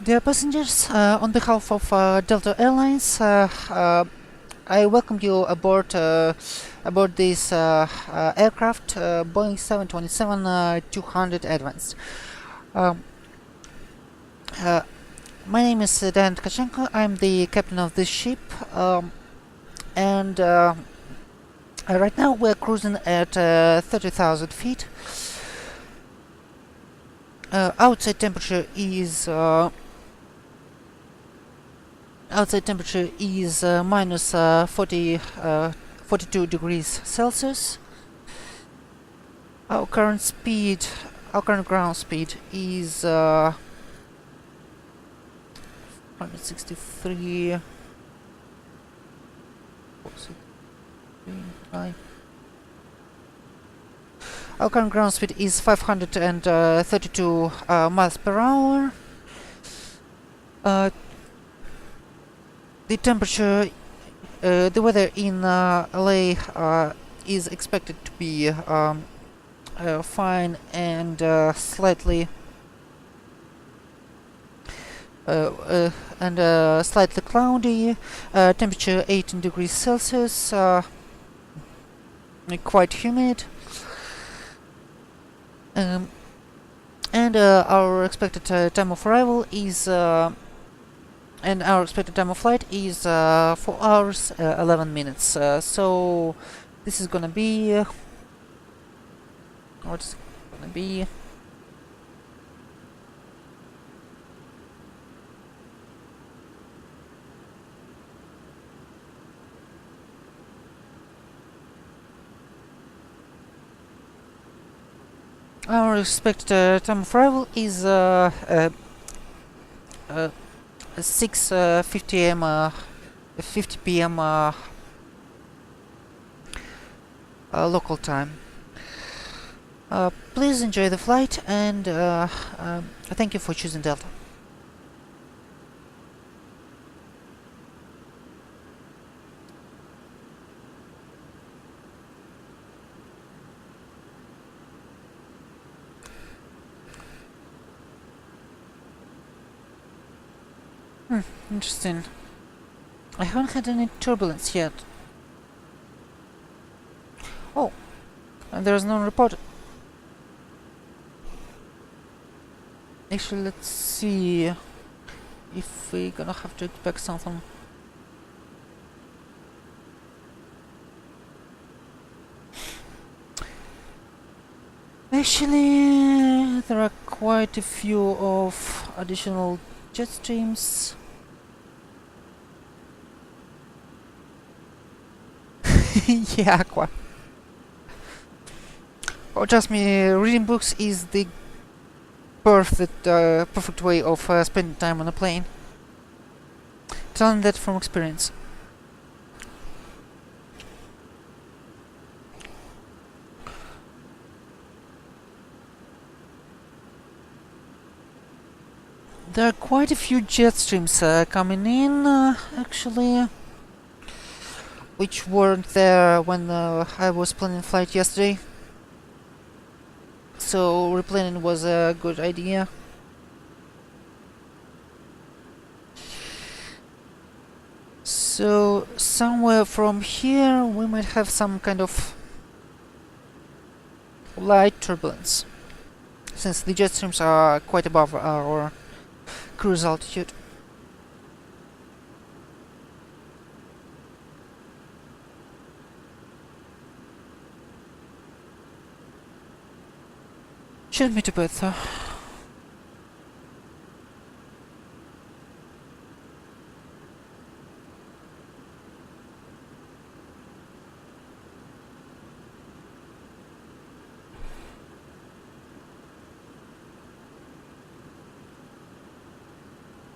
S1: Dear passengers, on behalf of Delta Airlines, I welcome you aboard this aircraft, Boeing 727-200 Advanced. My name is Dan Tkachenko. I'm the captain of this ship, and right now we're cruising at 30,000 feet. Outside temperature is minus 42 degrees Celsius. Our current ground speed is 163. Our current ground speed is 532 miles per hour. The temperature, the weather in LA is expected to be fine and slightly cloudy. Temperature 18 degrees Celsius. Quite humid. And our expected time of arrival is and our expected time of flight is 4 hours 11 minutes. So this is gonna be what's gonna be our expected time of arrival is 6:50 a.m. 50 p.m. Local time. Please enjoy the flight, and thank you for choosing Delta. Interesting. I haven't had any turbulence yet. Oh, and there's none reported. Actually, let's see if we're gonna have to expect something. Actually, there are quite a few of additional jet streams. Yeah, quite. Oh, trust me, reading books is the perfect way of spending time on a plane. Telling that from experience. There are quite a few jet streams coming in, actually, which weren't there when I was planning flight yesterday. So replanning was a good idea. So somewhere from here we might have some kind of light turbulence, since the jet streams are quite above our cruise altitude. Shouldn't be too bad though.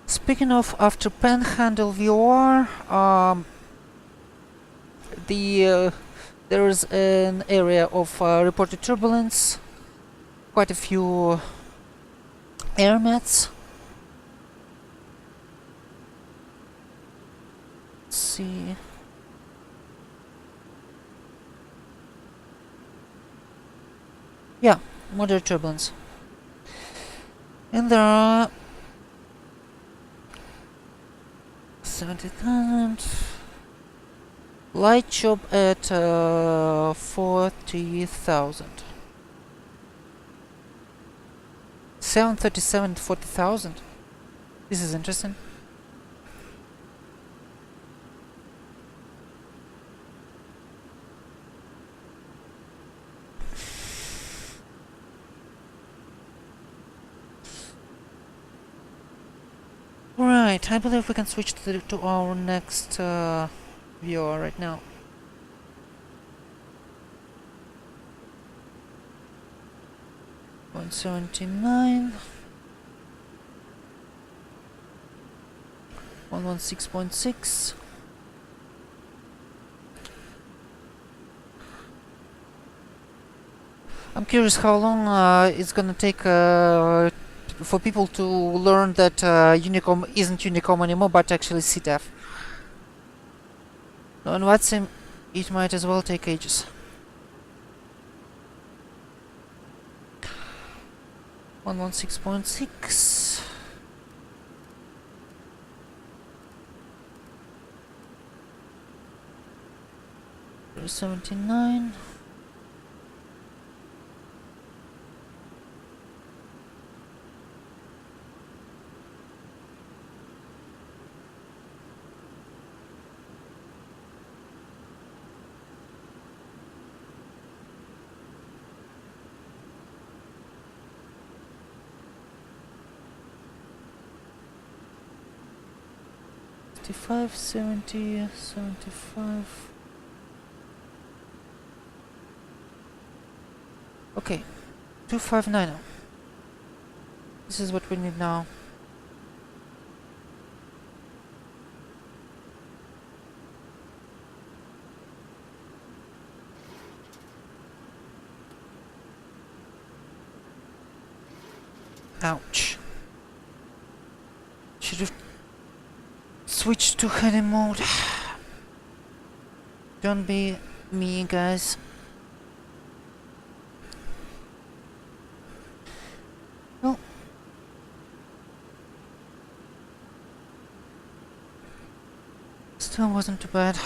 S1: Speaking of, after Panhandle VOR, there is an area of reported turbulence, quite a few air mats. Let's see. Yeah, moderate turbulence. And there are 70,000. Light job at 40,000. 737 to 40,000. This is interesting. Right, I believe we can switch to our next viewer right now. Point 79. 116.6. I'm curious how long it's gonna take for people to learn that Unicom isn't Unicom anymore, but actually CTF. On VATSIM, it might as well take ages. 116.6. There's 79. Fifty-five, 70, 75. Okay, 259. This is what we need now. Ouch. Should have switched to heading mode. Don't be me, guys. Well, still wasn't too bad.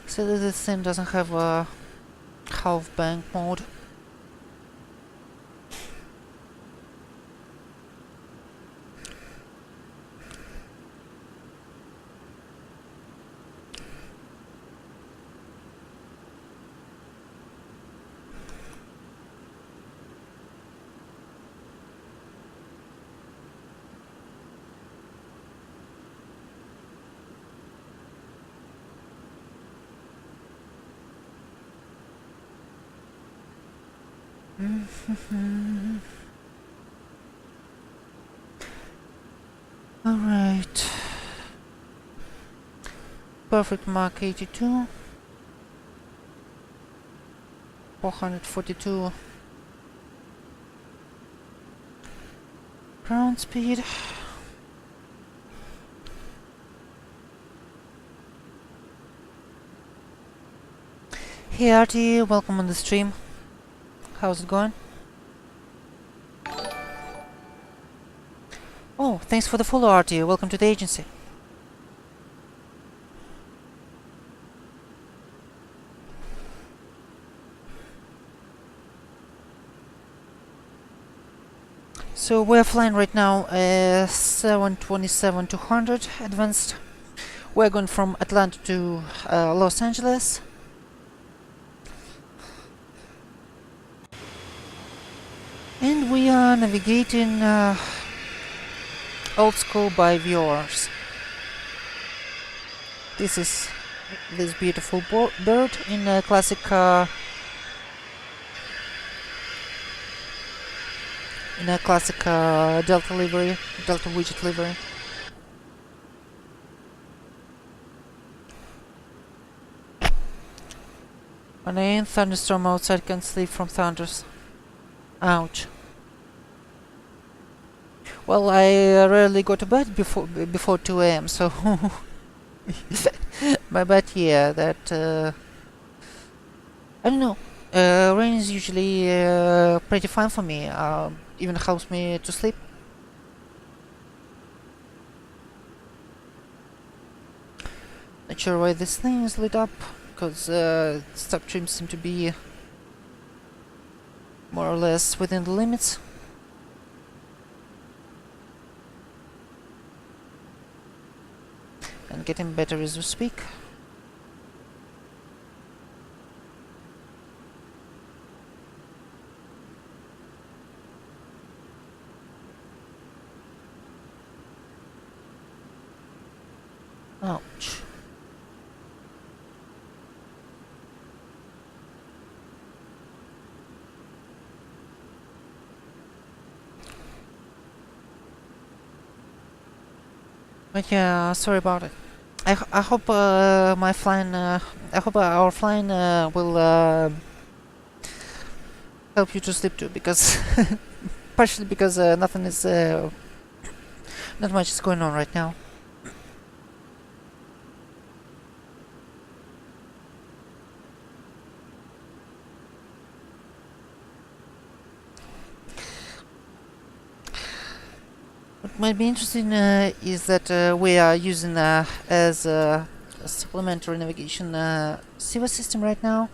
S1: So this thing doesn't have a half bank mode. Alright. Perfect mark 82. 442 ground speed. Hey Artie, welcome on the stream. How's it going? Oh, thanks for the follow, Artie. Welcome to the agency. So we're flying right now 727-200 advanced. We're going from Atlanta to Los Angeles. And we are navigating old school by VORs. This is this beautiful bird in a classic Delta livery, Delta widget livery. When I in thunderstorm outside, can't sleep from thunders. Ouch. Well, I rarely go to bed before 2 a.m. so but yeah, that I don't know. Rain is usually pretty fine for me. Even helps me to sleep. Not sure why this thing is lit up, because stop trims seem to be more or less within the limits. And getting better as we speak. Ouch. But yeah, sorry about it. I hope my flying I hope our flying will help you to sleep too, because partially because nothing is not much is going on right now. What might be interesting is that we are using as a supplementary navigation SIVA system right now.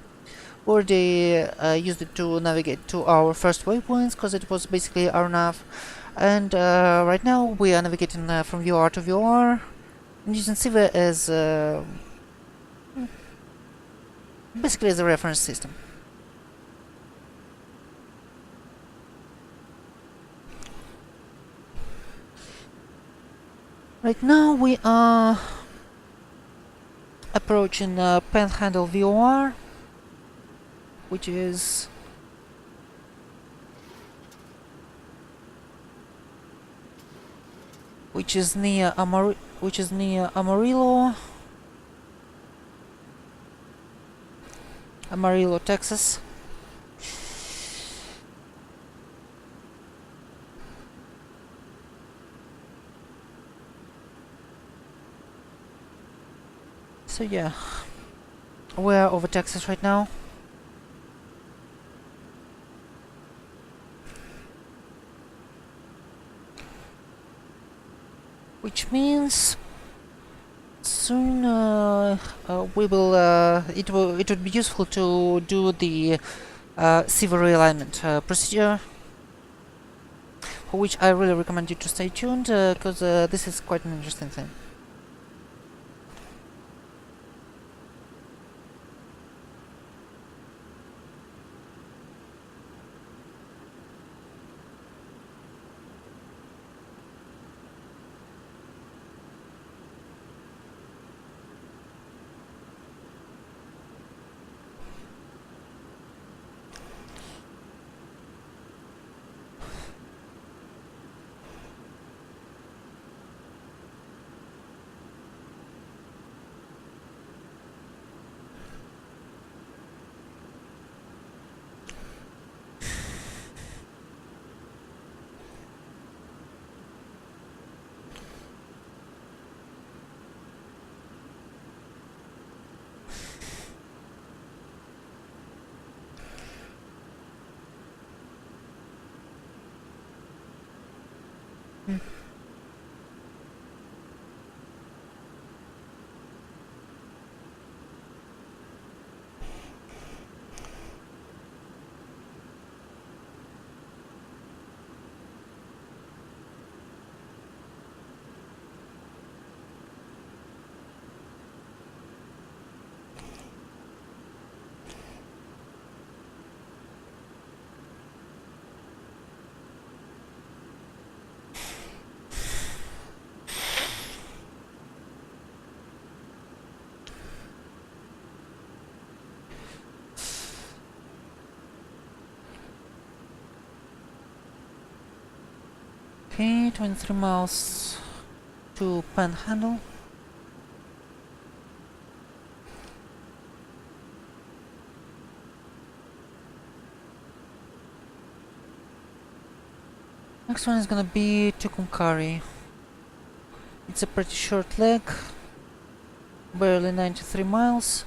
S1: We already used it to navigate to our first waypoints, because it was basically our nav. And right now we are navigating from VR to VR and using SIVA as basically as a reference system. Right now we are approaching Panhandle VOR, which is near Amarillo, Texas. So yeah, we're over Texas right now. Which means soon we will. It would be useful to do the CV realignment procedure, for which I really recommend you to stay tuned, because this is quite an interesting thing. Okay, 23 miles to Panhandle. Next one is gonna be Tucumcari. It's a pretty short leg, barely 93 miles.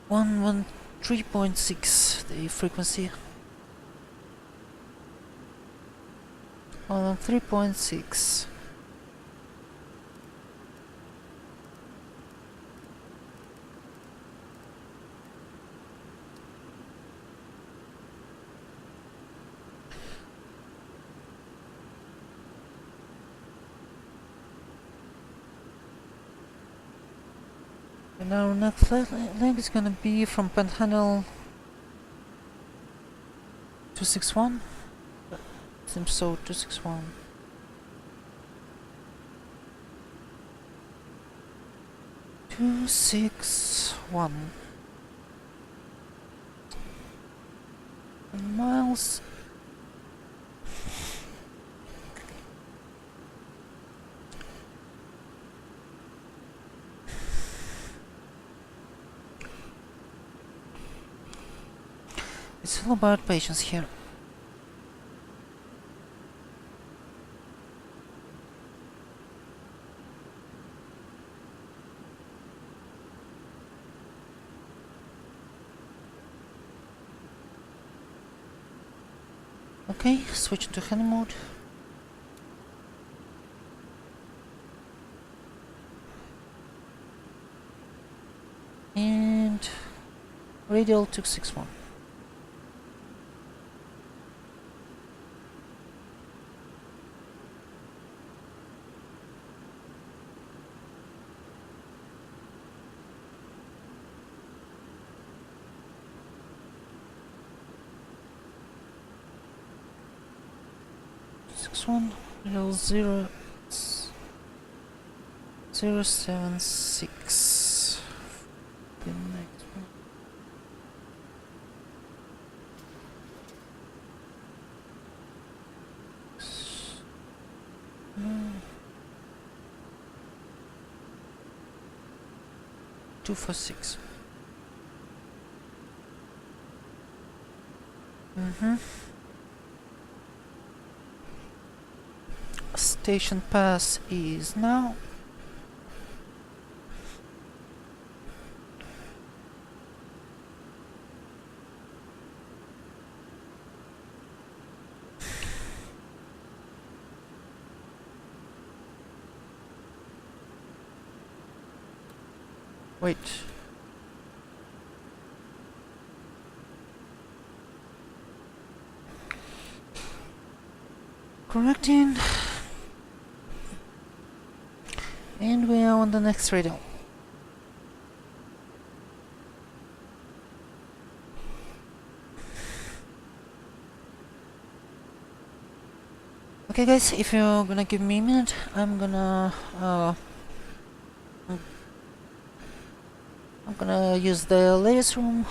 S1: One 3.6 the frequency. 3.6. And our next leg is gonna be from Panhandle 261. Seems so, 261. Two, 6, 1 miles. It's all about patience here. Okay, switch to heli mode. And radial 261. One radial 076. The next one. No. 246. station pass is now. Wait. Correcting. And we are on the next radio. Okay guys, if you're gonna give me a minute, I'm gonna use the ladies room,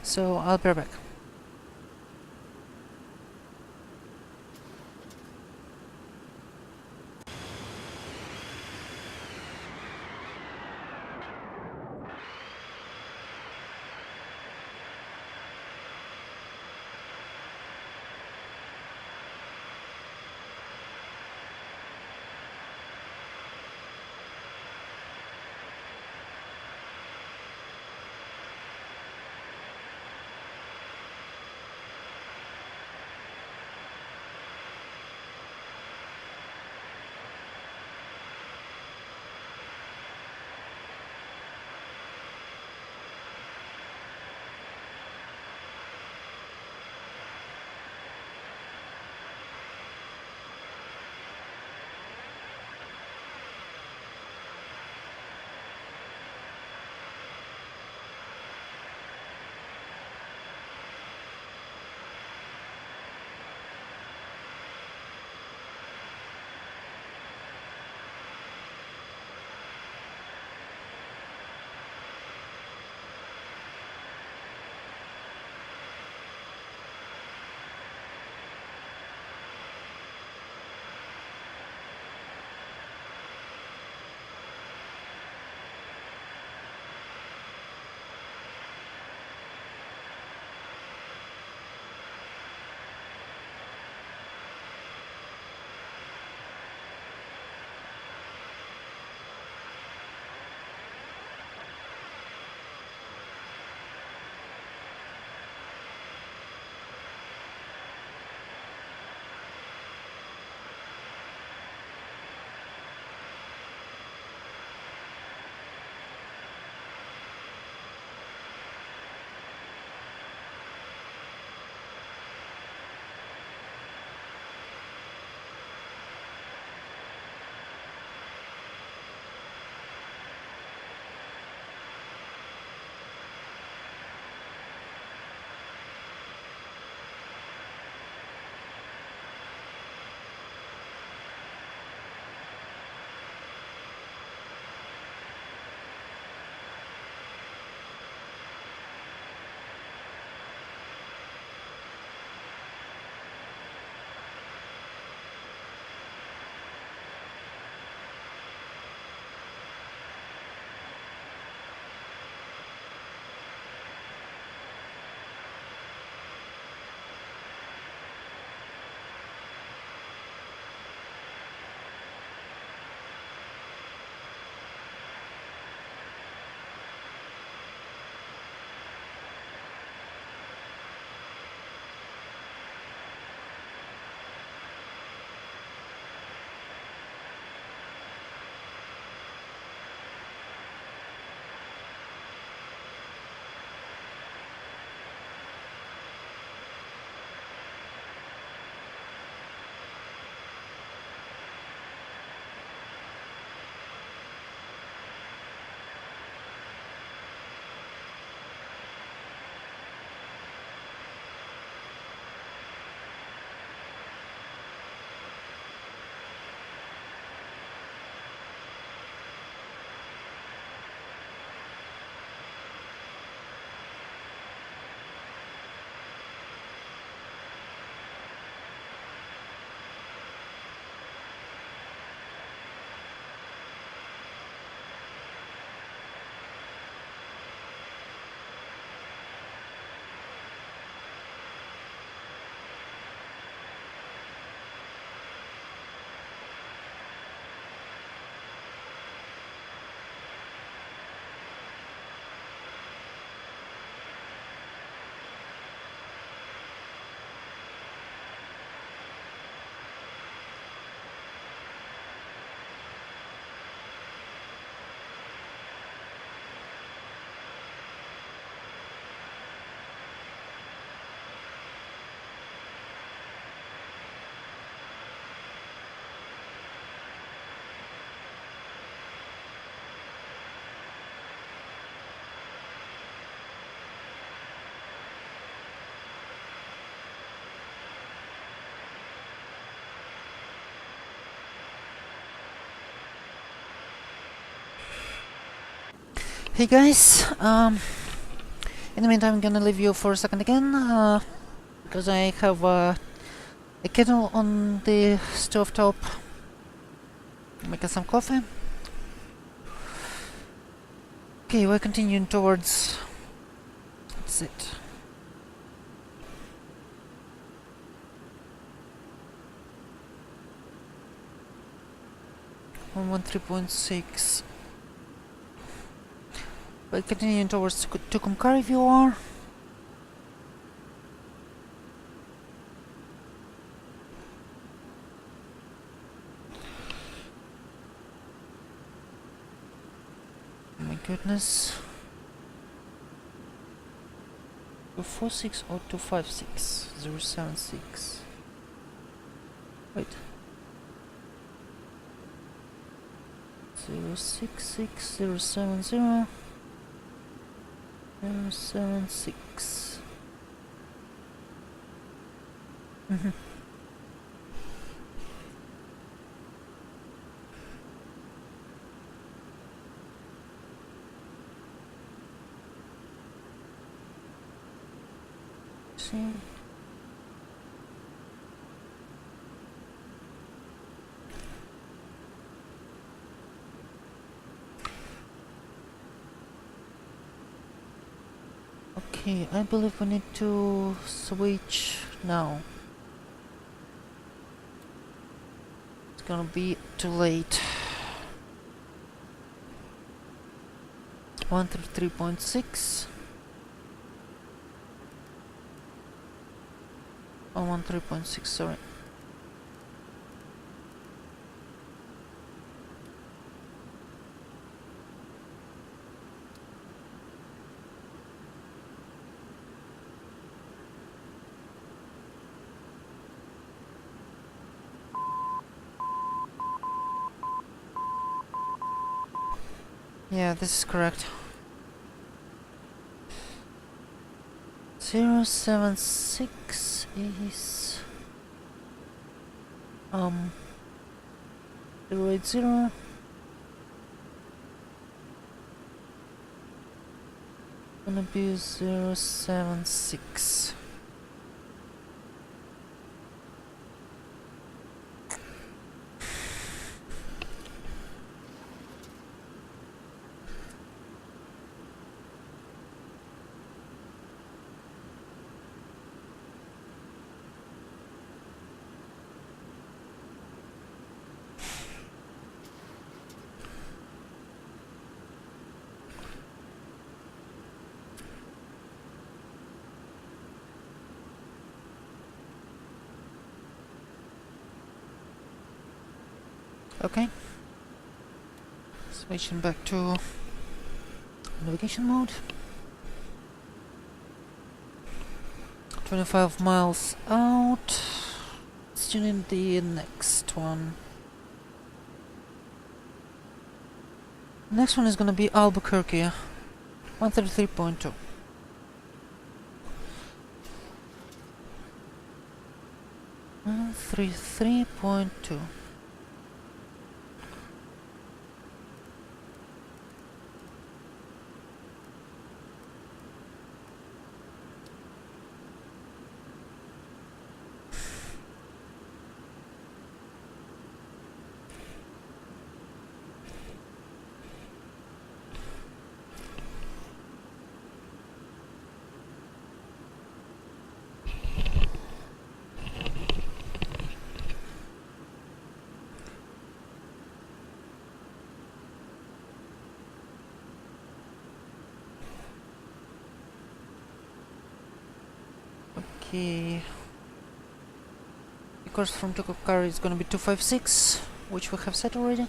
S1: so I'll be right back. Hey guys, in the meantime I'm gonna leave you for a second again, because I have a kettle on the stove top, making some coffee. Okay, we're continuing towards... That's it. On 3.6. We're continuing towards Tucumcari if you are. Oh my goodness. 246 or 256? 076. Wait. 066 070 076. See. Okay, I believe we need to switch now. It's gonna be too late. 133.6. 113.6, sorry. Yeah, this is correct. 076 is 080. Gonna be 076. Okay. Switching back to navigation mode. 25 miles out. Let's tune in the next one. Next one is gonna be Albuquerque. 133.2. 133.2. Okay. The course from Tucumcari is gonna be 256, which we have set already.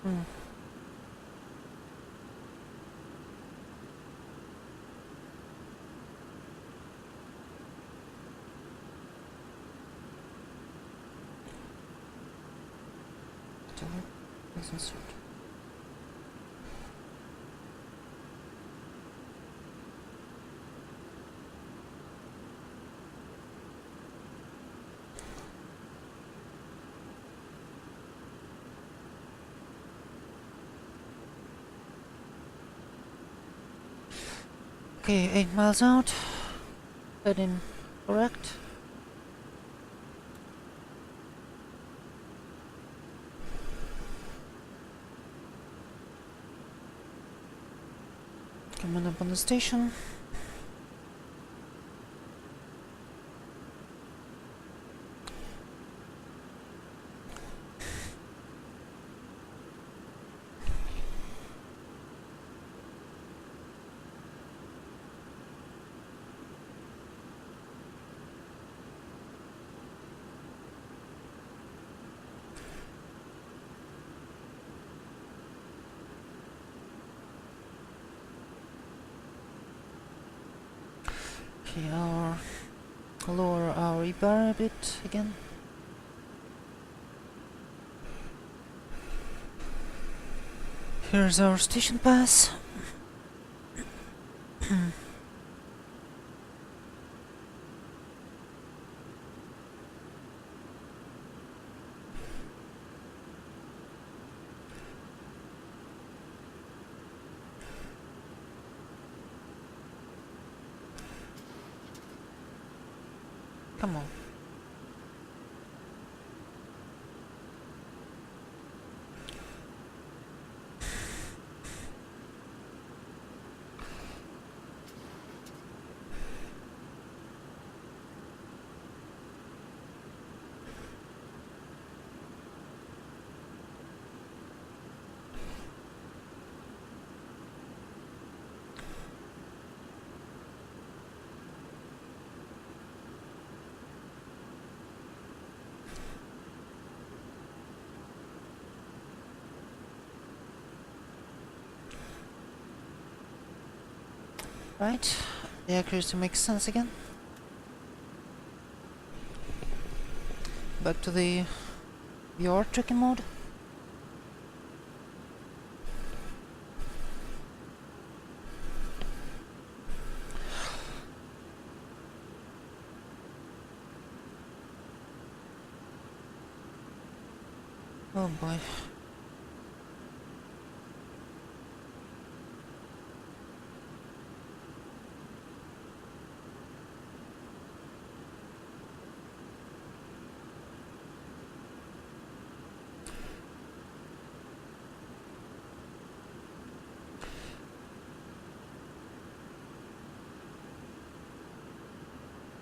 S1: Hmm. Doesn't suit. Okay, 8 miles out. Heading correct. Coming up on the station. Okay, I'll lower our E-bar a bit again. Here's our station pass. Come on. Right, the accuracy makes sense again. Back to the VR tracking mode. Oh boy.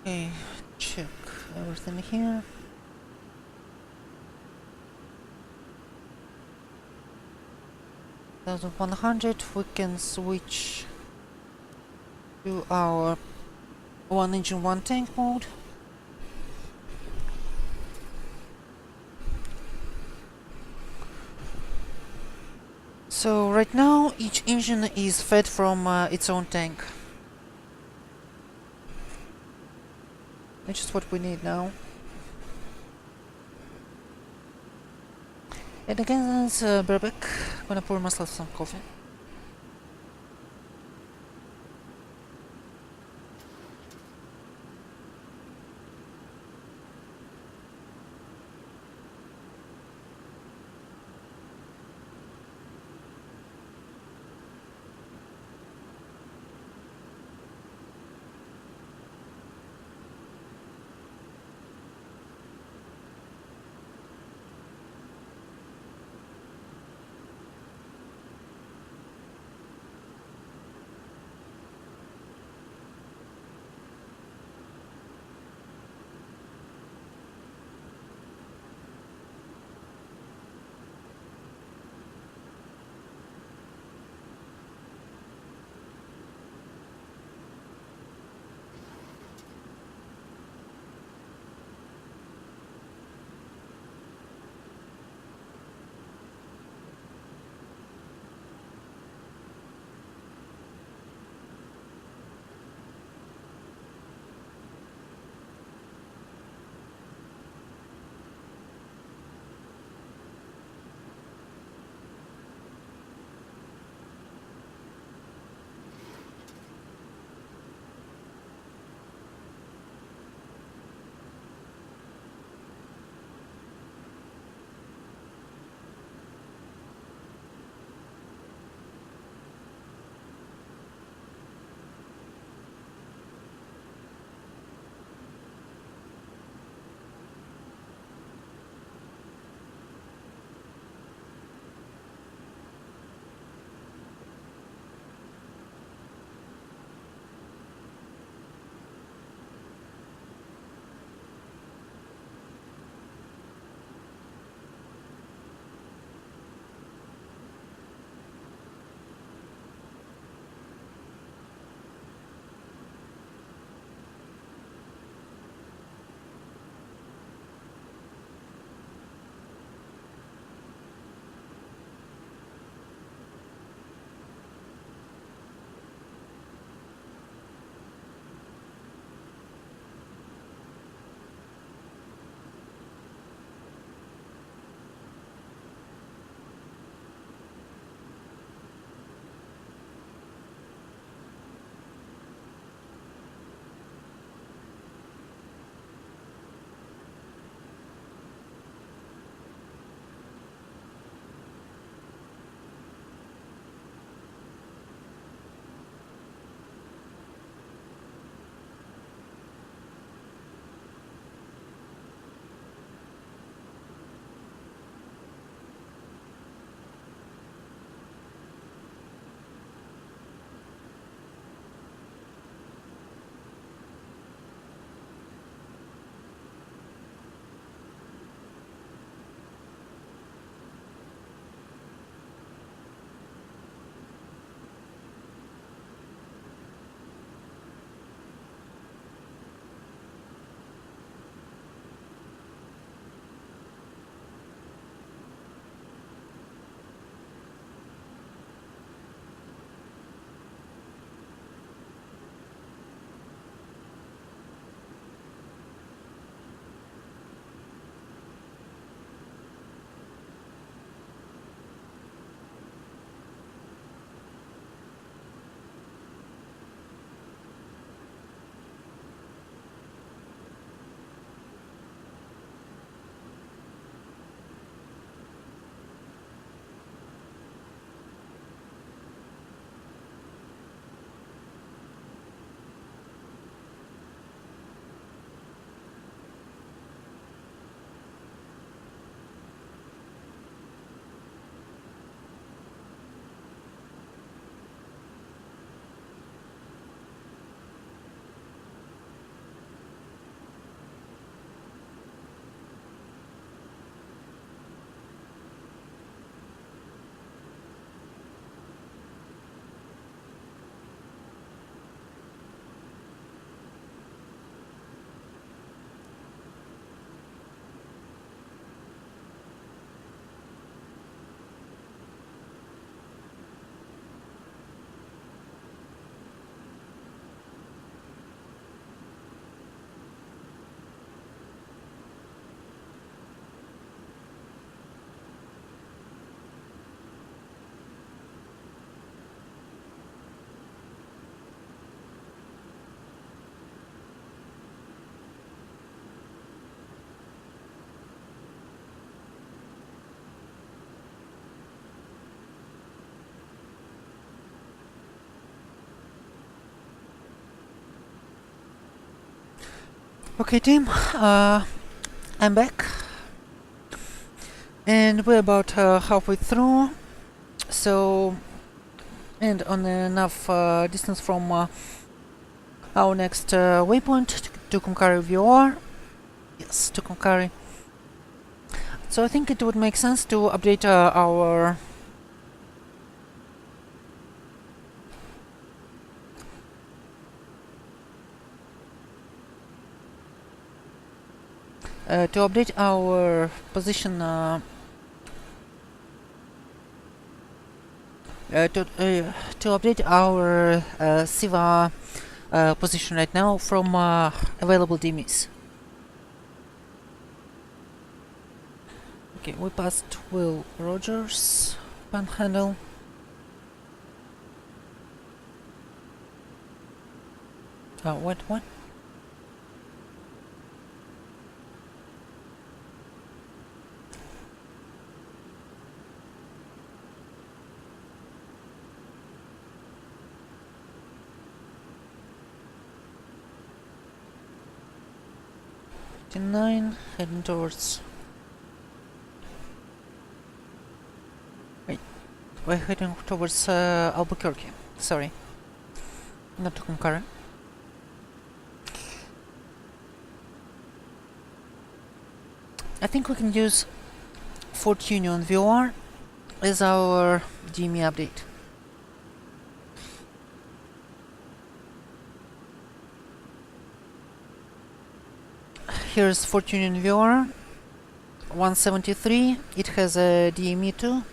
S1: Okay, check everything here. Thousand 100, we can switch to our one engine, one tank mode. So right now each engine is fed from its own tank, which is what we need now. And again, it's bareback. Gonna pour myself some coffee. Okay, team, I'm back, and we're about halfway through, so, and on enough distance from our next waypoint to Kumkari VOR. Yes, to Kumkari. So I think it would make sense to update our position to update our SIVA position right now from available DMEs. Okay, we passed Will Rogers panhandle. What? 9 heading towards. Wait, we're heading towards Albuquerque. Sorry, not to Kumkara. I think we can use Fort Union VOR as our DME update. Here's Fort Union VOR 173. It has a DME too,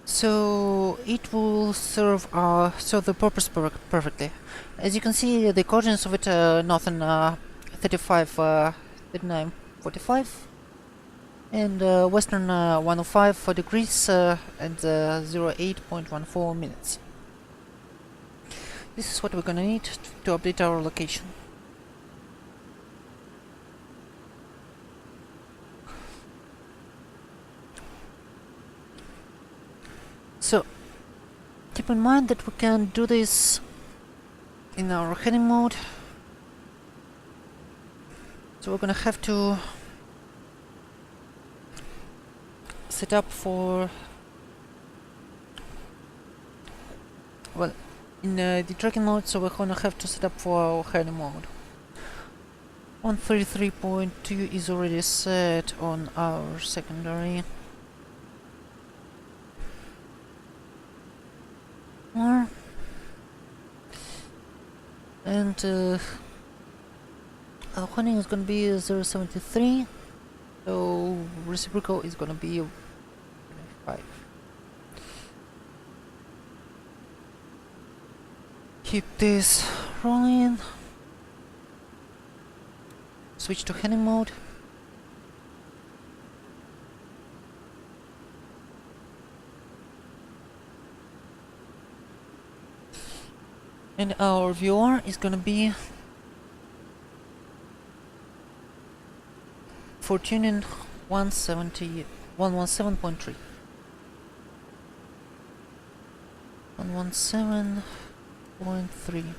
S1: so it will serve the purpose perfectly. As you can see, the coordinates of it northern 35 39 45 and western 105 degrees and 08.14 minutes. This is what we're gonna need to update our location. So keep in mind that we can do this in our heading mode. So we're gonna have to set up for, well, in the tracking mode, so we're gonna have to set up for our heading mode. 133.2 is already set on our secondary. And our heading is gonna be 073, so reciprocal is gonna be 5. Keep this rolling. Switch to heading mode. And our viewer is gonna be Fort Union 117.3. 117.3.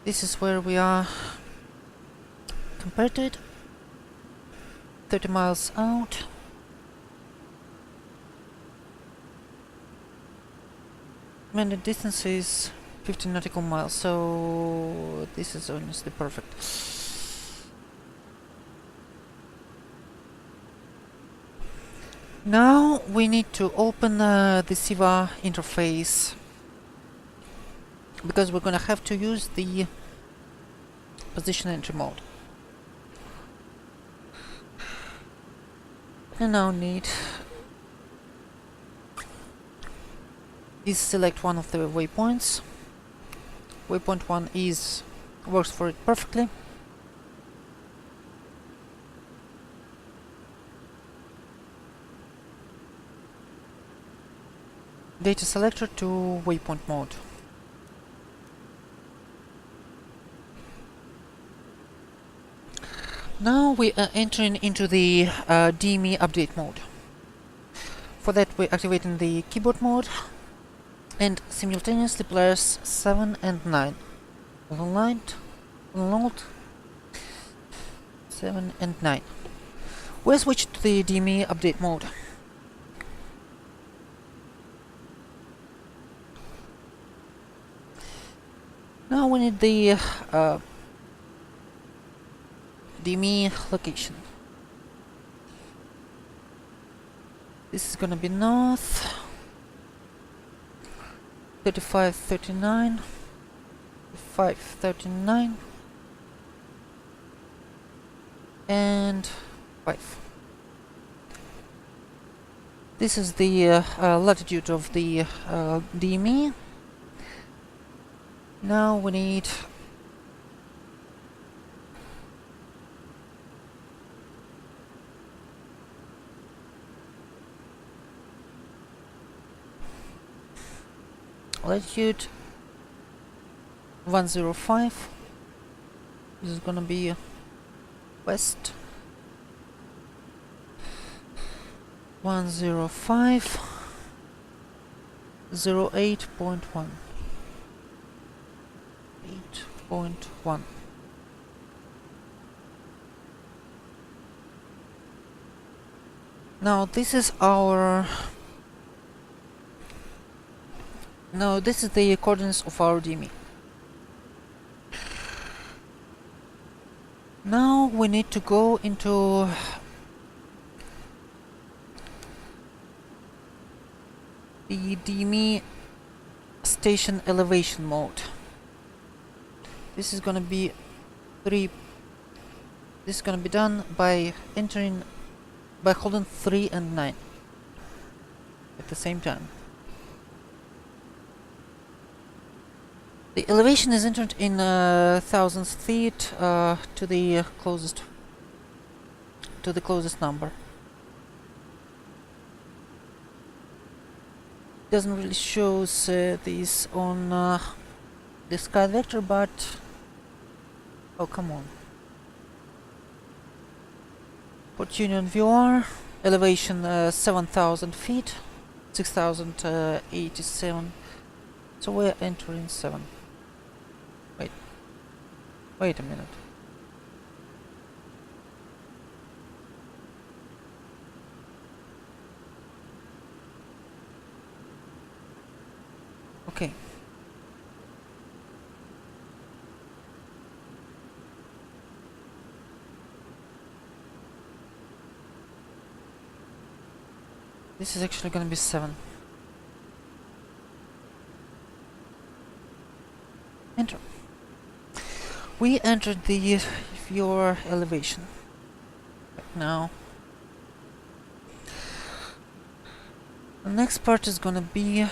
S1: This is where we are compared to it. 30 miles out. And the distance is 15 nautical miles, so this is honestly perfect. Now we need to open the SIVA interface, because we're gonna have to use the position entry mode. And now need is select one of the waypoints. Waypoint 1 works for it perfectly. Data selector to waypoint mode. Now we are entering into the DME update mode. For that, we're activating the keyboard mode and simultaneously players 7 and 9. Online, download 7 and 9. We'll switch to the DME update mode. Now we need the DME location. This is gonna be north 3539, 539, and 5. This is the latitude of the DME. Now we need latitude 105. This is gonna be west 105 08.1 8.1. Now this is our this is the coordinates of our DME. Now we need to go into the DME station elevation mode. This is gonna be this is gonna be done by holding 3 and 9 at the same time. The elevation is entered in thousands feet to the closest number. Doesn't really shows these on the sky vector, but oh, come on. Port Union VR elevation 7,000 feet, 6,087. So we're entering 7. Wait a minute. Okay. This is actually gonna be 7. Enter. We entered the viewer elevation. Right now. The next part is gonna be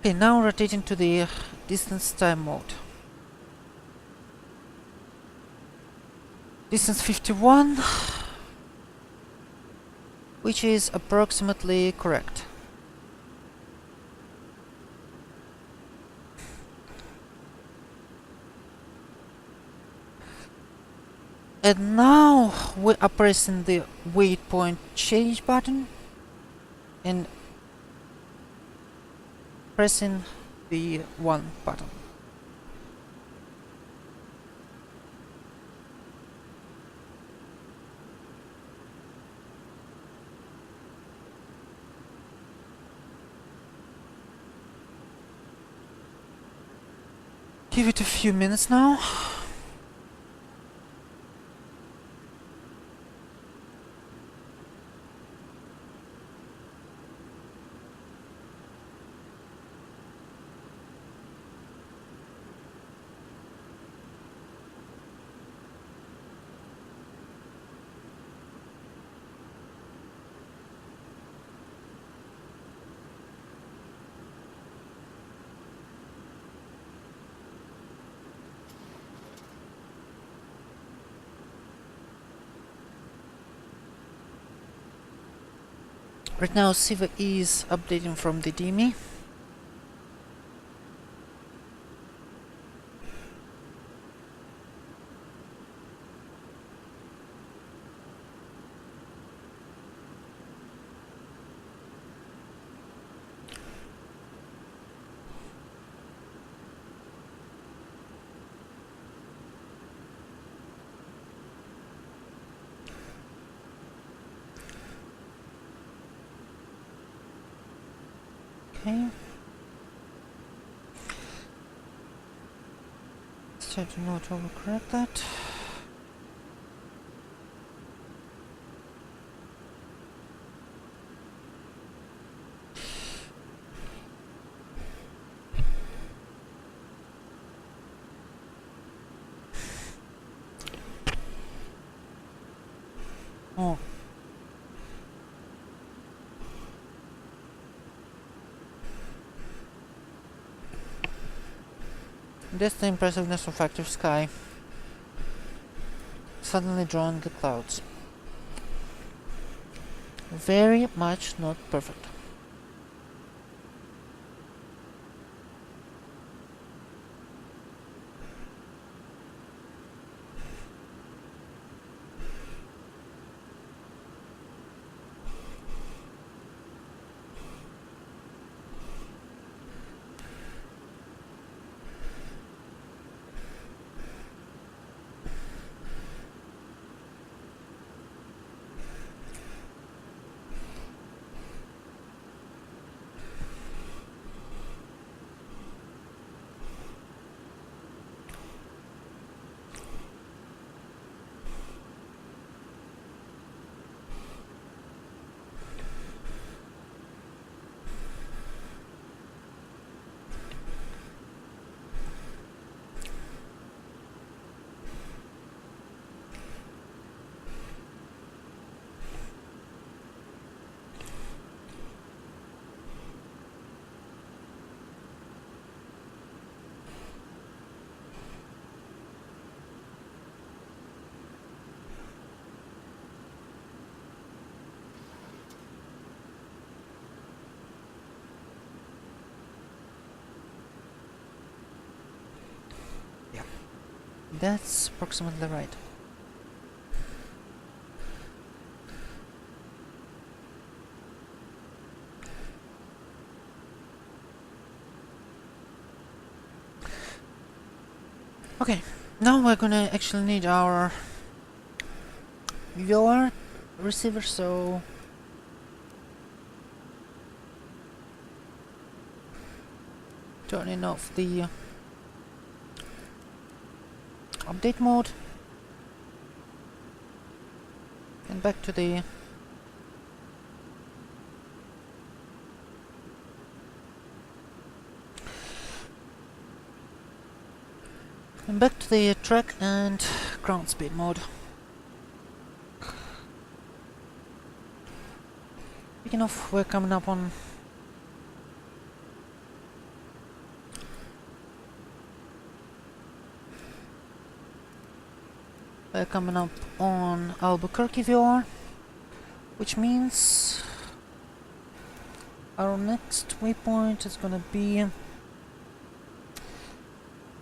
S1: okay, now rotating to the distance time mode. Distance 51, which is approximately correct. And now we are pressing the waypoint change button and pressing the 1 button. Give it a few minutes now. Right now Siva is updating from the DME. Okay. Let's try to not overcorrect that. Oh. That's the impressiveness of active sky, suddenly drawing the clouds. Very much not perfect. That's approximately right. Okay, now we're gonna actually need our viewer receiver, so turning off the update mode and back to the track and ground speed mode. Speaking of, we're coming up on Albuquerque VR, which means our next waypoint is gonna be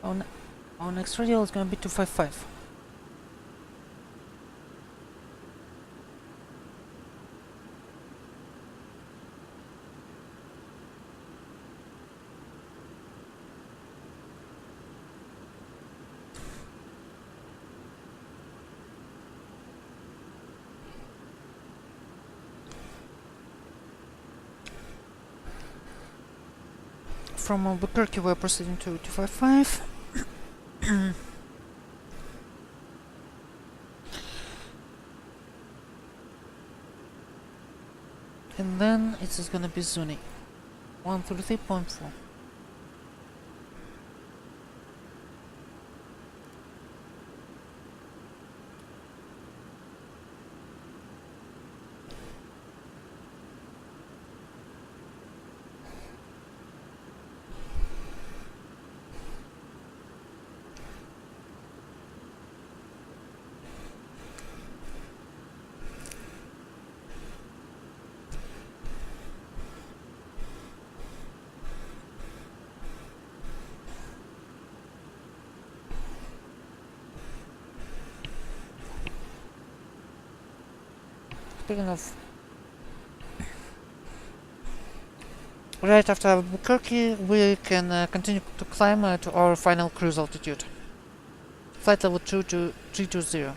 S1: our next radial is gonna be 255. From Albuquerque we're proceeding to 255. And then it's just gonna be Zuni 133.4. Speaking of, right after Albuquerque, we can continue to climb to our final cruise altitude. Flight level 320.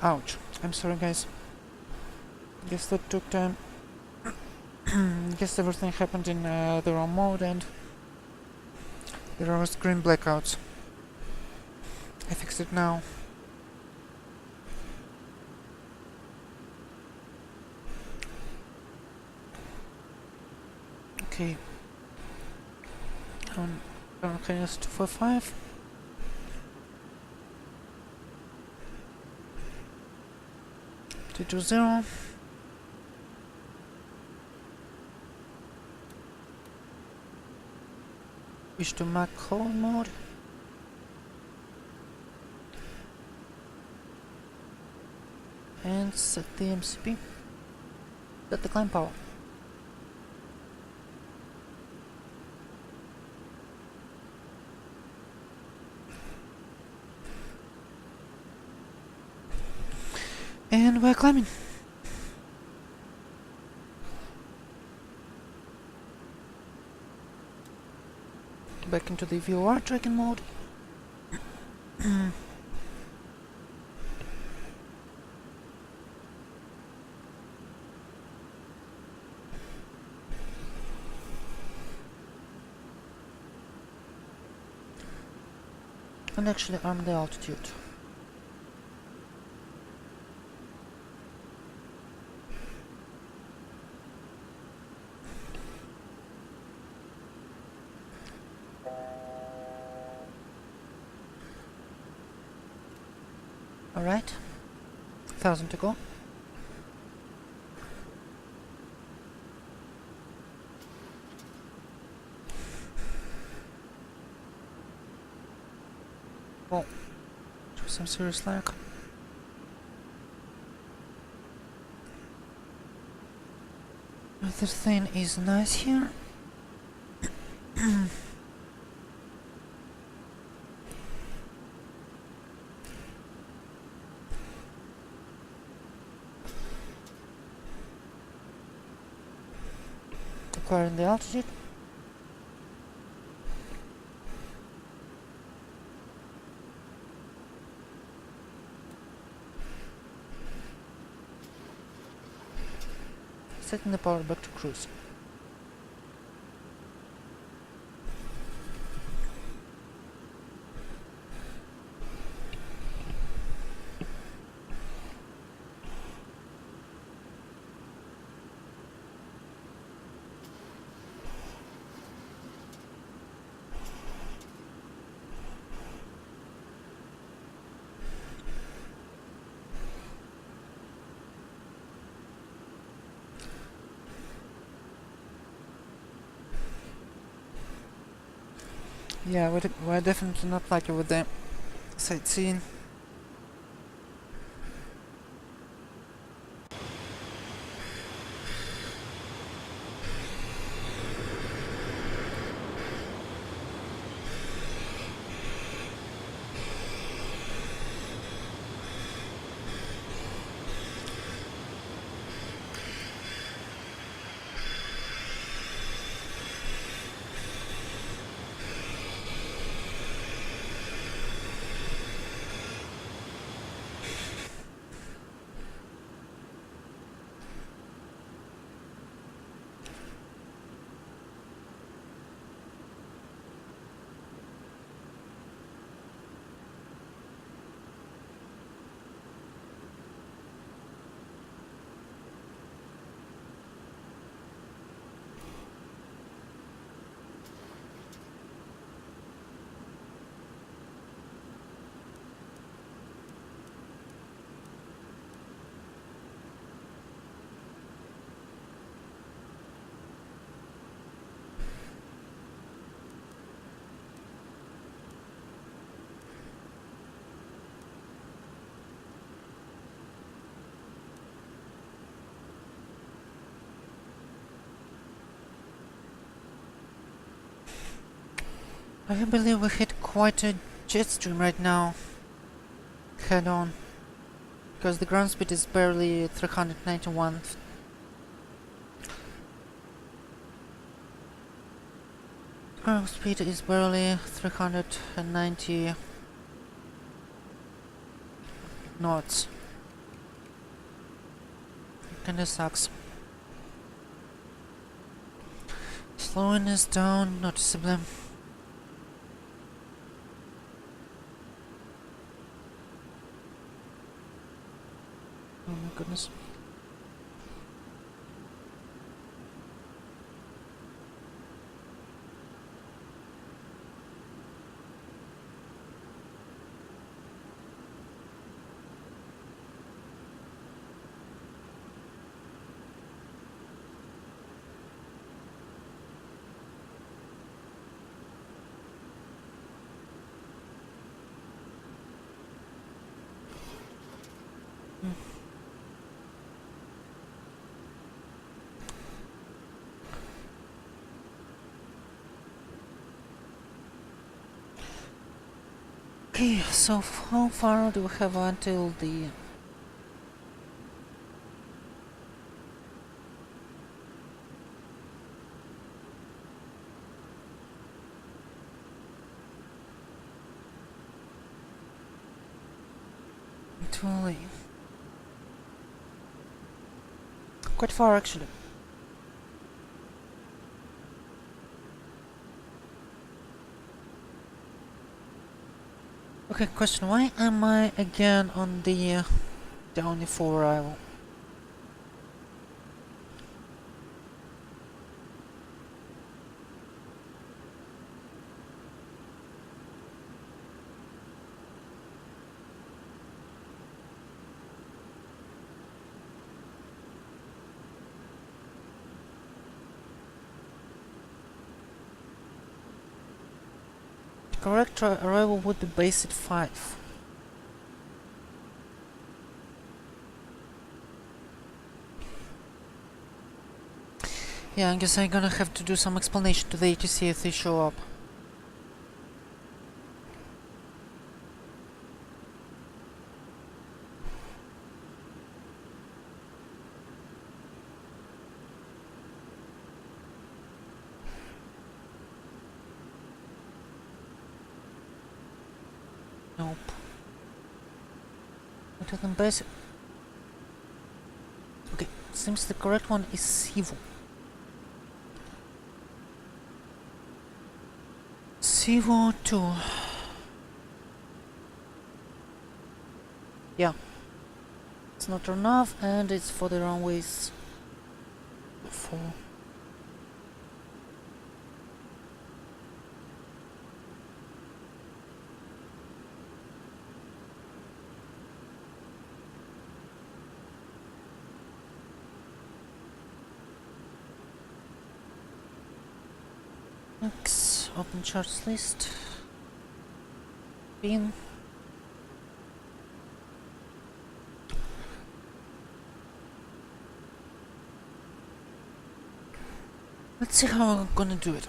S1: Ouch. I'm sorry, guys. Guess that took time. Guess everything happened in the wrong mode and there are screen blackouts. I fixed it now. Okay. Okay, it's 245. T20. Switch to Mac hold mode. And set the MCP. Set the climb power. And we're climbing. Back into the VOR tracking mode. And actually arm the altitude. Alright, 1,000 to go. Oh, some serious lag. This thing is nice here. Acquiring the altitude. Setting the power back to cruise. Yeah, we're definitely not lucky with the sightseeing. I believe we hit quite a jet stream right now. Head on. Because the ground speed is barely 391. Ground speed is barely 390 knots. Kinda sucks. Slowing is down noticeably. Oh my goodness. Okay, so how far do we have until the... Totally. Quite far actually. Okay, question, why am I again on the Downey 4 arrival? Correct arrival would be base at 5. Yeah, I guess I'm gonna have to do some explanation to the ATC if they show up. Nope. What is the basic? Okay, seems the correct one is Sivu. Sivu 2. Yeah. It's not enough and it's for the runways 4. Next, open charts list. Bin. Let's see how I'm gonna do it.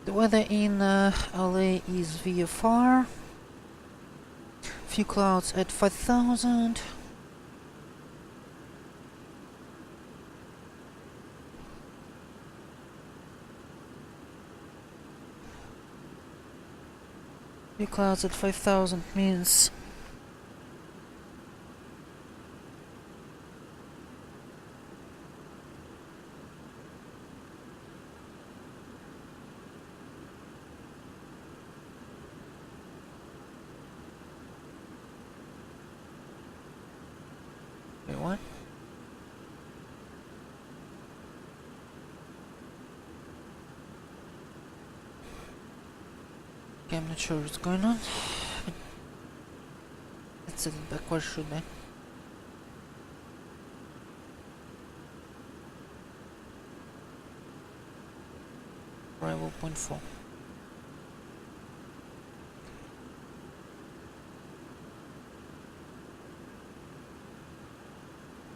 S1: The weather in LA is VFR. Few clouds at 5,000. Few clouds at 5,000 means wait, what? Okay, I'm not sure what's going on. Let's set it back. Where should I? Arrival point 4.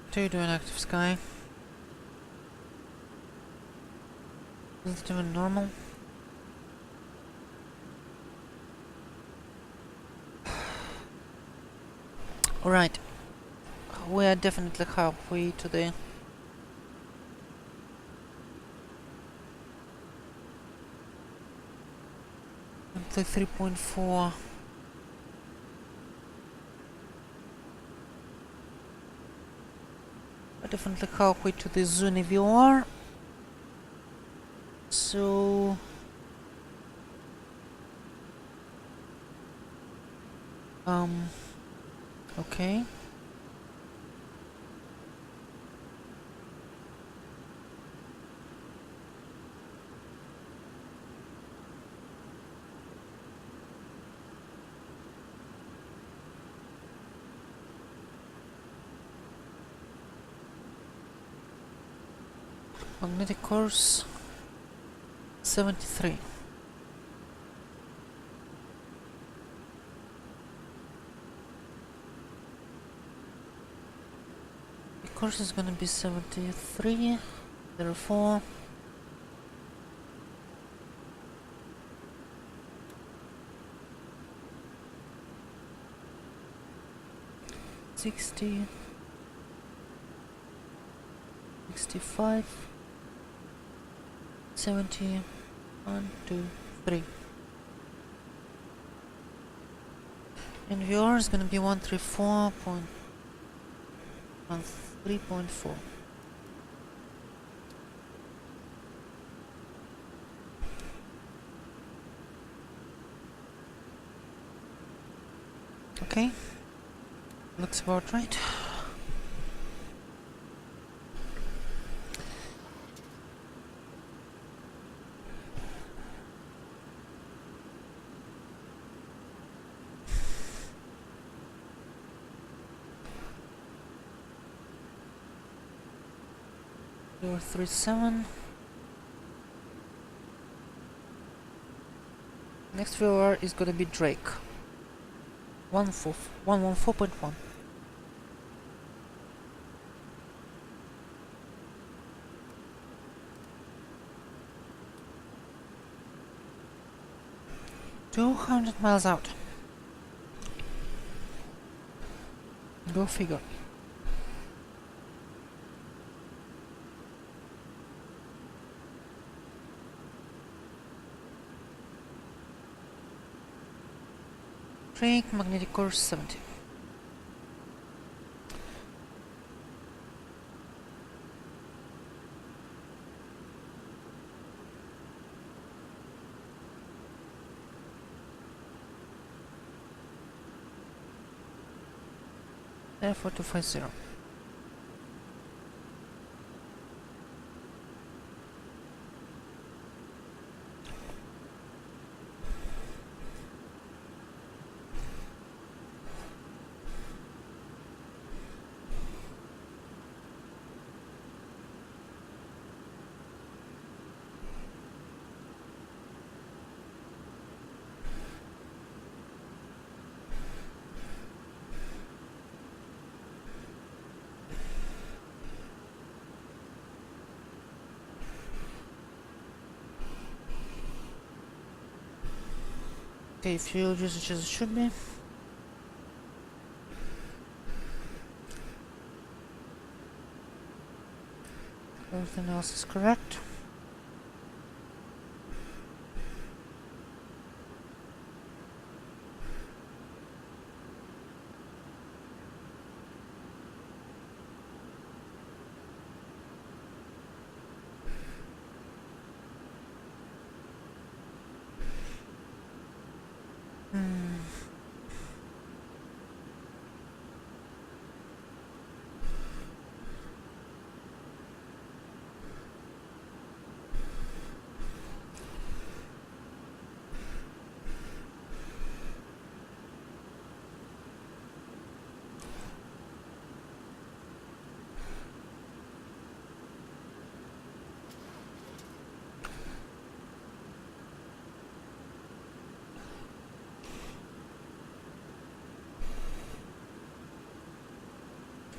S1: What are you doing, active sky? Is it even normal? Alright. We are definitely halfway to the roughly 3.4. I definitely halfway to the Zuni VR. So okay. Magnetic course 73. The course is gonna be 73, therefore 60, 65, 70, 1, 2, 3. And VR is gonna be 134.13.4. Okay, looks about right. Door 37. Next viewer is gonna be Drake. 114.1. $200 miles out. Go figure. Drake, magnetic course 70. Therefore 250. Okay, fuel usage as it should be. Everything else is correct.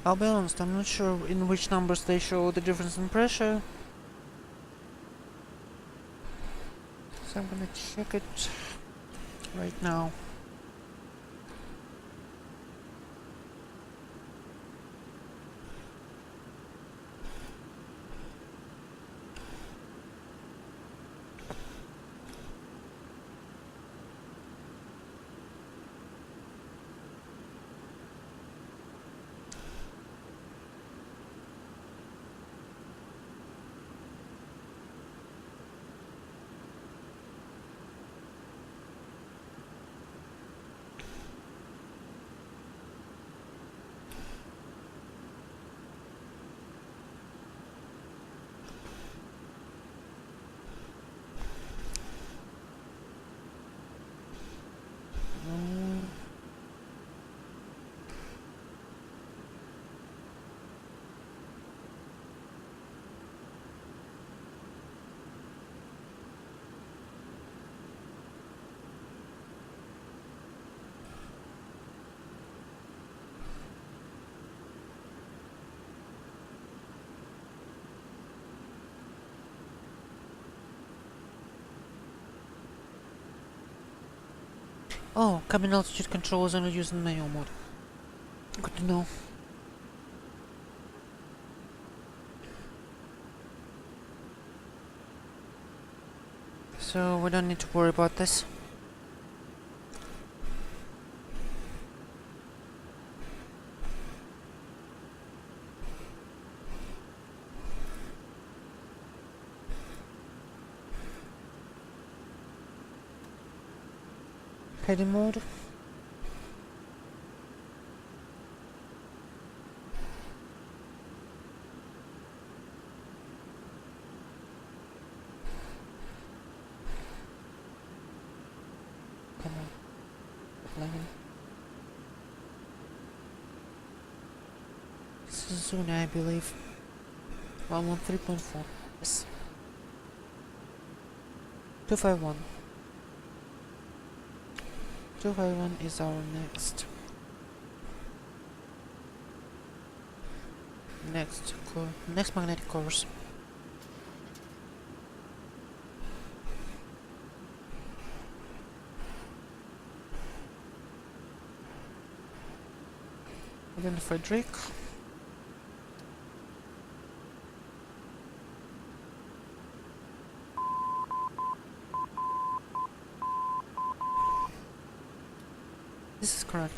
S1: I'll be honest, I'm not sure in which numbers they show the difference in pressure. So I'm gonna check it right now. Oh, cabin altitude control is only used in manual mode. Good to know. So we don't need to worry about this. Heading mode. Come on. Plane. This is Zuna, I believe. 113.4. Yes. 251. 251 is our next magnetic course. Identify Drake. This is correct.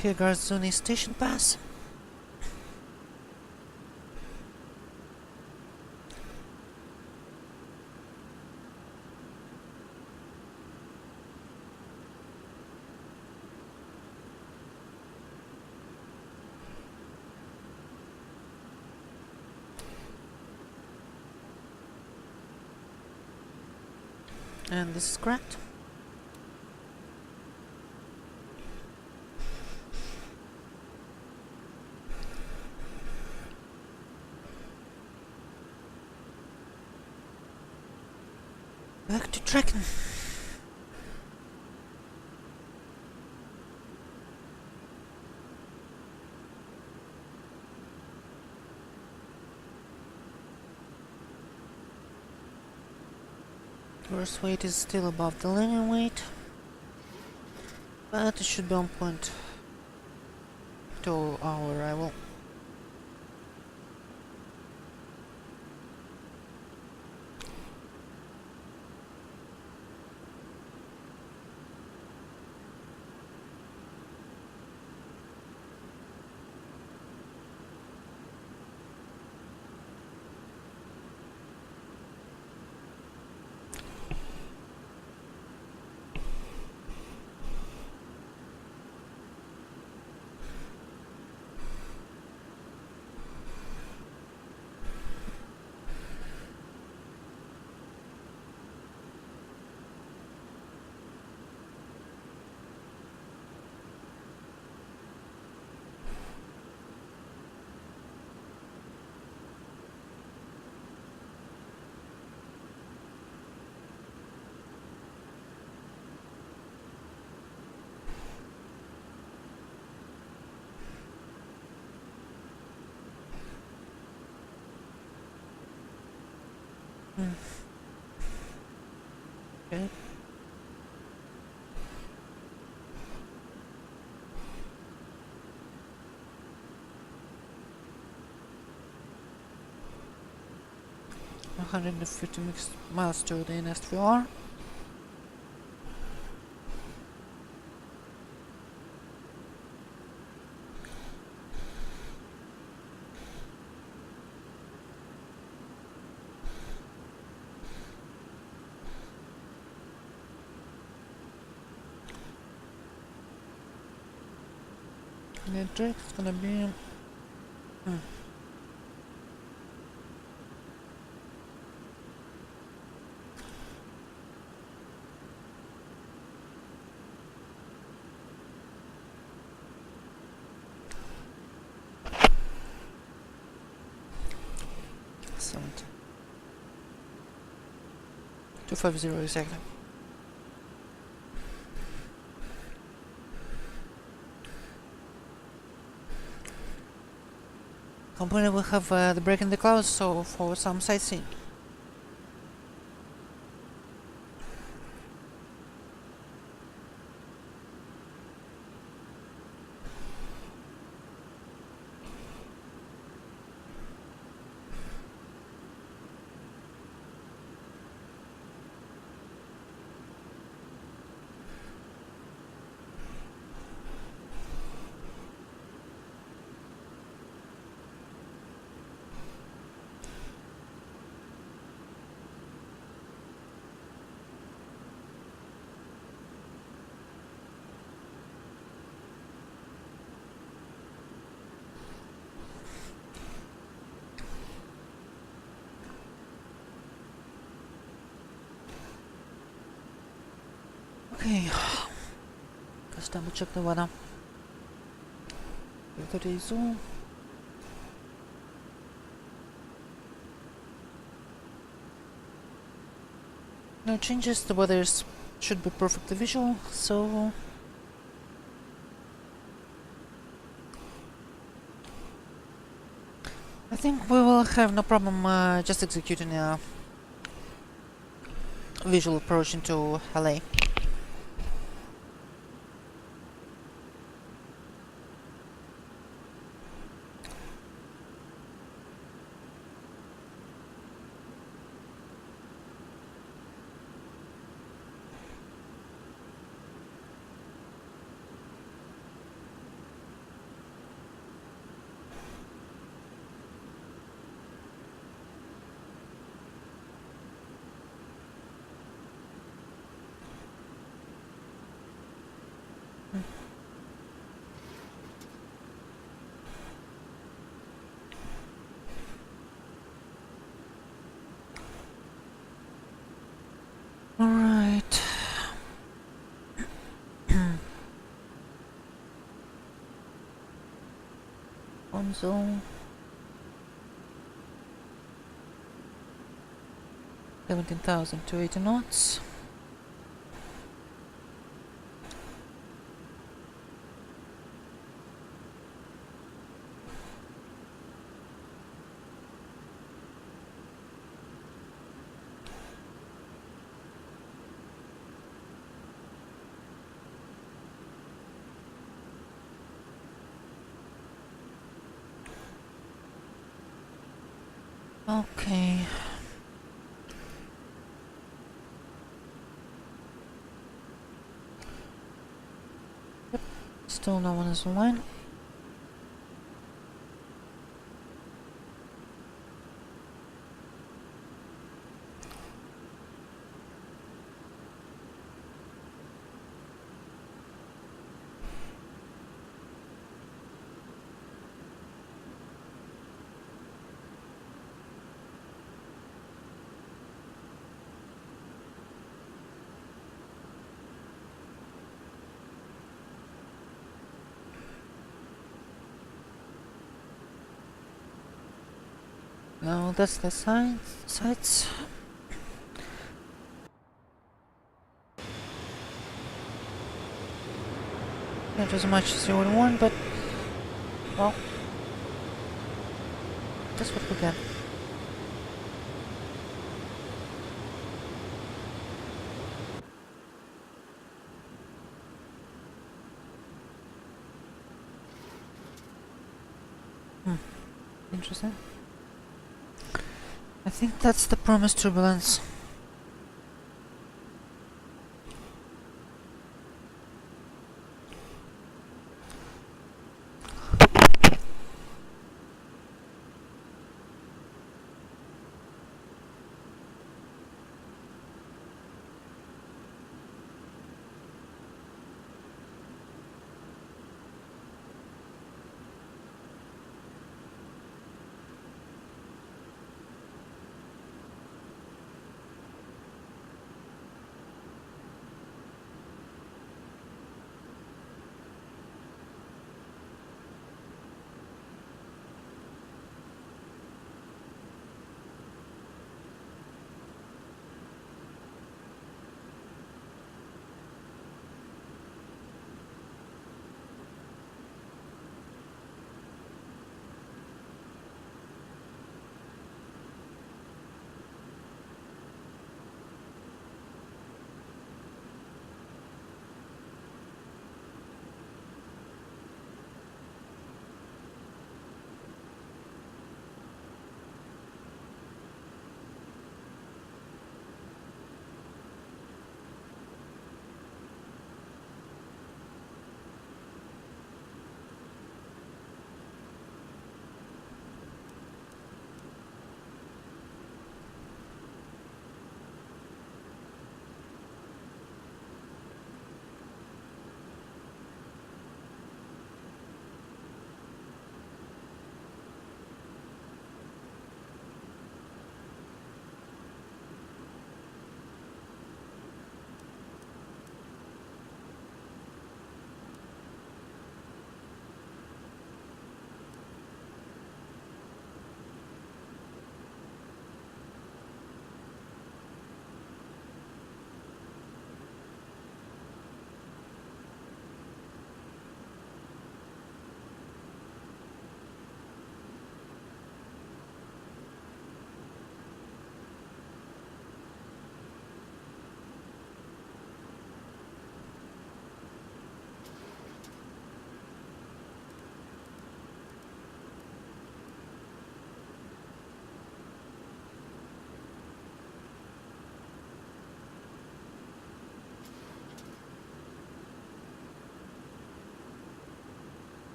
S1: Here guards Zuni station pass. And this is correct. Back to tracking. Gross weight is still above the landing weight, but it should be on point to our arrival. Okay. $150 miles to the next VR. The trick is gonna be 250 exactly. Company will have the break in the clouds, so for some sightseeing. Okay, let's double check the weather. 30 zoom. No changes, the weather should be perfectly visual, so I think we will have no problem just executing a visual approach into LA. Alright. On zone. 17,000 to 80 knots. Okay. Yep, still no one is online. No, that's the sites. Not as much as you would want, but well, that's what we got. Interesting. I think that's the promised turbulence.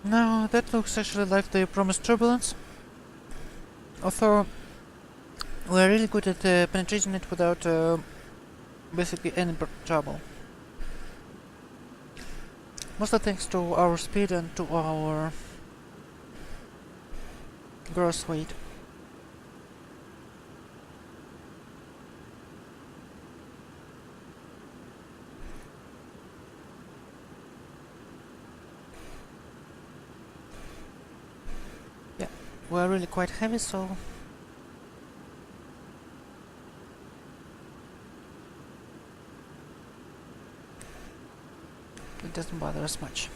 S1: Now that looks actually like the promised turbulence. Although we're really good at penetrating it without basically any trouble. Mostly thanks to our speed and to our gross weight. Yeah, we're really quite heavy, so it doesn't bother us much.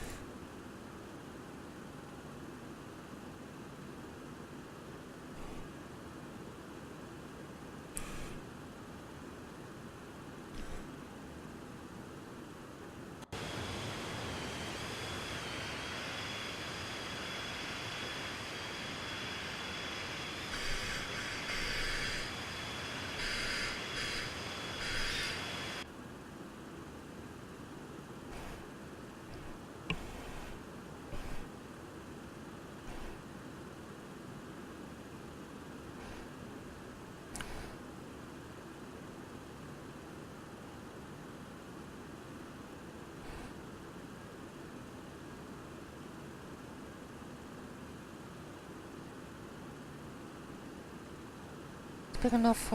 S1: Speaking of,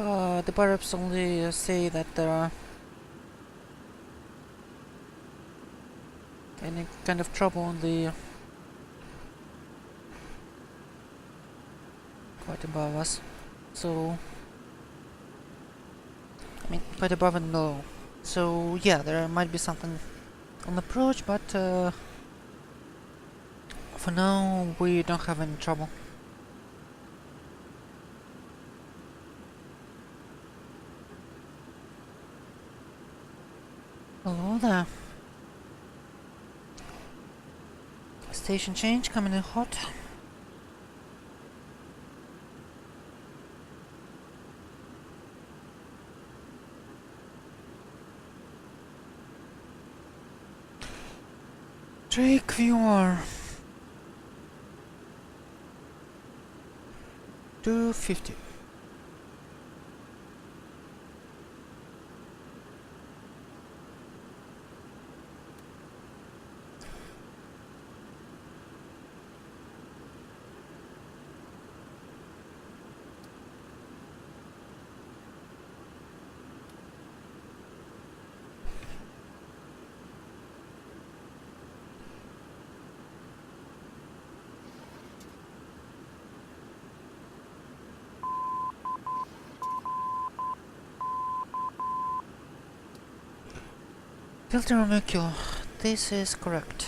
S1: the bar-ups only say that there are any kind of trouble on the quite above us. So, I mean, quite above and below. So yeah, there might be something on approach, but for now we don't have any trouble. Hello there. Station change coming in hot. Drake viewer 250. Filter Mercure, this is correct.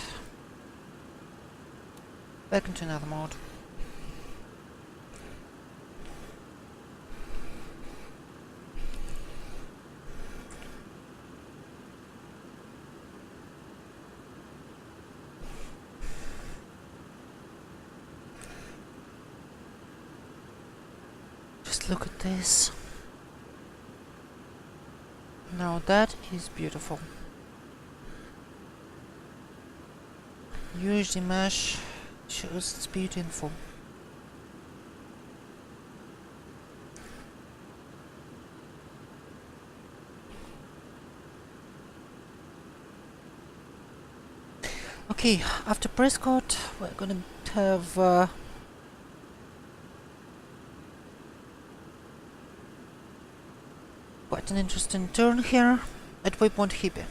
S1: Back into another mode. Just look at this. Now that is beautiful. Use the mesh, shows its beauty in full. Okay, after Prescott, we're gonna have quite an interesting turn here at waypoint Hippie.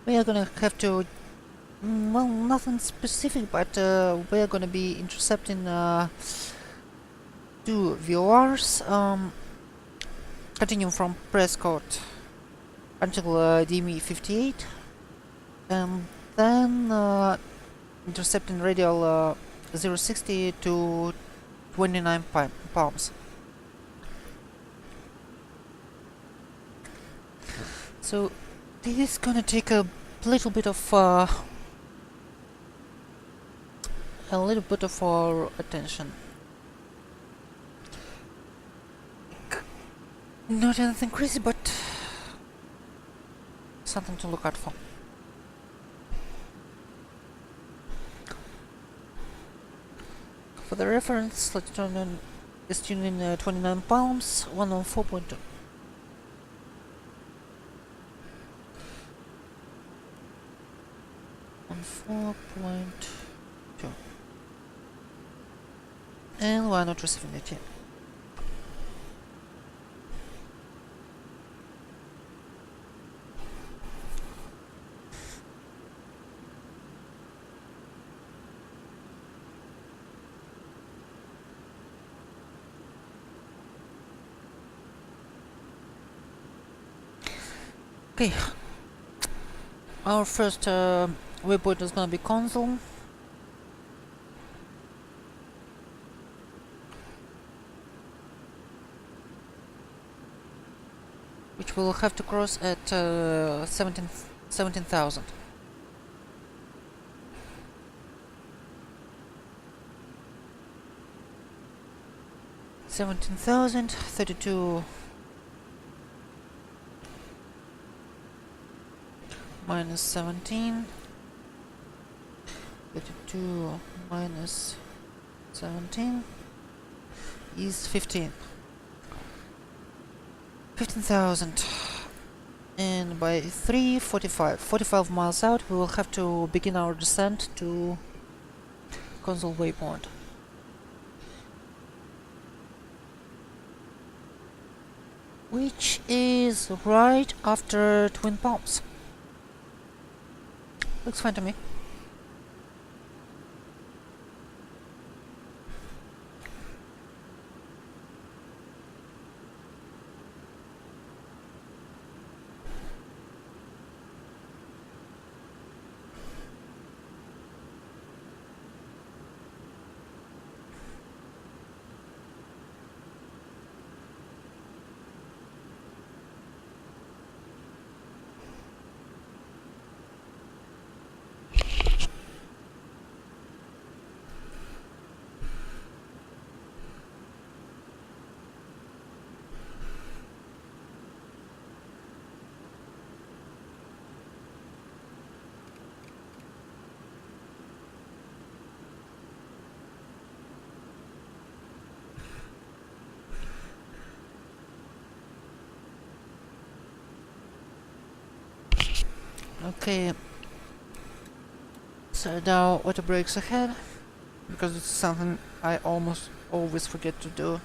S1: We are gonna have to, well, nothing specific, but we are gonna be intercepting two VORs, continuing from Prescott until DME 58, and then intercepting radial 060 to 29 palms. So this is gonna take a little bit of our attention. Not anything crazy, but something to look out for. For the reference, let's tune in 29 palms, 104.2. On 4.2. And why not receiving it yet? Okay, our first waypoint is gonna be console. Which we'll have to cross at 17,000. $17,032 minus 17, 32 minus 17 is 15,000, and by 45 miles out we will have to begin our descent to console waypoint, which is right after Twin Palms. Looks fine to me. Okay, so now auto brakes ahead, because it's something I almost always forget to do.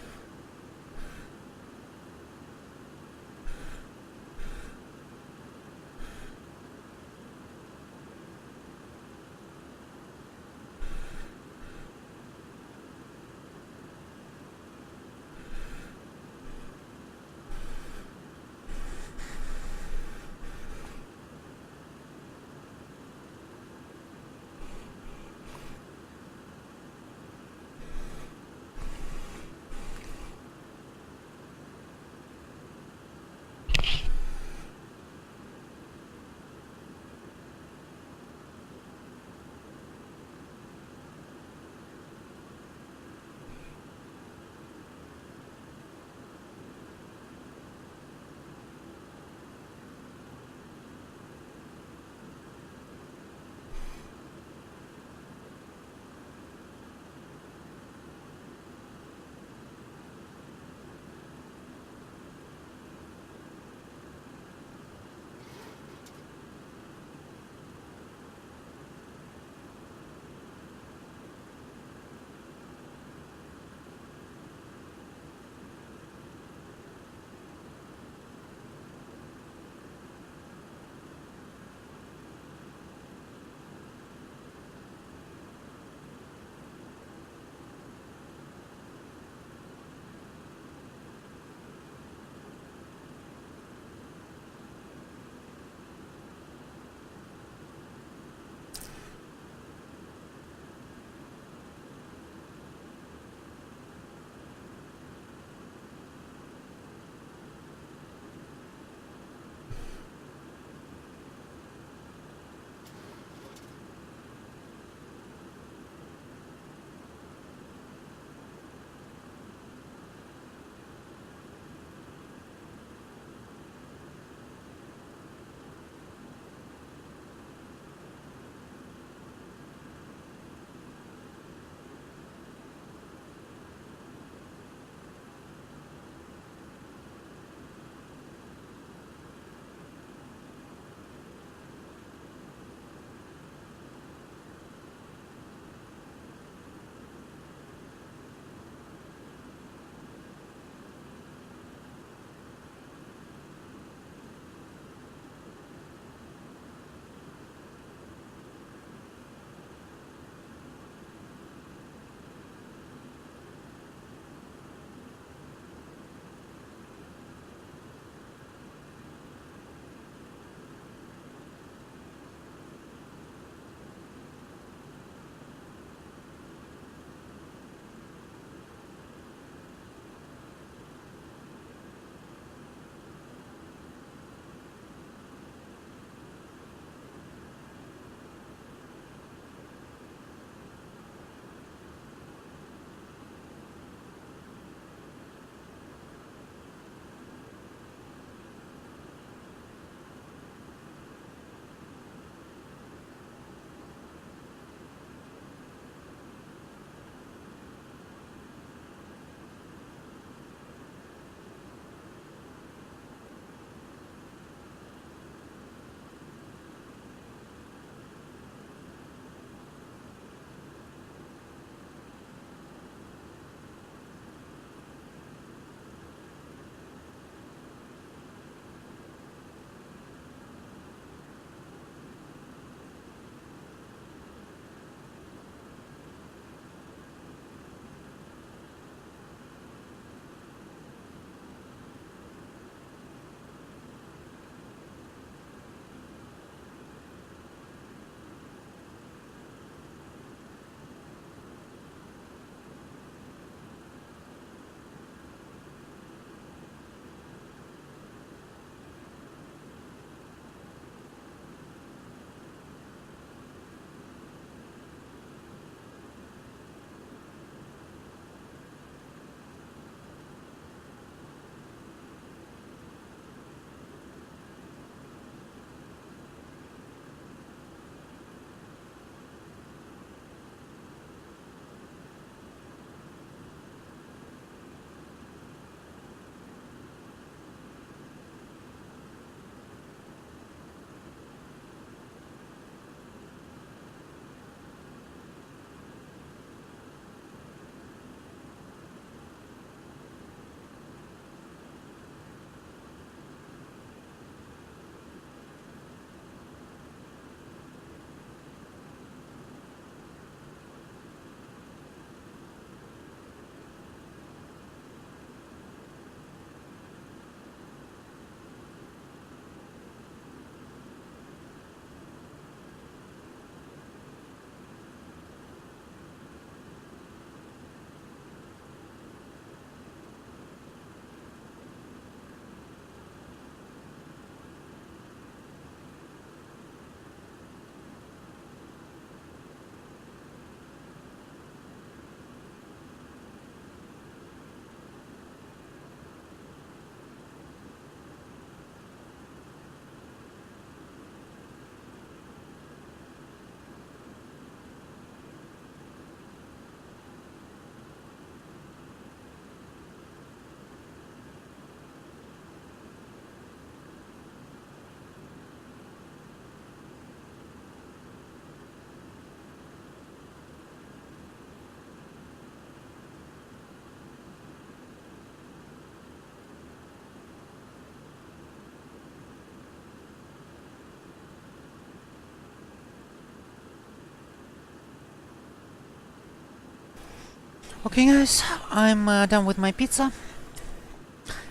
S1: Okay guys, I'm done with my pizza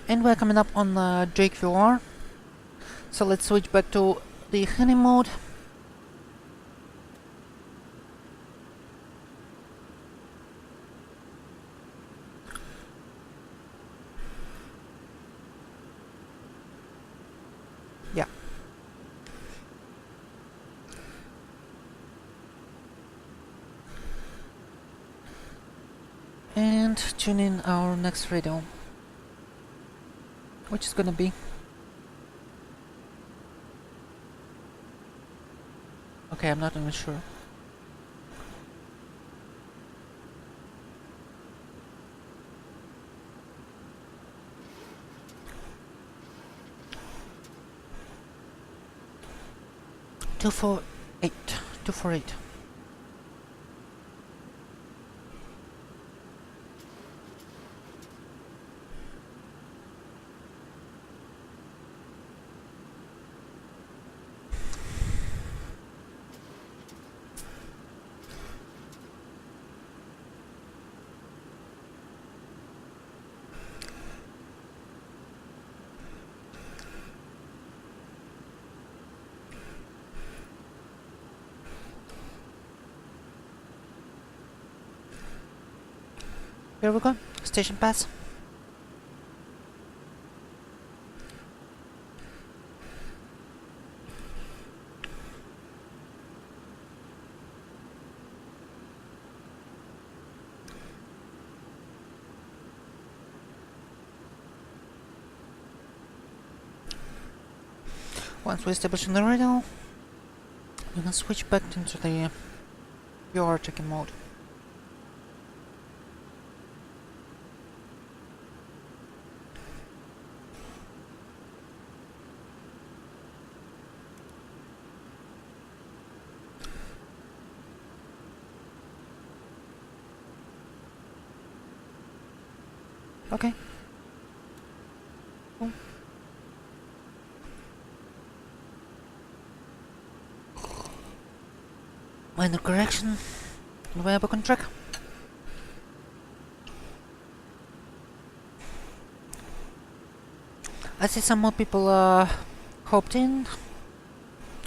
S1: and we're coming up on Drake VR. So let's switch back to the honey mode. Yeah. And tune in our next radio, which is gonna be... Okay, I'm not even sure. Two four eight. Here we go. Station pass. Once we establish in the radio, we can switch back into the VR checking mode. Okay. Cool. Minor correction. And we're back on track. I see some more people hopped in.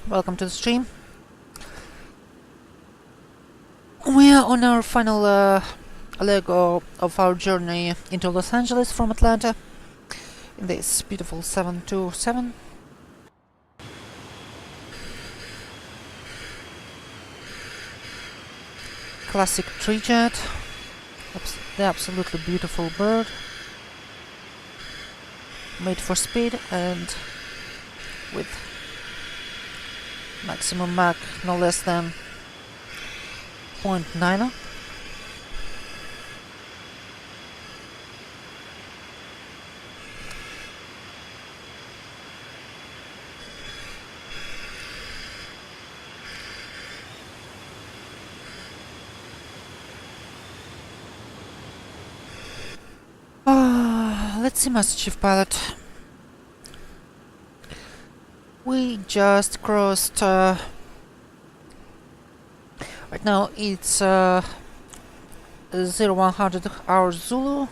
S1: Welcome to the stream. We are on our final leg of our journey into Los Angeles from Atlanta in this beautiful 727. Classic tree jet. The absolutely beautiful bird. Made for speed and with maximum Mach no less than 0.9. Let's see, Master Chief Pilot. We just crossed... right now it's 0100 hours Zulu.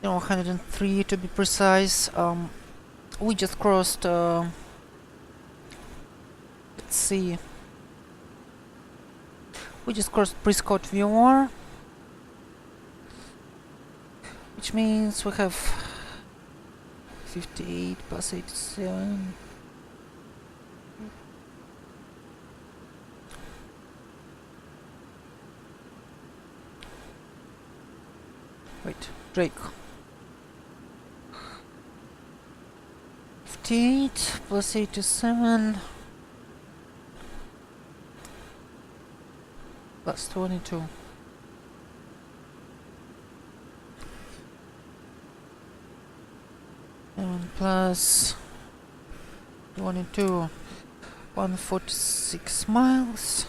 S1: 103 to be precise. We just crossed... let's see... We just crossed Prescott VR. Which means we have 58 plus 87. Wait, Drake. 58 plus 87 plus 22. And plus 22, 146 miles.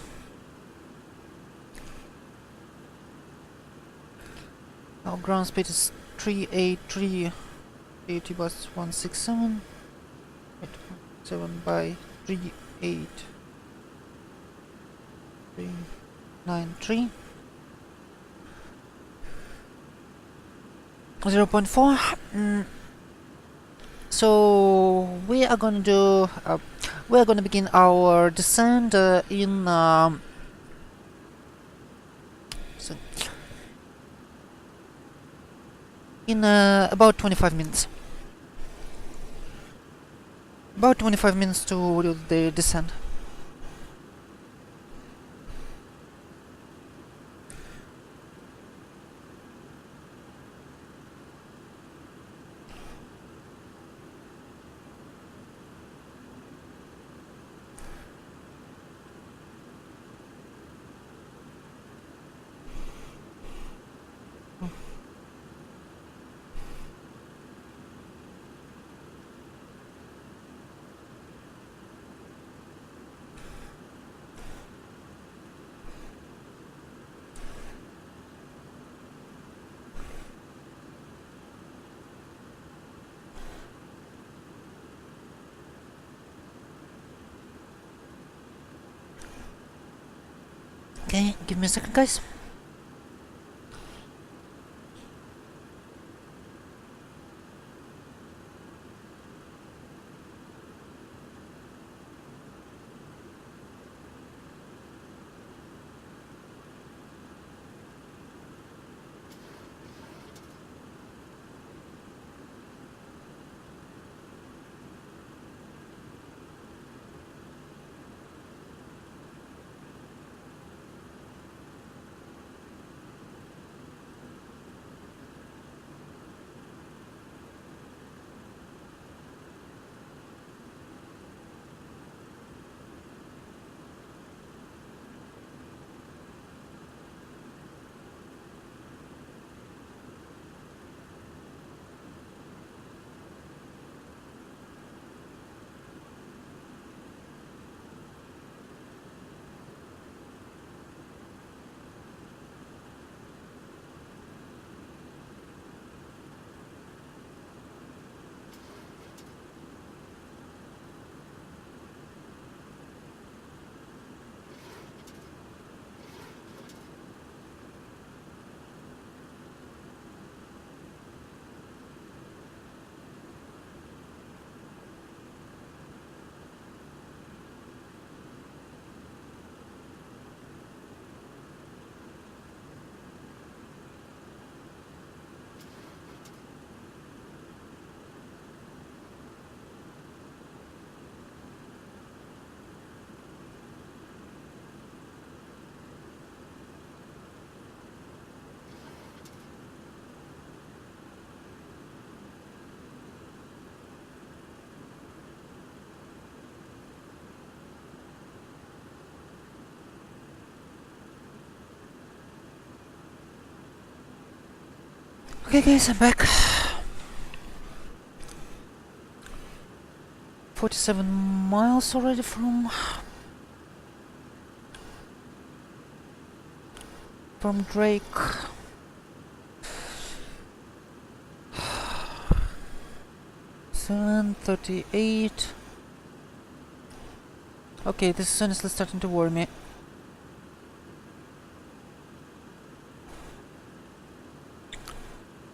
S1: Our ground speed is 383, 80 plus 167. 7 by 38, 393. 0.4. So we are gonna do we are gonna begin our descent in so in about 25 minutes. About 25 minutes to do the descent. Okay, give me a second, guys. Okay, guys, I'm back. 47 miles already from Drake. $7:38. Okay, this is honestly starting to worry me.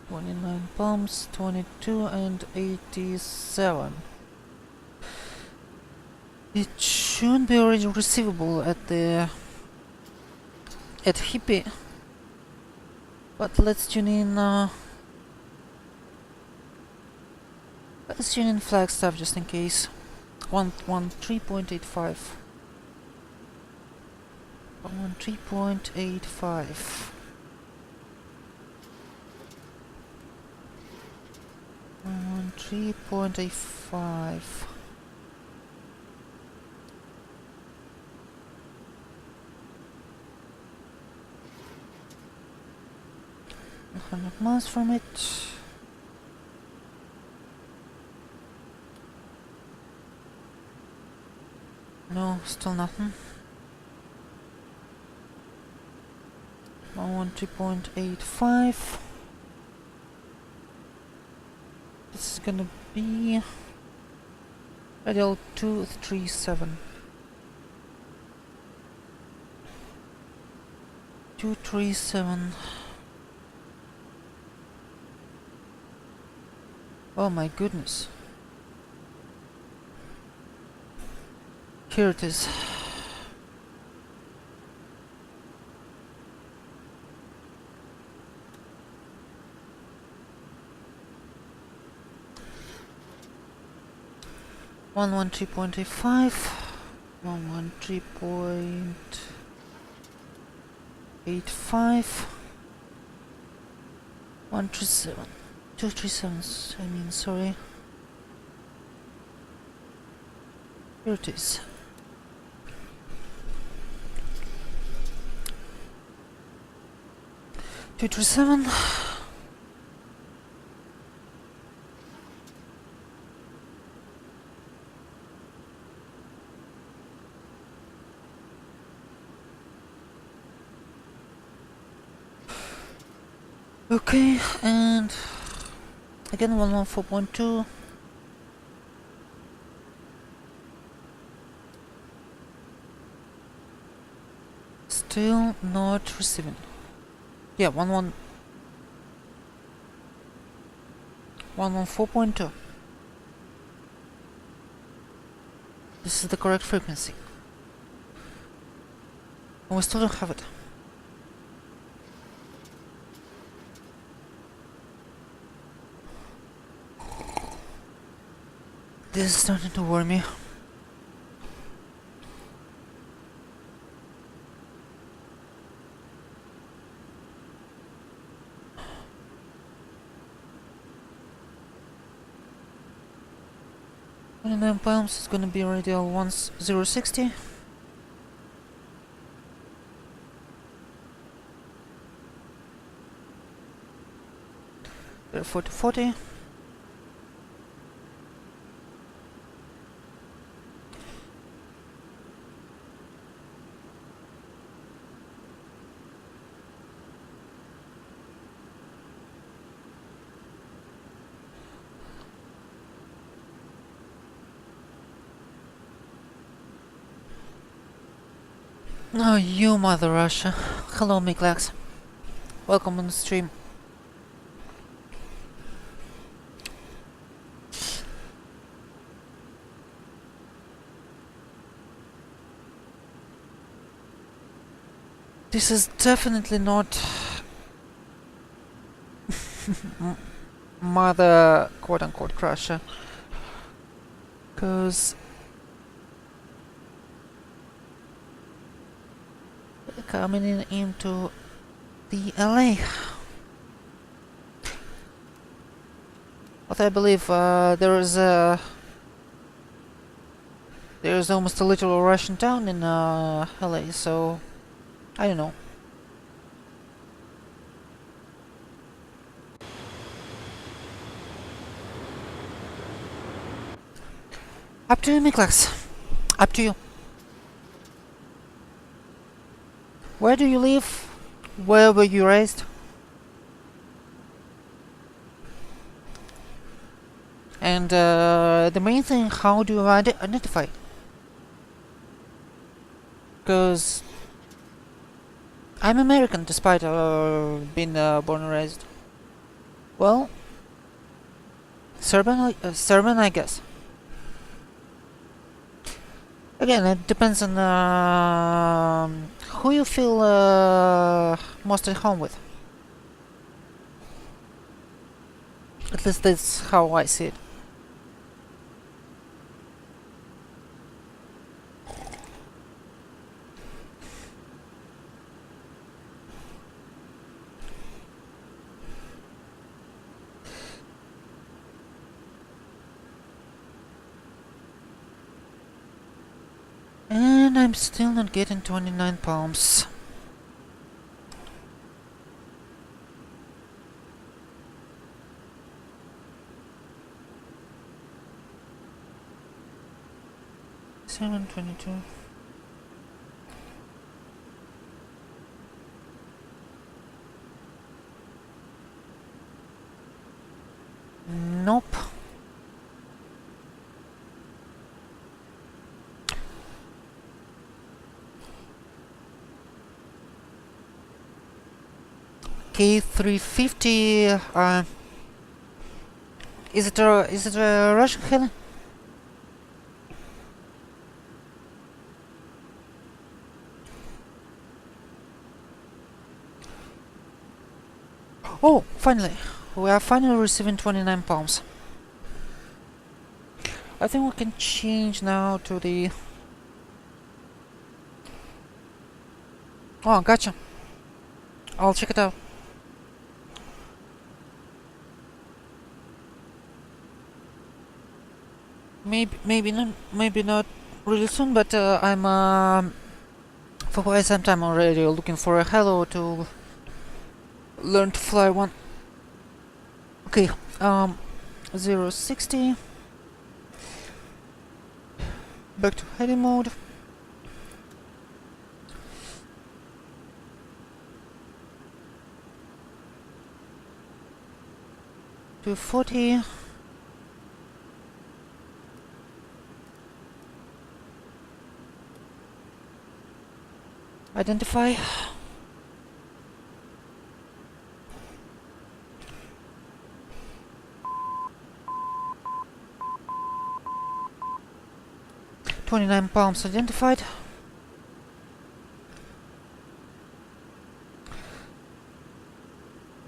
S1: $29 pumps, 22 and 87. It should be already receivable at Hippie. But let's tune in Flagstaff just in case. 113.85. 113.85. 113.85. $100 miles from it. No, still nothing. 113.85. This is gonna be radial 237. 237. Oh my goodness. Here it is. One 113.85, 113.85, 137, 237s, I mean, sorry. Here it is. Two 237. Okay, and again 114.2. Still not receiving. Yeah, 114.2. This is the correct frequency. And we still don't have it. This is starting to worry me. £29 is gonna be radial 1060. There 4040. Oh, you mother Russia. Hello, KATL-KLAX. Welcome on the stream. This is definitely not mother quote-unquote crusher, because coming into the LA. But I believe there is almost a literal Russian town in LA, so I don't know. Up to you, KATL-KLAX. Up to you. Where do you live? Where were you raised? And the main thing, how do you identify? Because I'm American despite being born and raised. Well, Serbian, I guess. Again, it depends on who you feel most at home with. At least that's how I see it. And I'm still not getting 29 palms. $7.22. Nope. K350 Is it a Russian heli? Oh, finally! We are finally receiving 29 palms. I think we can change now to the... Oh, gotcha. I'll check it out. Maybe not really soon, but I'm for quite some time already looking for a helo to learn to fly one. Okay, 060. Back to heading mode. To 40. Identify. "29 palms identified.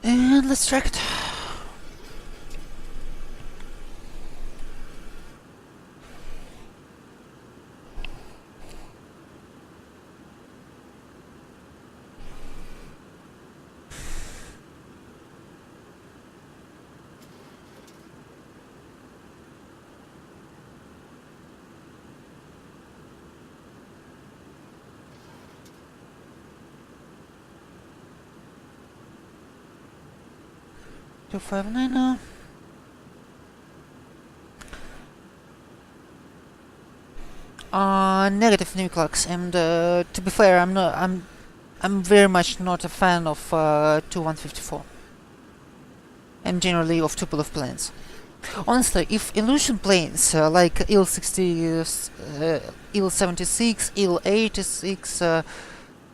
S1: And let's track it. To 59 now. Negative KATL-KLAX, and to be fair, I'm very much not a fan of 2154. I'm generally of tuple planes. Honestly, if illusion planes like IL-60, IL-76, IL-86,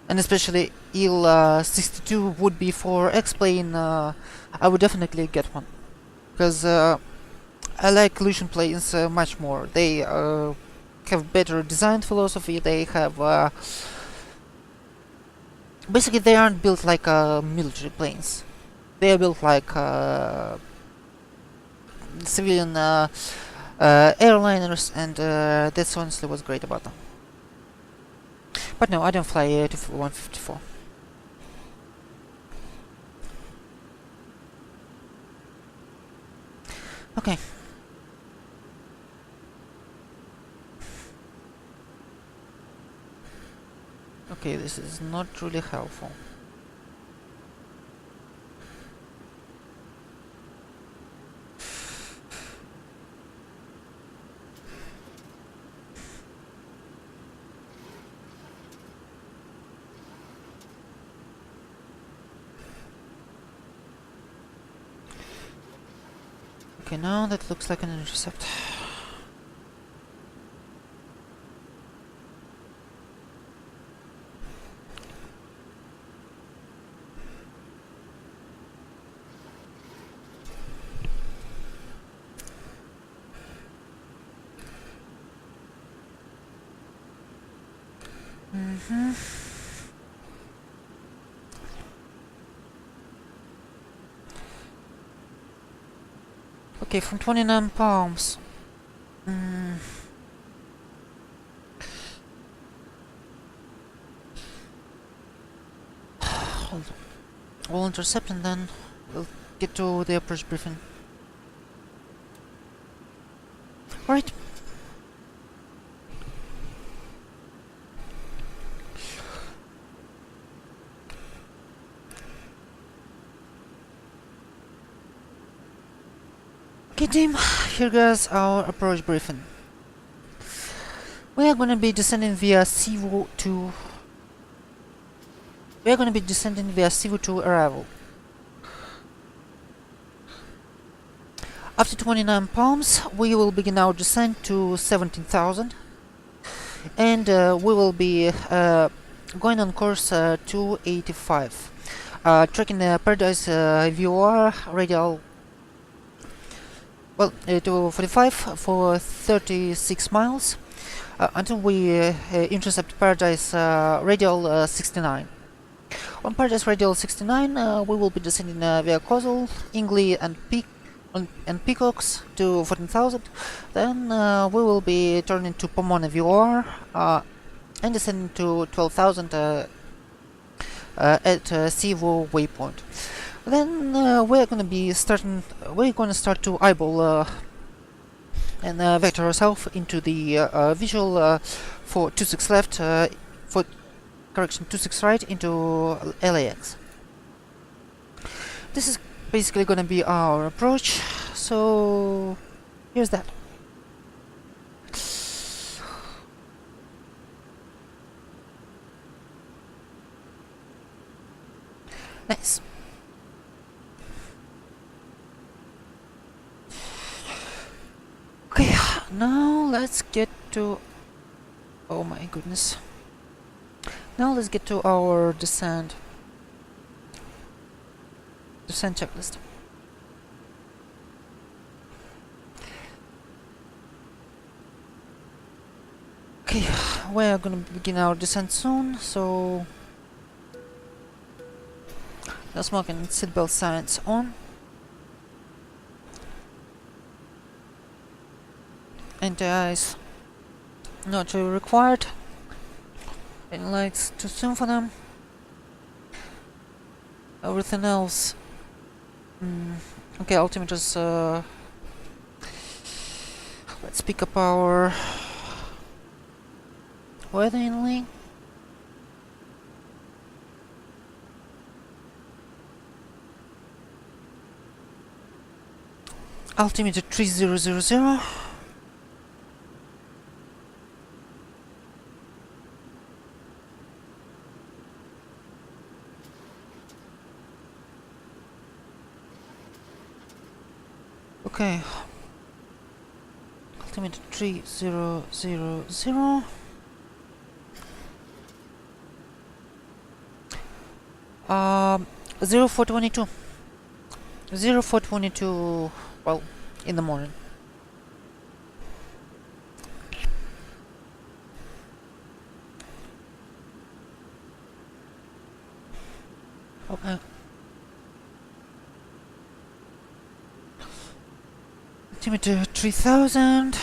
S1: and especially IL-62 would be for X-plane, I would definitely get one. Because I like illusion planes much more. They have better design philosophy, they have... basically, they aren't built like military planes. They are built like civilian airliners, and that's honestly what's great about them. But no, I don't fly to 154. Okay. Okay, this is not really helpful. Okay, now that looks like an intercept. Okay, from 29 palms. Hold on. We'll intercept and then we'll get to the approach briefing. Alright. Okay team, here goes our approach briefing. We are gonna be descending via CV2. We are gonna be descending via CV2 arrival. After 29 palms, we will begin our descent to 17,000, and we will be going on course 285, tracking the Paradise VOR radial well, to 45 for 36 miles until we intercept Paradise Radial 69. On Paradise Radial 69, we will be descending via Kozel, Ingley, and Peacocks to 14,000. Then we will be turning to Pomona VR and descending to 12,000 at Sivo waypoint. Then we're gonna start to eyeball and vector ourselves into the visual for 26 left, for correction 26 right into LAX. This is basically gonna be our approach, so here's that. Nice. Okay, now let's get to... oh my goodness. Now let's get to our descent checklist. Okay, we're gonna begin our descent soon, so no smoking, seatbelt signs on. Anti-ice not really required. Any lights too soon for them. Everything else. Okay, altimeters. Let's pick up our weather inlay. Altimeter 3000. Okay. Altimeter 3000. 0422. 0422. Well, in the morning. Okay. Altimeter 3000.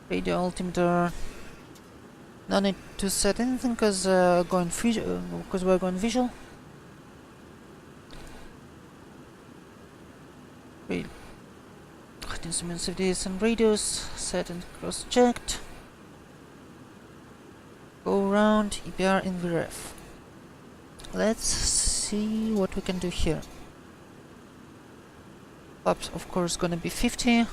S1: Radio altimeter. No need to set anything because we're going visual. Wait. Instruments FJS and radios set and cross-checked. Go around EPR in VRF. Let's see what we can do here. Flaps, of course, gonna be 50.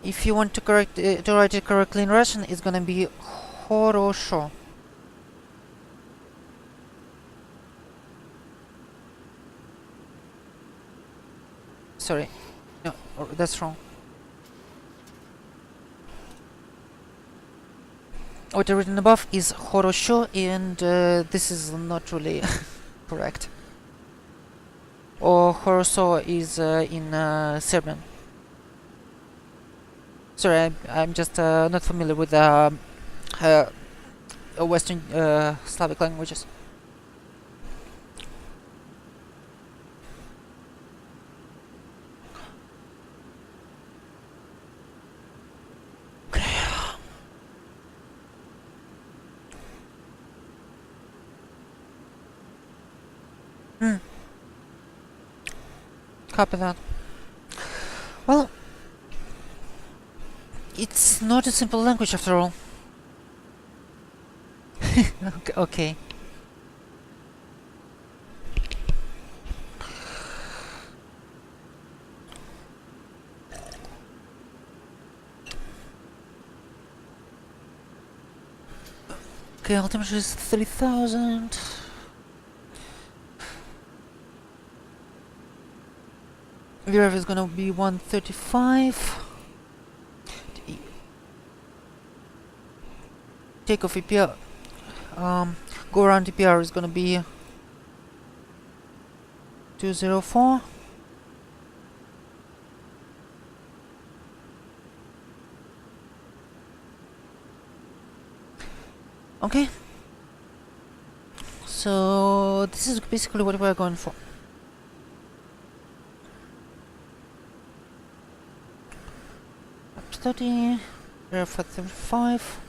S1: If you want to write it correctly in Russian, it's gonna be хорошо. Sorry, no, that's wrong. What I've written above is хорошо, and this is not really correct. Or хорошо is in Serbian. Sorry, I'm just not familiar with Western Slavic languages. Copy that. Well, it's not a simple language after all. Okay. Okay, altimeter is 3000. VRF is gonna be 135. takeoff EPR, go around EPR is gonna be 204. Okay, so this is basically what we're going for. Up to 30, ref at 35,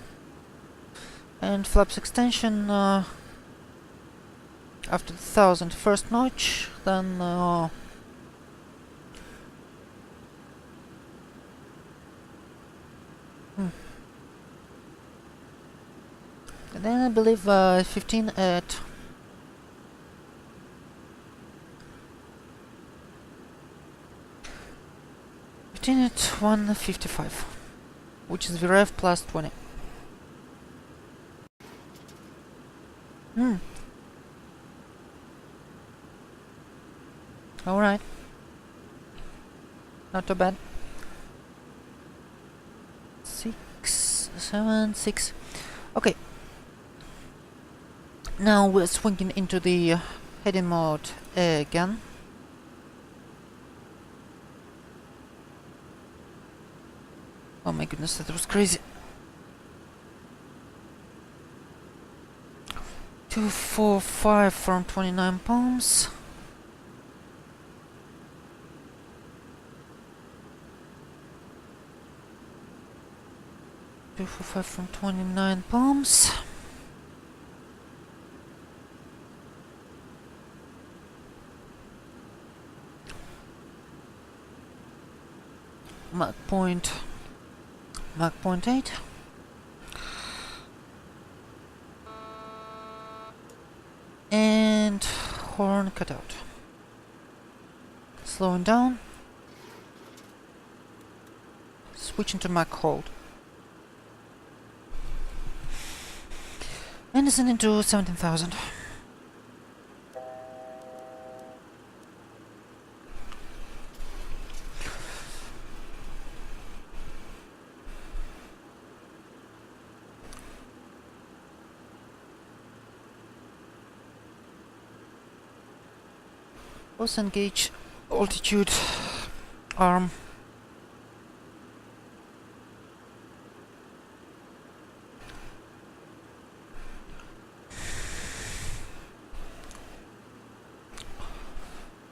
S1: and flaps extension after the 1000 first notch, then and then I believe 15 at 155, which is VREF plus 20. Alright. Not too bad. 6, 7, 6. Okay. Now we're swinging into the heading mode again. Oh my goodness, that was crazy. 245 from 29 palms. From 29 palms. Mach point 8. And horn cut out. Slowing down. Switching to Mach hold. And descending to 17,000. Also engage altitude arm.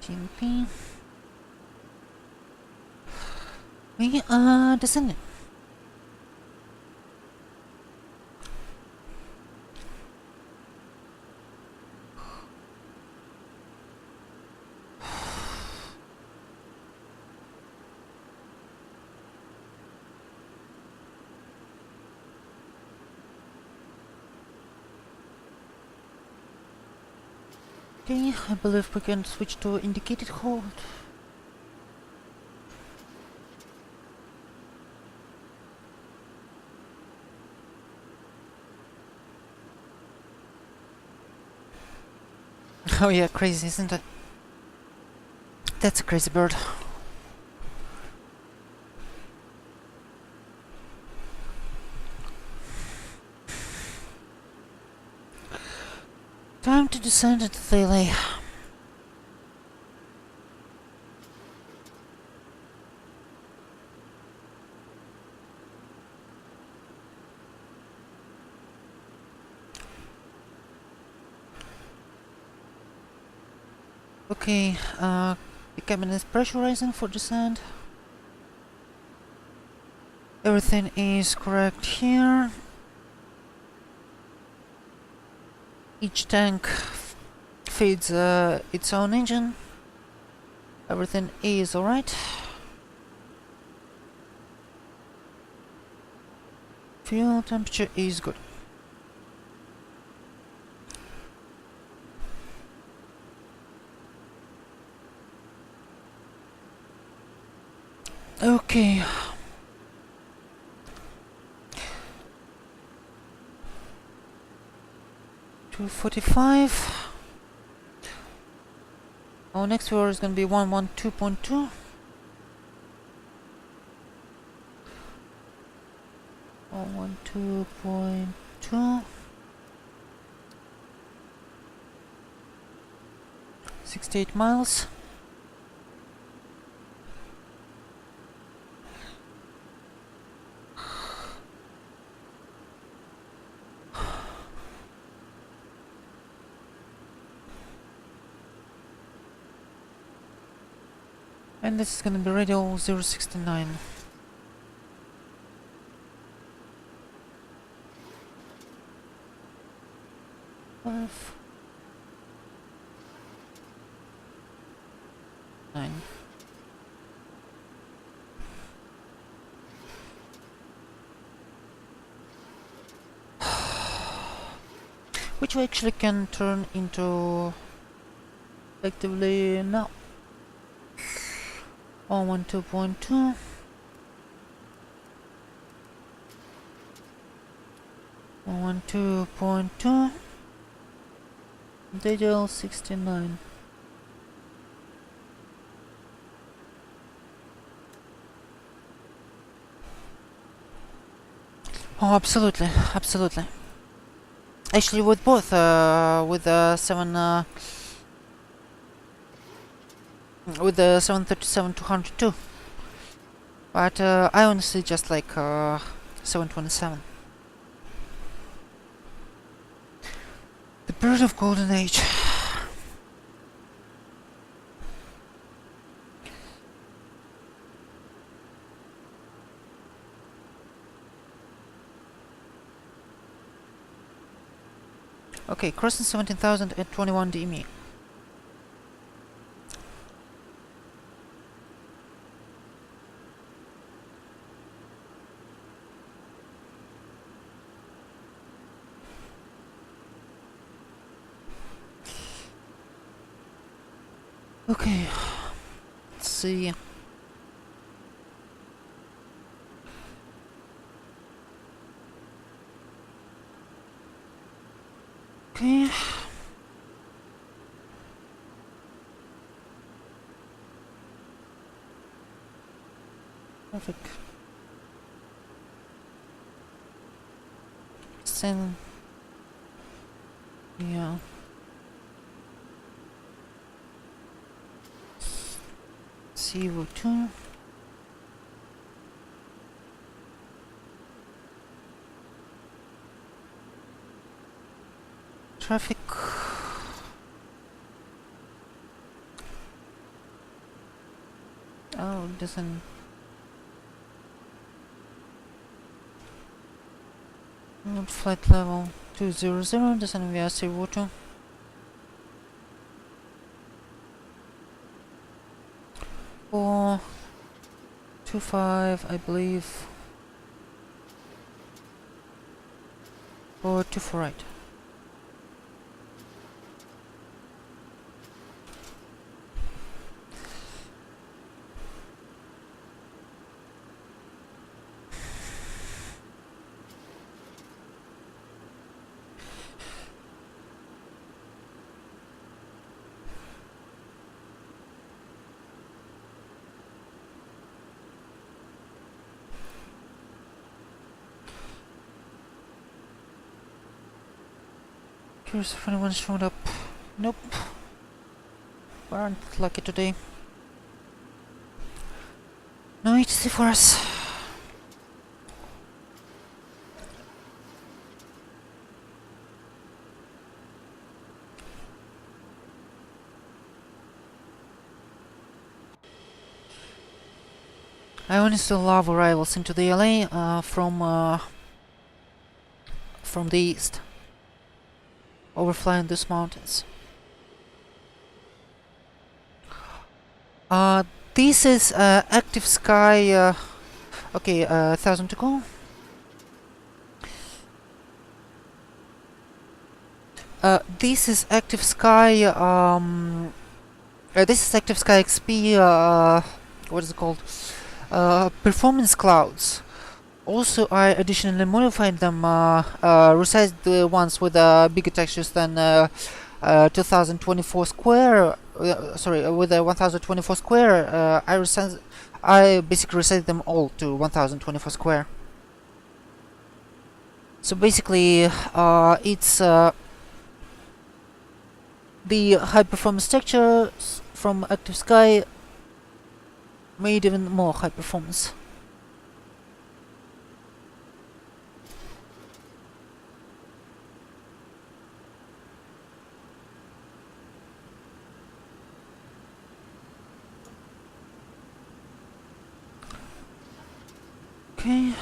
S1: GMP. We are descending. Okay, I believe we can switch to indicated hold. Oh yeah, crazy, isn't it? That's a crazy bird. Time to descend into the alley. Okay, the cabin is pressurizing for descent. Everything is correct here. Each tank feeds its own engine. Everything is alright. Fuel temperature is good. Okay. $245. Our next floor is gonna be 112.2. 112.2. 2. 68 miles. And this is gonna be radio 069. Five. 9. Which we actually can turn into effectively now. 112.2. 112.2. Digital 69. Oh, absolutely, absolutely. Actually, with both, with the 737-200 but I honestly just like 727. The bird of golden age. Okay, crossing 17,000 at 21 DME. Okay, let's see. Okay. Perfect. Send. Yeah. CO2. Traffic. Oh, it doesn't. Not flight level 200, doesn't via CO2. 425, I believe. 424, right. Curious if anyone showed up. Nope. We aren't lucky today. No HC for us. I honestly love arrivals into the LA from the east, overflying these mountains. This is active sky. Okay, 1,000 to go. This is active sky. This is active sky XP. What is it called? Performance clouds. Also, I additionally modified them, resized the ones with bigger textures than 2024 square. Sorry, with the 1024 square. I basically resized them all to 1024 square. So basically, it's the high performance textures from Active Sky made even more high performance. Okay.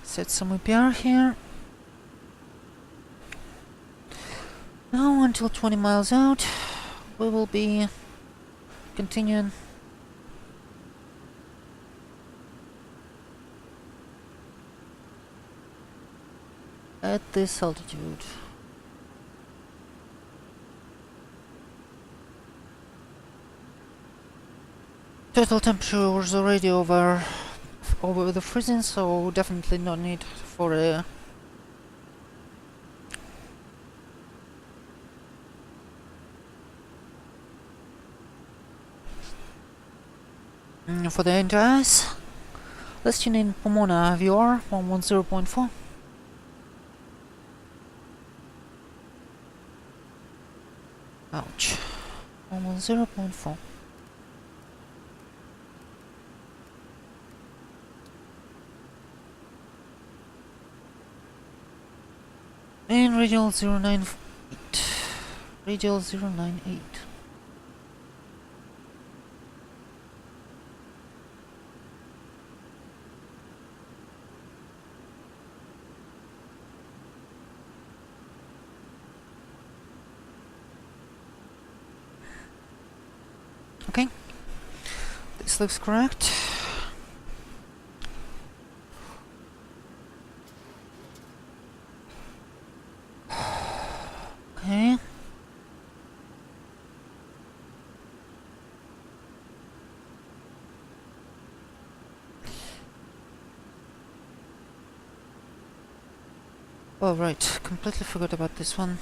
S1: Set some APR here. Now until 20 miles out, we will be continuing. At this altitude. Total temperature was already over the freezing, so definitely no need for a for the NTIs. Let's tune in Pomona VR 110.4. Ouch. 110.4. And radial 098. Radial 098. Okay. This looks correct. Okay. Oh right, completely forgot about this one.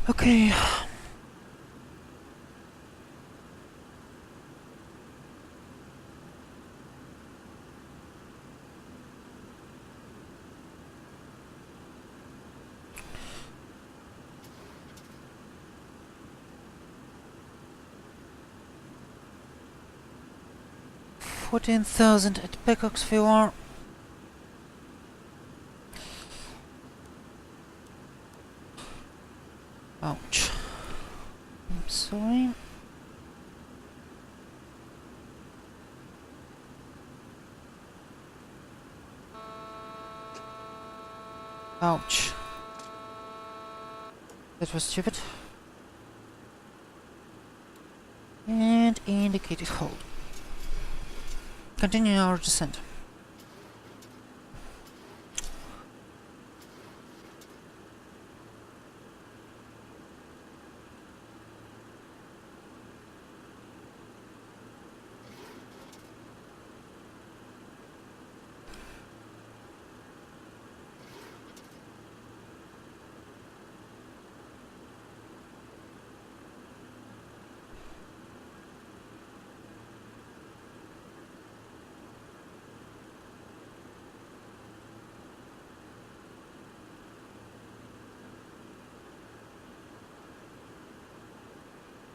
S1: Okay. $14,000 at Peacock's VR. Ouch. I'm sorry. Ouch. That was stupid. And indicated hold. Continue our descent.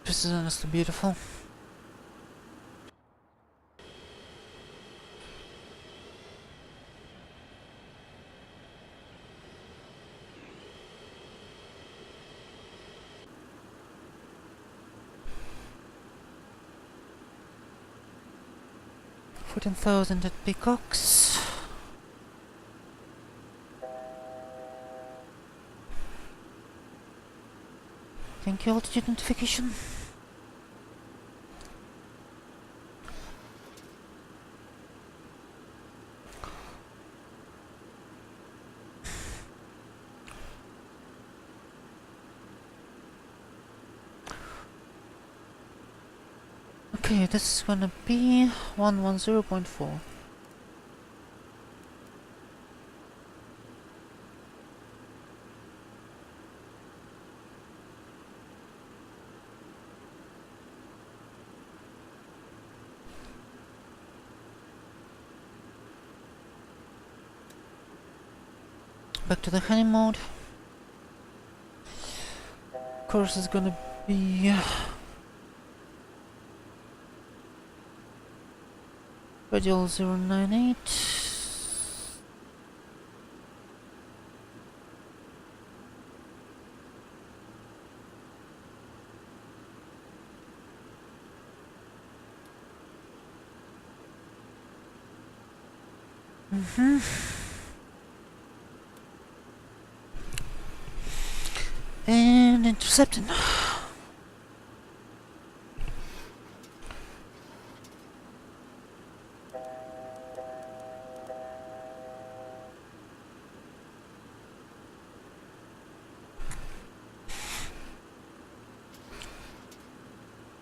S1: This is honestly beautiful. $14,000 at Peacocks. Thank you, altitude notification. Okay, this is gonna be 110.4. Back to the honey mode. Course is gonna be radial 098. And intercepting.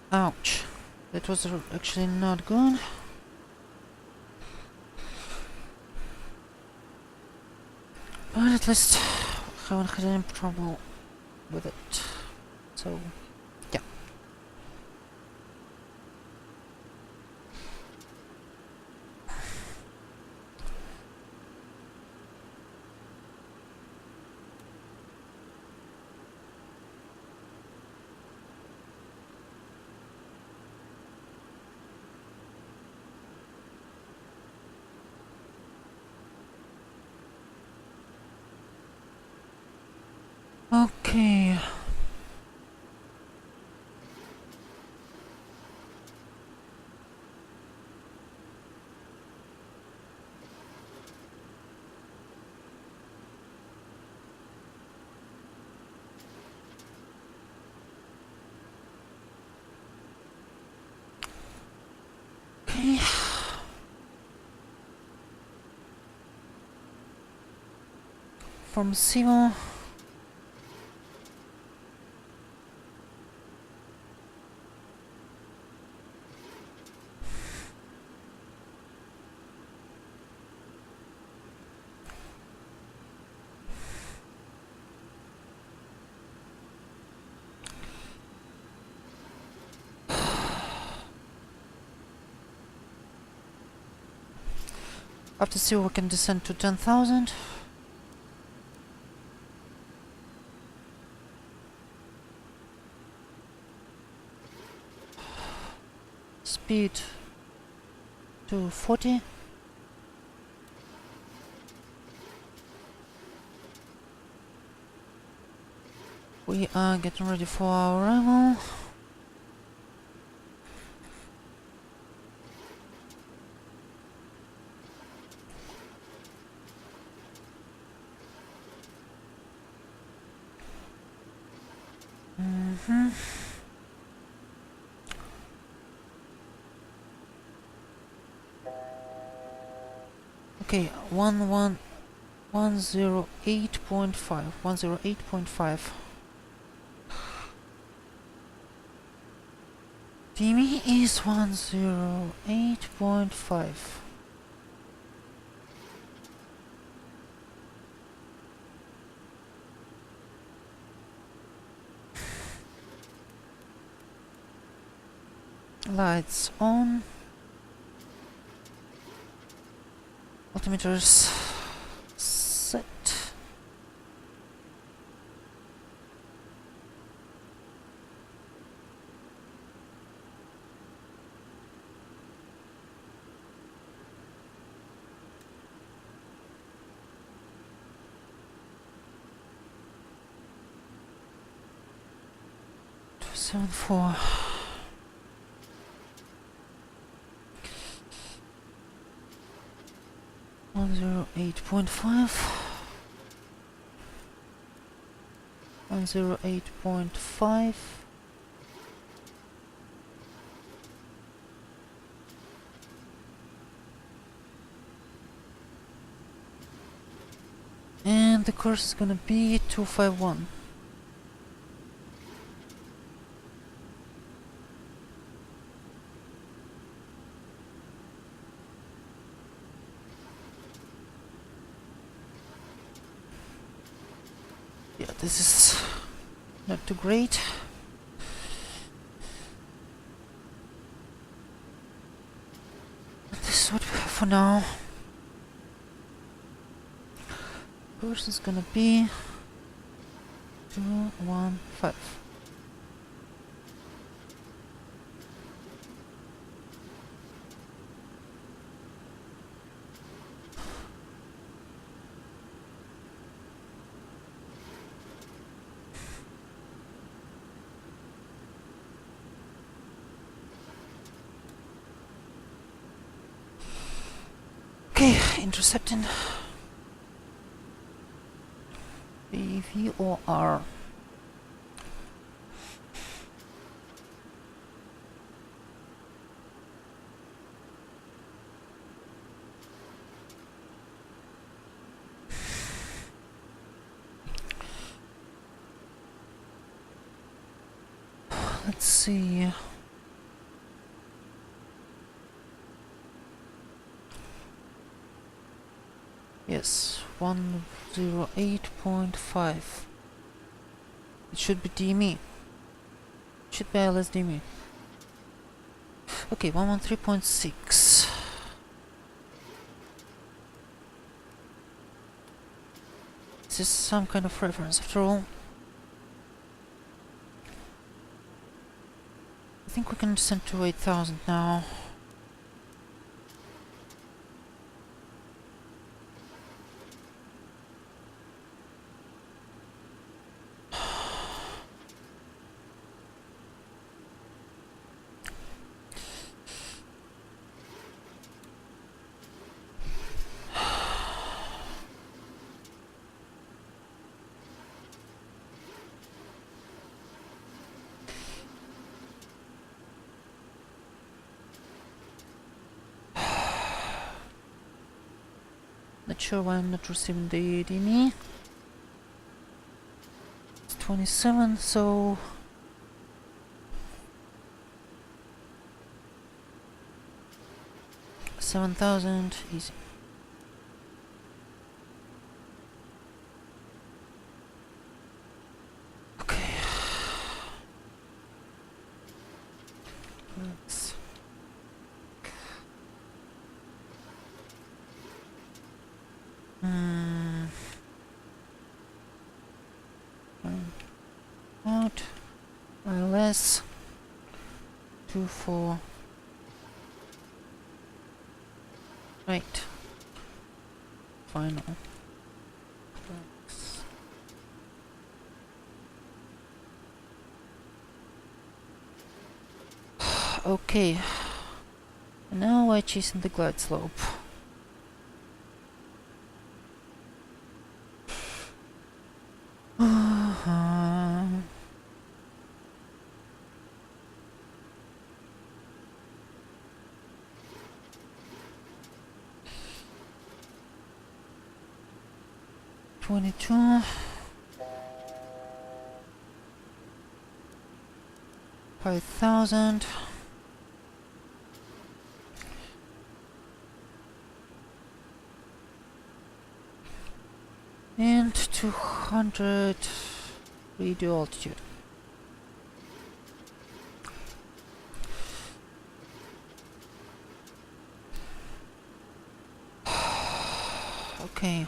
S1: Ouch. That was actually not good. But at least I haven't had any trouble with it. So, yeah. Okay. Okay. From zero. After zero we can descend to 10,000. Speed to 40. We are getting ready for our arrival. Okay, 108.5. 108.5. DME is 108.5. Lights on. Altimeters set. Two, 7, 4. 108.5. 108.5. And the course is gonna be 251. this is not too great. But this is what we have for now. First is gonna be 215. Okay, intercepting the VOR. Let's see. Yes, 108.5. It should be DME. Should be ILS DME. Okay, 113.6. This is some kind of reference after all. I think we can descend to 8,000 now. Not sure why I'm not receiving the DME. It's 27, so 7,000 easy. Okay. Let's out ILS 24. Right. Final. KLAX. Okay. And now we're chasing the glide slope. Uh-huh. $22. 5,000. And 200 radio altitude. Okay.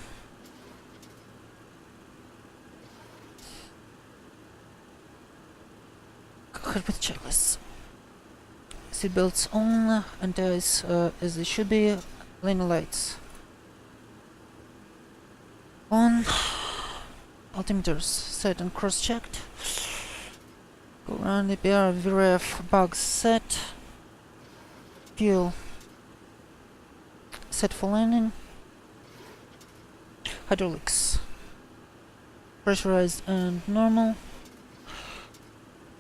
S1: Go ahead with checklists. Seatbelts on and as they should be. Lane lights on. Altimeters set and cross-checked. Go around APR, VREF, bugs set. Fuel set for landing. Hydraulics pressurized and normal.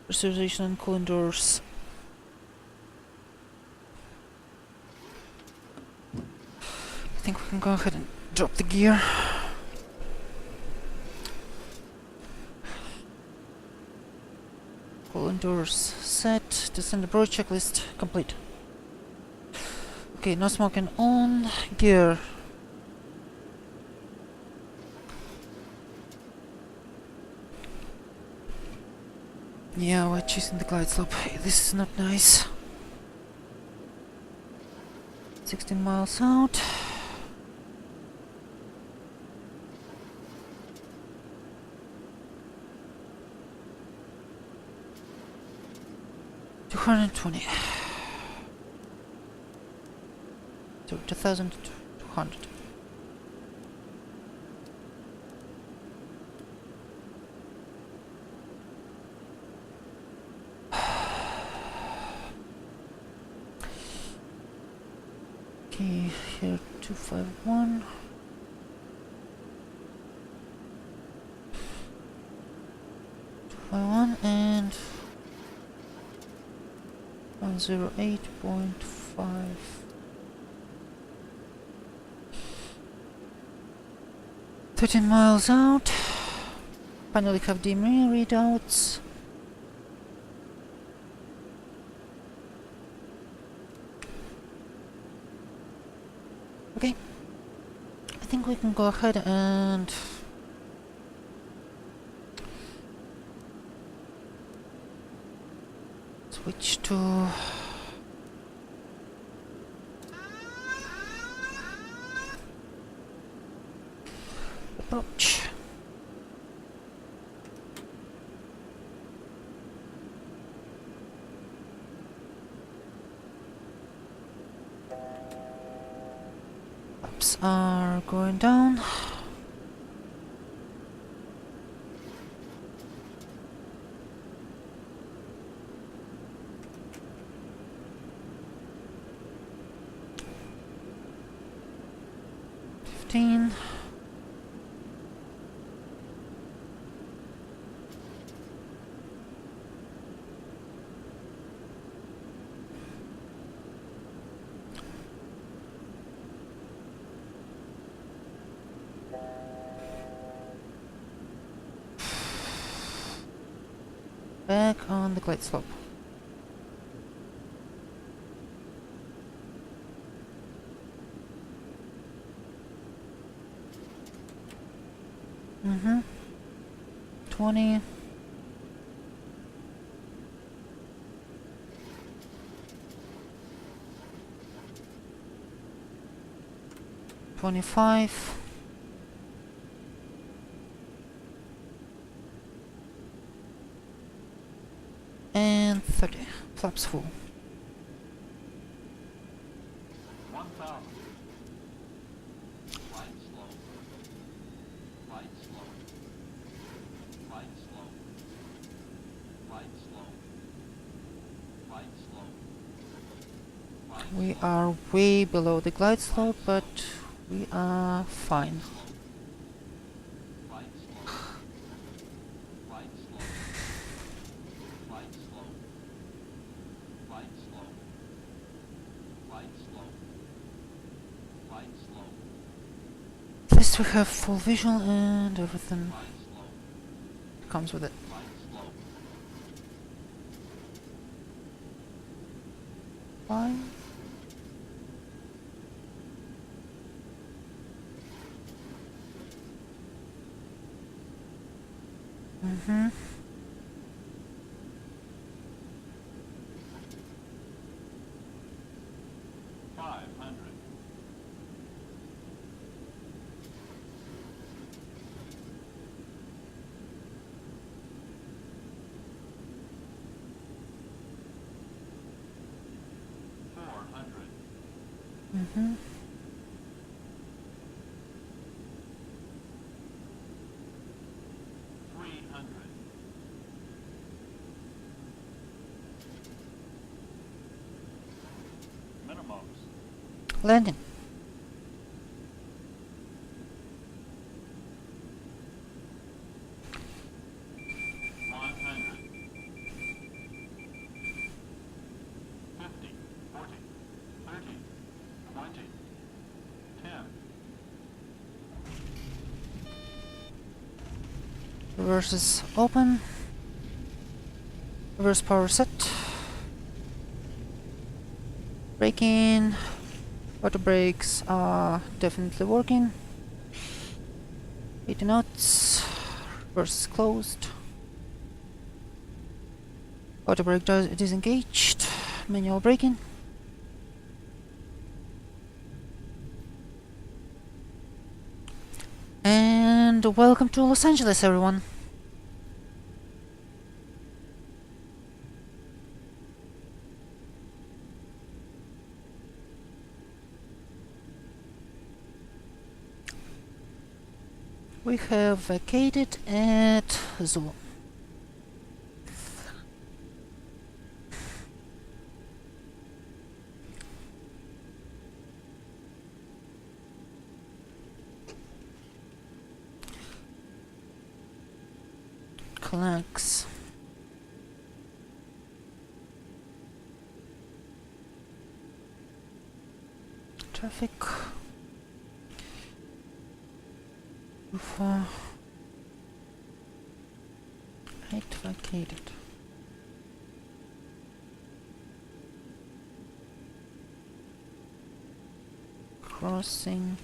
S1: Pressurization and cooling doors. I think we can go ahead and drop the gear. Cooling doors set. Descend approach checklist complete. Okay, no smoking on. Gear. Yeah, we're choosing the glide slope. This is not nice. 16 miles out. $220. So 2,200. Okay, here 251. And 108.5. 13 miles out. Finally have the marine readouts. Okay. I think we can go ahead and switch to approach. Laps are going down. $15. Back on the glide slope. Mm-hmm. 20. $25. And 30. Flaps full.
S4: 1,000. Flight slow. Flight slow. Flight slow. Flight slow. Flight slow. Flight
S1: We
S4: slow.
S1: are way below the glide slope, but we are fine.
S4: Flight slow. Flight slow. Flight slow. Flight slow. Flight slow. Flight slow.
S1: At least we have full visual and everything
S4: Flight slow.
S1: comes with it.
S4: Flight slow.
S1: Fine. Mm-hmm.
S4: 500.
S1: Mm-hmm.
S4: 300. Minimums.
S1: Landing.
S4: 100. 50, 40, 30, 20, 10.
S1: Reverse is open. Reverse power set. Braking. Auto brakes are definitely working. 80 knots. Reverse is closed. Auto brake disengaged. Manual braking. And welcome to Los Angeles, everyone. We have vacated at Zulu. KATL-KLAX. Traffic. Too far. Right, vacated. Crossing.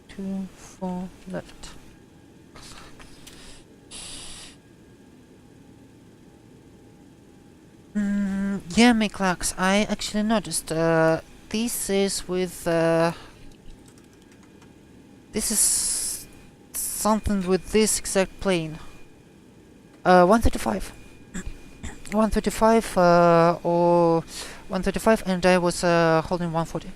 S1: 2, 4, left. Yeah, KATL-KLAX, I actually noticed, this is with, this is something with this exact plane. 135. 135, or 135, and I was, holding 140.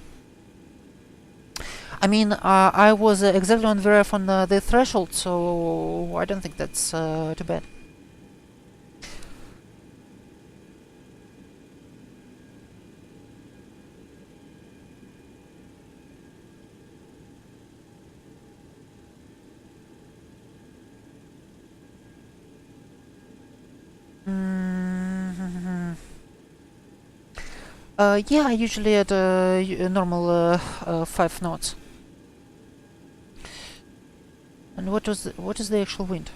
S1: I mean, I was exactly on the threshold, so I don't think that's, too bad. Yeah, I usually at a normal 5 knots. And what is the actual wind?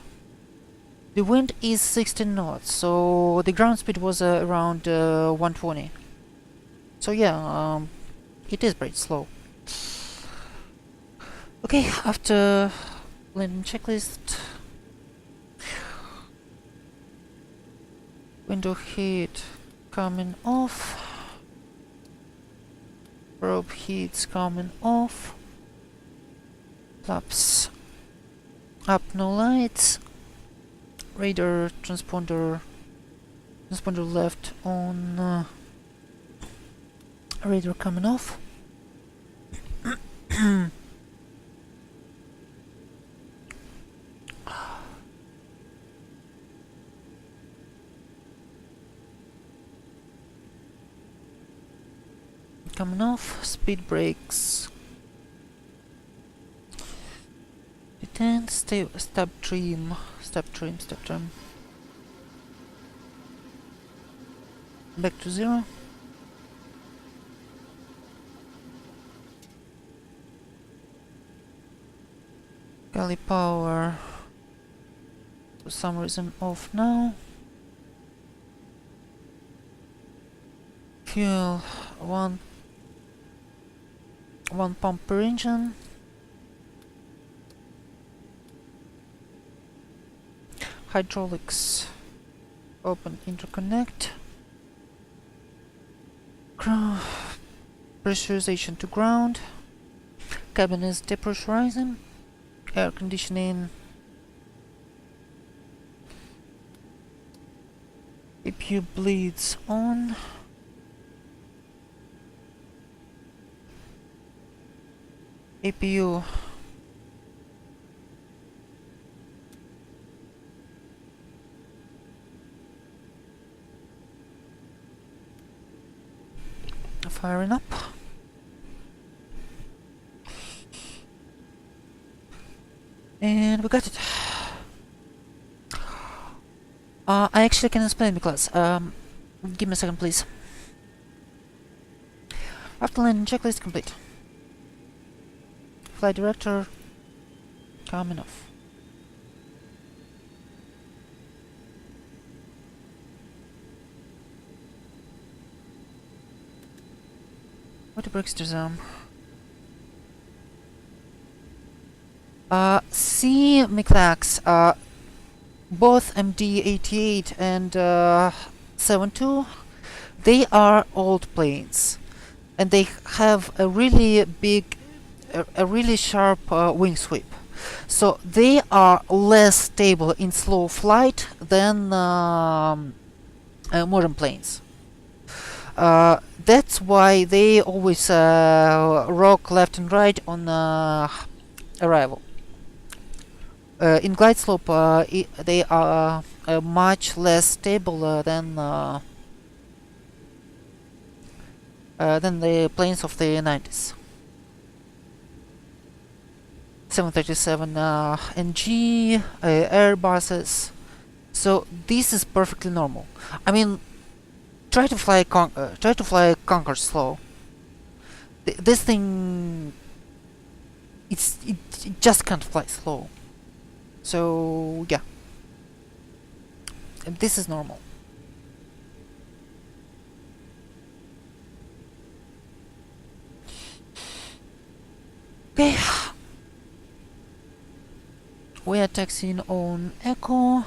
S1: The wind is 16 knots, so the ground speed was around 120. So yeah, it is pretty slow. Okay, after landing checklist, window heat coming off. Probe heats coming off. Flaps up, no lights. Radar transponder left on. Radar coming off. Coming off, speed brakes. Detain, step trim. Back to 0. Galley power, for some reason off now. Fuel, one pump per engine. Hydraulics, open interconnect. Pressurization to ground. Cabin is depressurizing. Air conditioning. APU bleeds on. APU firing up. And we got it. I actually can explain because give me a second, please. After landing checklist complete. Flight director coming off. What brakes disarm? See, KATL-KLAX, both MD-88 and 72, they are old planes, and they have a really big, a really sharp wing sweep. So they are less stable in slow flight than modern planes. That's why they always rock left and right on arrival. In glide slope, they are much less stable than the planes of the 90s. 737 NG, Airbuses. So this is perfectly normal. I mean, try to fly Concorde slow. This thing, it just can't fly slow. So yeah, and this is normal. Okay, we are taxiing on Echo.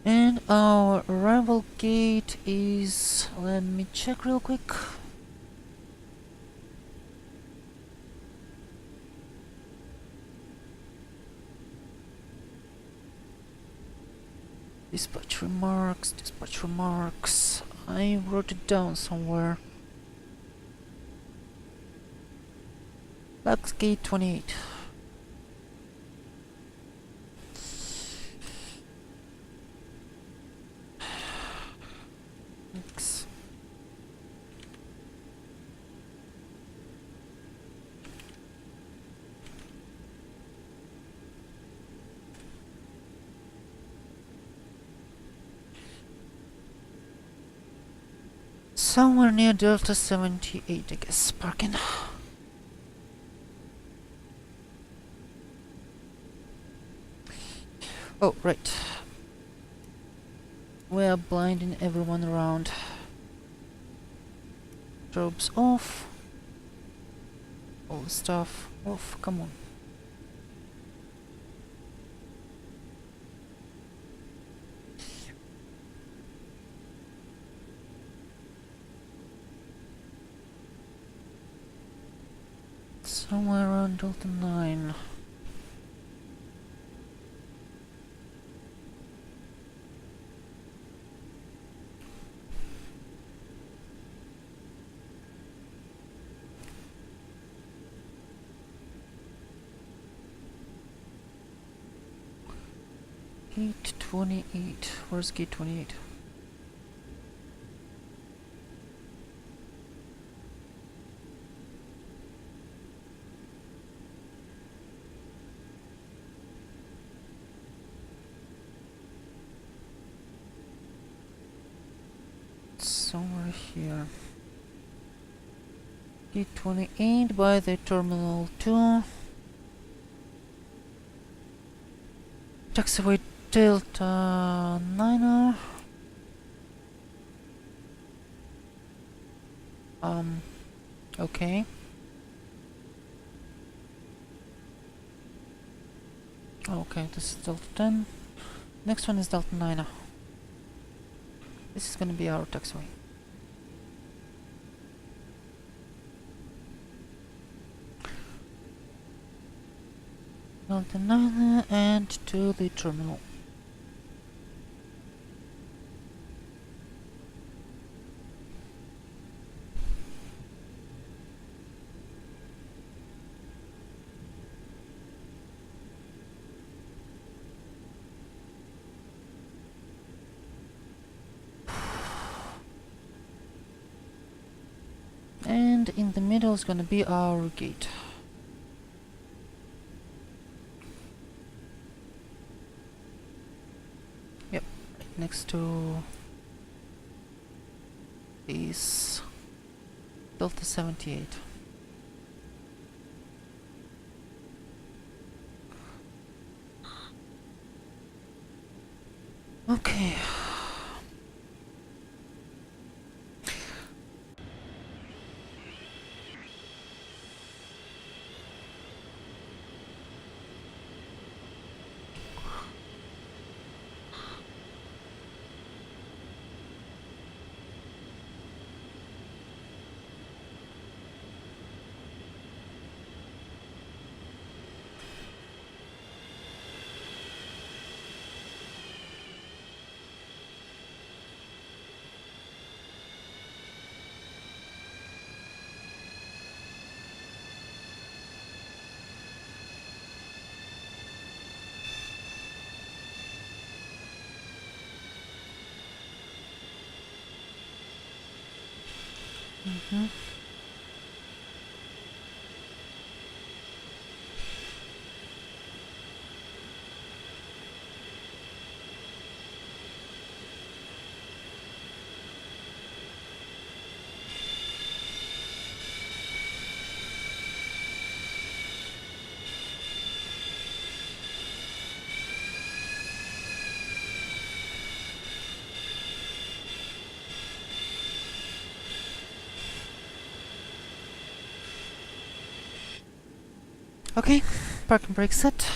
S1: And our arrival gate is, let me check real quick. Dispatch remarks, dispatch remarks. I wrote it down somewhere. KLAX gate 28. Thanks. Somewhere near Delta 78, I guess, parking. Oh, right. We are blinding everyone around. Strobes off. All the stuff off, come on. Somewhere around Delta 9. Gate 28. Where's gate 28? Somewhere here. Gate 28 by the Terminal 2. Taxiway Delta 9er. Okay. Okay, this is Delta 10. Next one is Delta 9er. This is gonna be our taxiway. Delta 9 and to the terminal. And in the middle is gonna be our gate. Yep, right next to is Delta 78. Okay. Okay, parking brake set.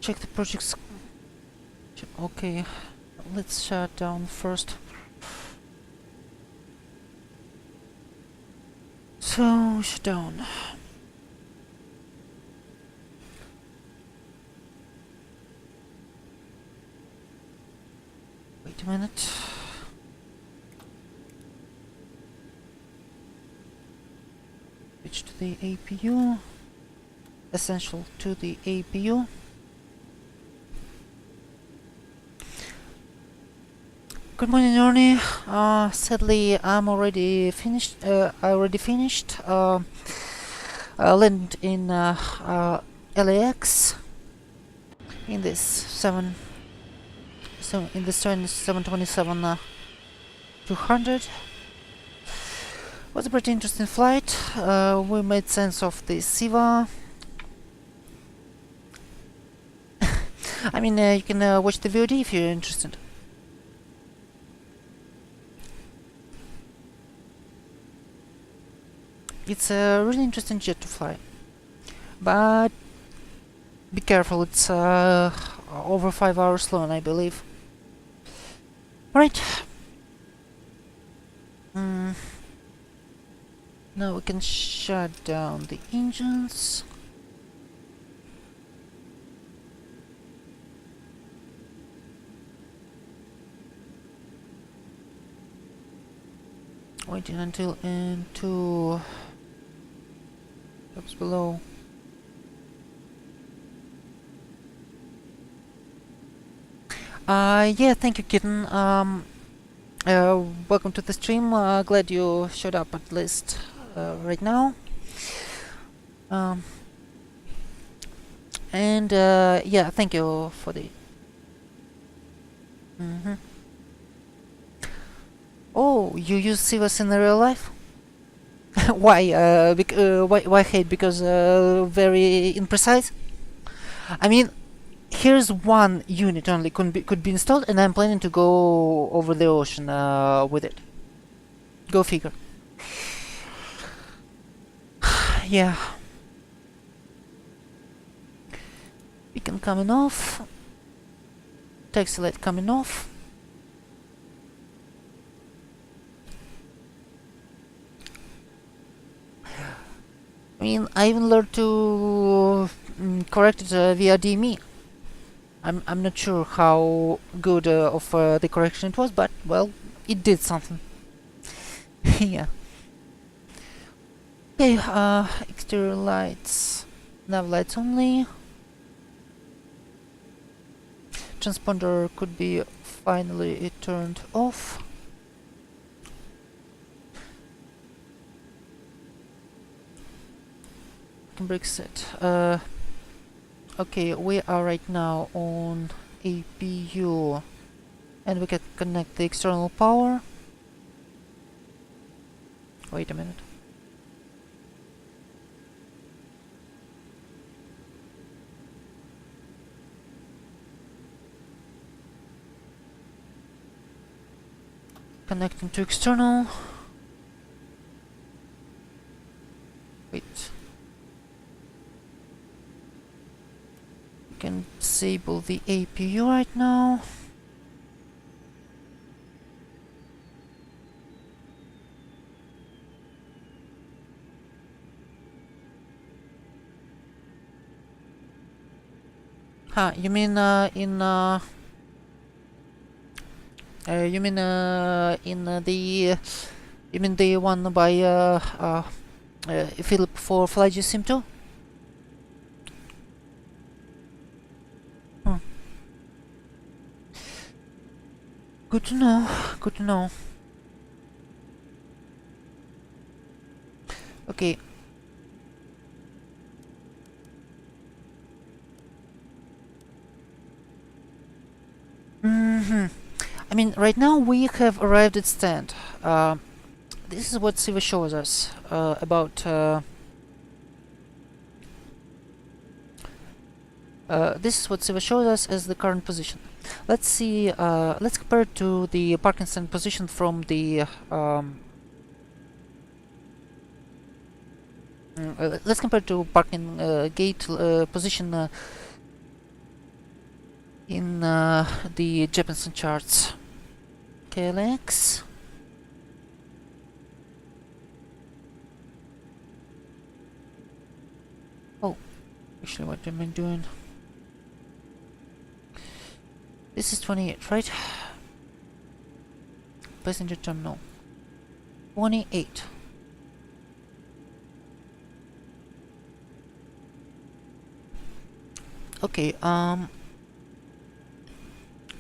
S1: Check the project's. Okay, let's shut down first. So, shut down. Wait a minute. Switch to the APU. Essential to the APU. Good morning, Ernie. Sadly, I'm already finished. I already finished. Landed in LAX in this 727 200. Was a pretty interesting flight. We made sense of the SIVA. I mean, you can watch the VOD if you're interested. It's a really interesting jet to fly, but be careful, it's over 5 hours long, I believe. Alright. Now we can shut down the engines. Waiting until N2 drops below. Yeah, thank you, Kitten. Welcome to the stream. Glad you showed up at least right now. And yeah, thank you for the. Oh, you use Sivas in real life? Why? Why hate? Because very imprecise. I mean, here's one unit only could be installed, and I'm planning to go over the ocean with it. Go figure. Yeah. Beacon coming off. Taxi light coming off. I mean, I even learned to correct it via DME. I'm not sure how good of the correction it was, but well, it did something. Yeah. Okay, exterior lights, nav lights only. Transponder could be finally turned off. Brake set. Okay, we are right now on APU, and we can connect the external power. Wait a minute. Connecting to external. Wait. We can disable the APU right now. You mean in you mean the one by Philip for FlyGSim 2? Good to know. Good to know. Okay. I mean, right now we have arrived at stand. This is what Siva shows us about. This is what Siva shows us as the current position. Let's see. Let's compare it to the parking stand position from the. Let's compare to parking gate position in the Jeppesen charts. KATL-KLAX. Oh, actually, what am I doing? This is 28, right? Passenger terminal. 28. Okay,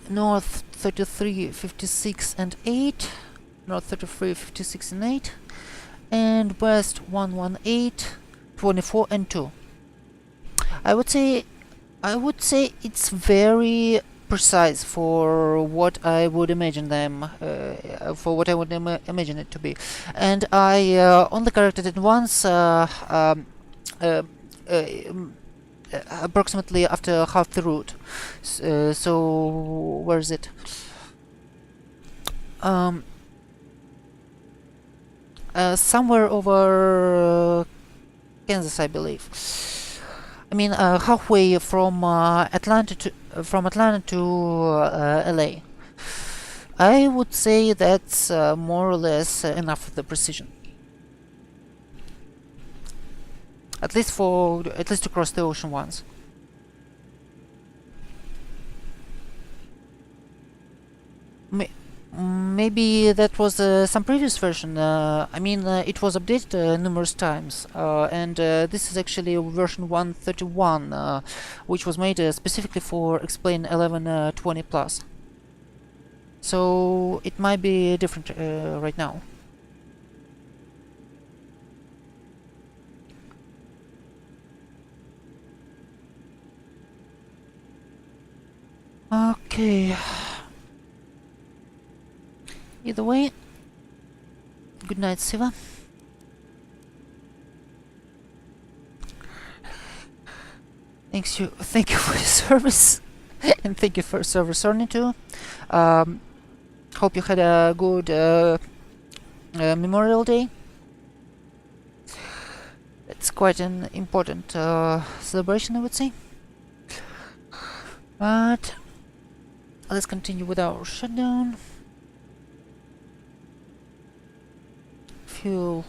S1: north 33, 56 and 8, north 33, 56 and 8, and west 118, 24 and 2. I would say it's very precise for what I would imagine them, for what I would imagine it to be, and I only corrected it once. Approximately after half the route. So where is it? Somewhere over Kansas, I believe. I mean, halfway from Atlanta to LA. I would say that's more or less enough of the precision. At least to cross the ocean once. Maybe that was some previous version. I mean, it was updated numerous times, and this is actually version 131, which was made specifically for Explain 1120 plus. So it might be different right now. Okay. Either way, good night, Siva. Thank you for your service, and thank you for service earning too. Hope you had a good Memorial Day. It's quite an important celebration, I would say. But let's continue with our shutdown. Fuel.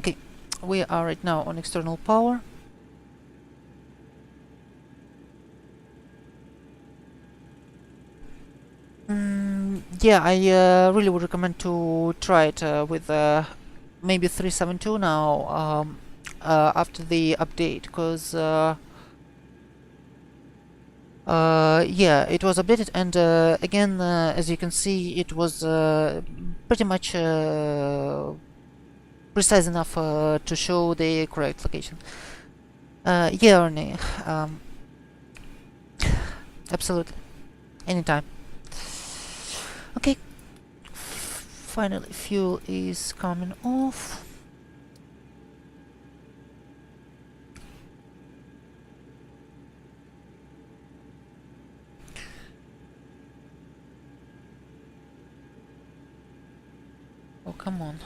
S1: Okay, we are right now on external power. Yeah, I really would recommend to try it with maybe 372 now after the update, because yeah, it was updated, and again, as you can see, it was pretty much precise enough to show the correct location. Yeah, Ernie, absolutely, anytime. Okay, finally, fuel is coming off. Oh, come on.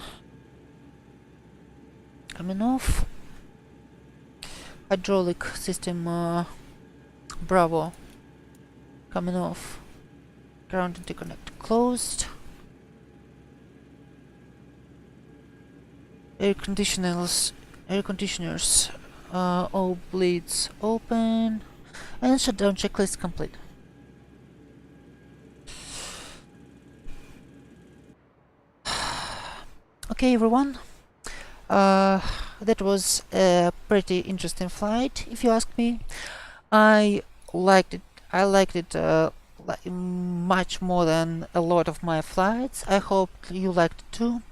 S1: Coming off. Hydraulic system Bravo. Coming off. Ground interconnect closed. Air conditioners all bleeds open, and shutdown checklist complete. Okay, everyone, that was a pretty interesting flight, if you ask me. I liked it like much more than a lot of my flights. I hope you liked it too.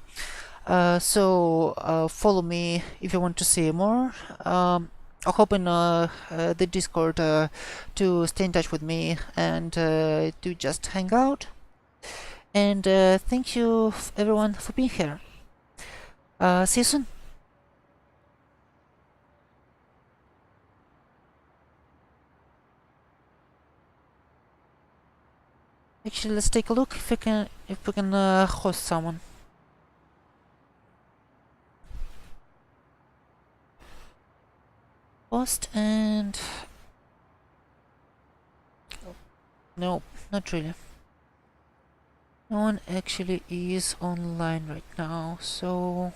S1: So follow me if you want to see more. I hope in the Discord to stay in touch with me and to just hang out. And thank you everyone for being here. See you soon. Actually, let's take a look if we can host someone. Host and no, not really. No one actually is online right now, so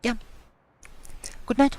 S1: yeah. Good night.